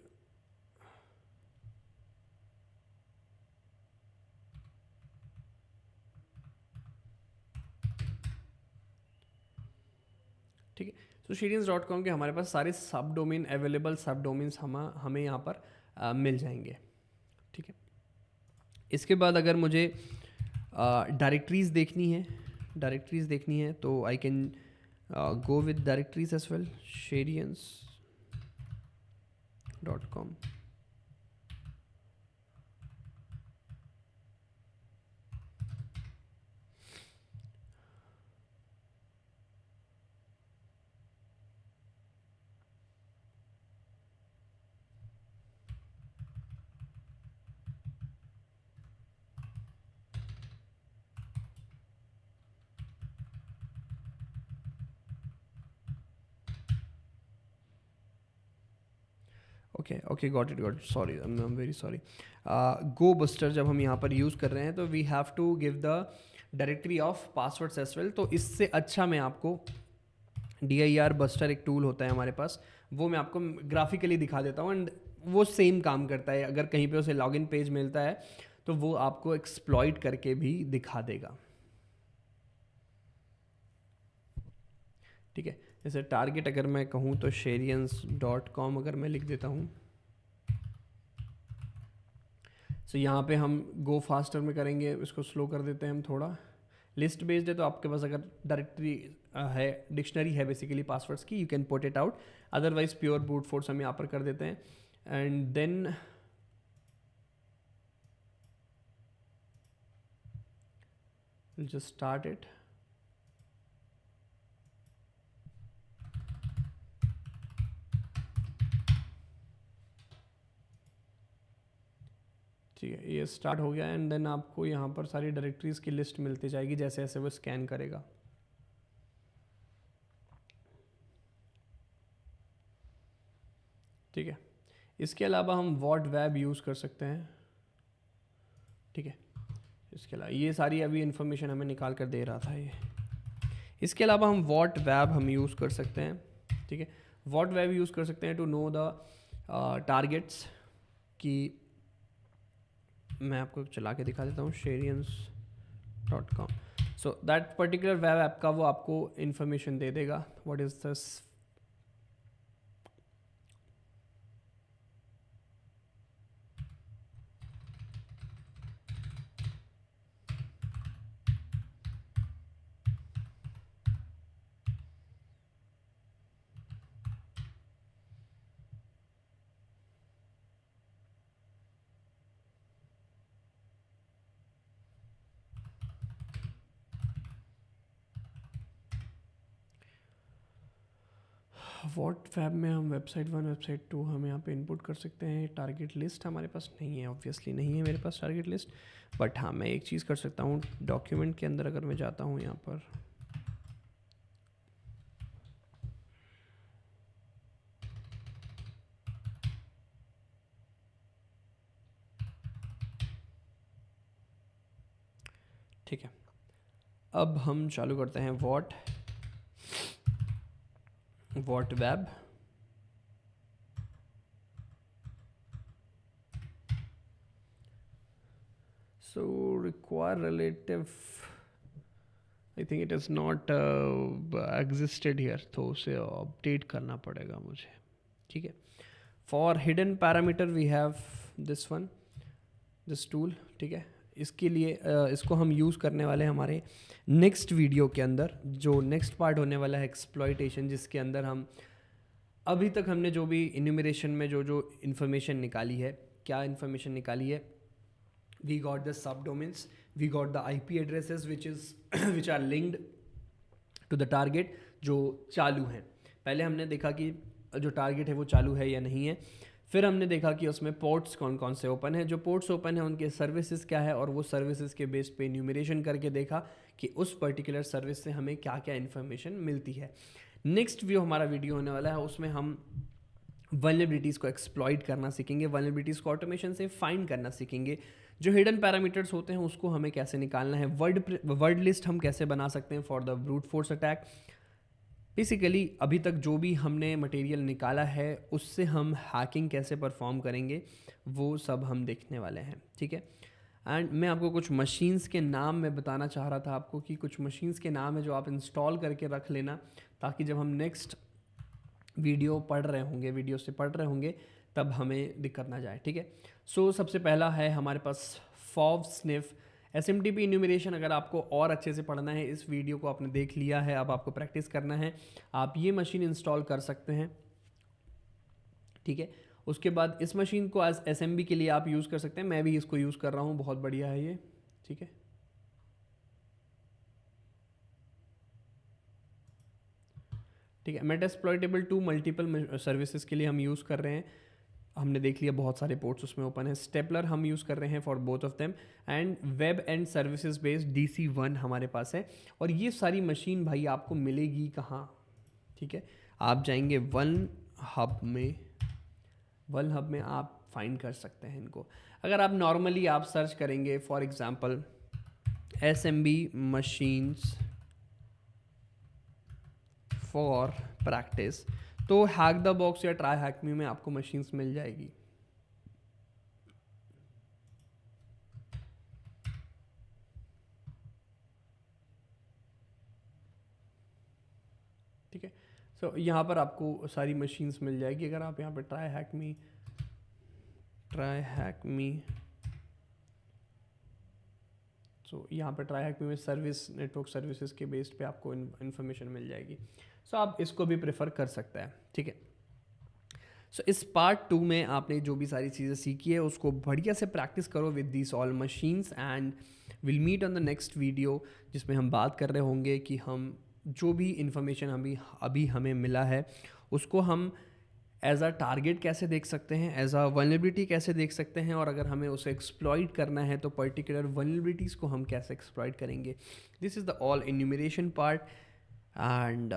ठीक है, तो shadians.com के हमारे पास सारे सब डोमेन अवेलेबल सब डोमेन्स हमें यहाँ पर मिल जाएंगे। ठीक है, इसके बाद अगर मुझे डायरेक्टरीज देखनी है तो I can go with directories as well, shadians.com। Okay got it, sorry, I am very sorry. Go buster जब हम यहाँ पर यूज़ कर रहे हैं तो we have to give the directory of passwords as well. तो इससे अच्छा मैं आपको DIR बस्टर एक टूल होता है हमारे पास, वो मैं आपको ग्राफिकली दिखा देता हूँ एंड वो सेम काम करता है। अगर कहीं पे उसे लॉगिन पेज मिलता है तो वो आपको एक्सप्लॉइट करके भी दिखा देगा। ठीक है, जैसे टारगेट अगर मैं कहूँ तो shadians.com अगर मैं लिख देता हूँ, सो यहाँ पे हम गो फास्टर में करेंगे, इसको स्लो कर देते हैं हम थोड़ा। लिस्ट बेस्ड है तो आपके पास अगर डायरेक्टरी है, डिक्शनरी है बेसिकली पासवर्ड्स की, you can put it out. Otherwise pure brute force हम यहाँ पर कर देते हैं and then just start it. ठीक है, ये स्टार्ट हो गया एंड देन आपको यहाँ पर सारी डायरेक्टरीज की लिस्ट मिलती जाएगी जैसे जैसे वो स्कैन करेगा। ठीक है, इसके अलावा हम वॉट वेब यूज़ कर सकते हैं। ठीक है, इसके अलावा ये सारी अभी इन्फॉर्मेशन हमें निकाल कर दे रहा था ये। इसके अलावा हम वॉट वेब हम यूज़ कर सकते हैं। ठीक है, वॉट वेब यूज़ कर सकते हैं टू नो द टारगेट्स की। मैं आपको चला के दिखा देता हूँ shadians.com। So that particular web app का वो आपको इन्फॉर्मेशन दे देगा, what is this. What web में हम वेबसाइट 1 वेबसाइट 2 हम यहाँ पे इनपुट कर सकते हैं। टारगेट लिस्ट हमारे पास नहीं है, ऑब्वियसली नहीं है मेरे पास टारगेट लिस्ट, बट हाँ मैं एक चीज़ कर सकता हूँ, डॉक्यूमेंट के अंदर अगर मैं जाता हूँ यहाँ पर, ठीक है, अब हम चालू करते हैं what web. So require relative think it is not existed here, तो उसे अपडेट करना पड़ेगा मुझे, ठीक है। For hidden parameter we have this one, this tool, ठीक है। इसके लिए इसको हम यूज़ करने वाले हैं हमारे नेक्स्ट वीडियो के अंदर, जो नेक्स्ट पार्ट होने वाला है एक्सप्लॉयटेशन, जिसके अंदर हम अभी तक हमने जो भी इन्यूमरेशन में जो जो इन्फॉर्मेशन निकाली है, क्या इन्फॉर्मेशन निकाली है, we got the sub domains, we got the IP addresses which are linked to the target, जो चालू हैं। पहले हमने देखा कि जो टारगेट है वो चालू है या नहीं है, फिर हमने देखा कि उसमें पोर्ट्स कौन कौन से ओपन है, जो पोर्ट्स ओपन है उनके सर्विसेज क्या है, और वो सर्विसेज के बेस पे इन्यूमरेशन करके देखा कि उस पर्टिकुलर सर्विस से हमें क्या क्या इन्फॉर्मेशन मिलती है। नेक्स्ट हमारा वीडियो होने वाला है, उसमें हम वल्नरेबिलिटीज़ को एक्सप्लॉइट करना सीखेंगे, वल्नरेबिलिटीज़ को ऑटोमेशन से फाइंड करना सीखेंगे, जो हिडन पैरामीटर्स होते हैं उसको हमें कैसे निकालना है, वर्ड लिस्ट हम कैसे बना सकते हैं for the brute force attack. Basically अभी तक जो भी हमने मटेरियल निकाला है उससे हम हैकिंग कैसे परफॉर्म करेंगे वो सब हम देखने वाले हैं, ठीक है। एंड मैं आपको कुछ मशीन्स के नाम मैं बताना चाह रहा था आपको कि कुछ मशीन्स के नाम है जो आप इंस्टॉल करके रख लेना, ताकि जब हम नेक्स्ट वीडियो से पढ़ रहे होंगे तब हमें दिक्कत ना जाए, ठीक है। सो सबसे पहला है हमारे पास फॉव स्निफ SMTP इन्यूमरेशन। अगर आपको और अच्छे से पढ़ना है, इस वीडियो को आपने देख लिया है, अब आपको प्रैक्टिस करना है, आप ये मशीन इंस्टॉल कर सकते हैं, ठीक है। उसके बाद इस मशीन को एज SMB के लिए आप यूज़ कर सकते हैं, मैं भी इसको यूज़ कर रहा हूँ, बहुत बढ़िया है ये, ठीक है। ठीक है, मेटास्प्लॉइटेबल टू मल्टीपल सर्विसेज के लिए हम यूज़ कर रहे हैं, हमने देख लिया बहुत सारे पोर्ट्स उसमें ओपन है। स्टेपलर हम यूज़ कर रहे हैं for both of them, and web and services based DC1 हमारे पास है। और ये सारी मशीन भाई आपको मिलेगी कहाँ, ठीक है, आप जाएंगे वन हब में आप फाइंड कर सकते हैं इनको। अगर आप नॉर्मली आप सर्च करेंगे for example SMB machines for practice, तो हैक द बॉक्स या ट्राई हैक मी में आपको मशीन्स मिल जाएगी। ठीक है, सो यहाँ पर आपको सारी मशीन्स मिल जाएगी। अगर आप यहाँ पे ट्राई हैक मी सो यहाँ पे ट्राई हैक मी में सर्विस नेटवर्क सर्विसेज के बेस्ड पे आपको इन्फॉर्मेशन मिल जाएगी। सो आप इसको भी प्रेफर कर सकते हैं, ठीक है। सो इस पार्ट 2 में आपने जो भी सारी चीज़ें सीखी है उसको बढ़िया से प्रैक्टिस करो with these all machines, and will meet on the next video, जिसमें हम बात कर रहे होंगे कि हम जो भी इन्फॉर्मेशन अभी हमें मिला है उसको हम एज अ टारगेट कैसे देख सकते हैं, एज अ वल्नरेबिलिटी कैसे देख सकते हैं, और अगर हमें उसे एक्सप्लॉइट करना है तो पर्टिकुलर वल्नरेबिलिटीज़ को हम कैसे एक्सप्लॉइट करेंगे। This is the all enumeration part, and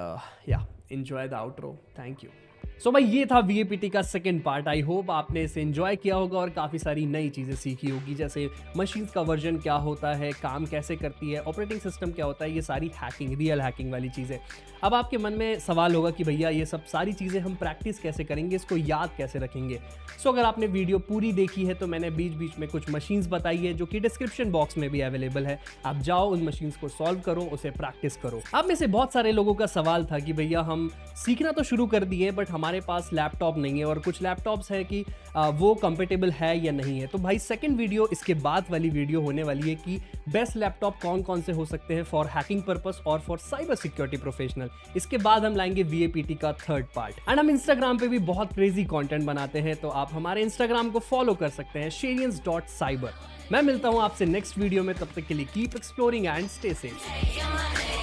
enjoy the outro. Thank you. सो भाई ये था VAPT का सेकंड पार्ट। आई होप आपने इसे एंजॉय किया होगा और काफ़ी सारी नई चीज़ें सीखी होगी, जैसे मशीन्स का वर्जन क्या होता है, काम कैसे करती है, ऑपरेटिंग सिस्टम क्या होता है, ये सारी हैकिंग, रियल हैकिंग वाली चीज़ें। अब आपके मन में सवाल होगा कि भैया ये सब सारी चीज़ें हम प्रैक्टिस कैसे करेंगे, इसको याद कैसे रखेंगे। सो अगर आपने वीडियो पूरी देखी है तो मैंने बीच बीच में कुछ मशीन्स बताई है जो कि डिस्क्रिप्शन बॉक्स में भी अवेलेबल है, आप जाओ उन मशीन्स को सॉल्व करो, उसे प्रैक्टिस करो। अब में से बहुत सारे लोगों का सवाल था कि भैया हम सीखना तो शुरू कर दिए बट हमारे पास लैपटॉप नहीं है, और कुछ लैपटॉप्स है कि वो कंपेटेबल है या नहीं है। तो भाई सेकंड वीडियो, इसके बाद वाली वीडियो होने वाली है कि बेस्ट लैपटॉप कौन कौन से हो सकते हैं फॉर हैकिंग पर्पस और फॉर साइबर सिक्योरिटी प्रोफेशनल। इसके बाद हम लाएंगे VAPT का थर्ड पार्ट। एंड हम इंस्टाग्राम पे भी बहुत क्रेजी कंटेंट बनाते हैं, तो आप हमारे इंस्टाग्राम को फॉलो कर सकते हैं, sharians.cyber। मैं मिलता हूं आपसे नेक्स्ट वीडियो में, तब तक के लिए keep exploring and stay safe.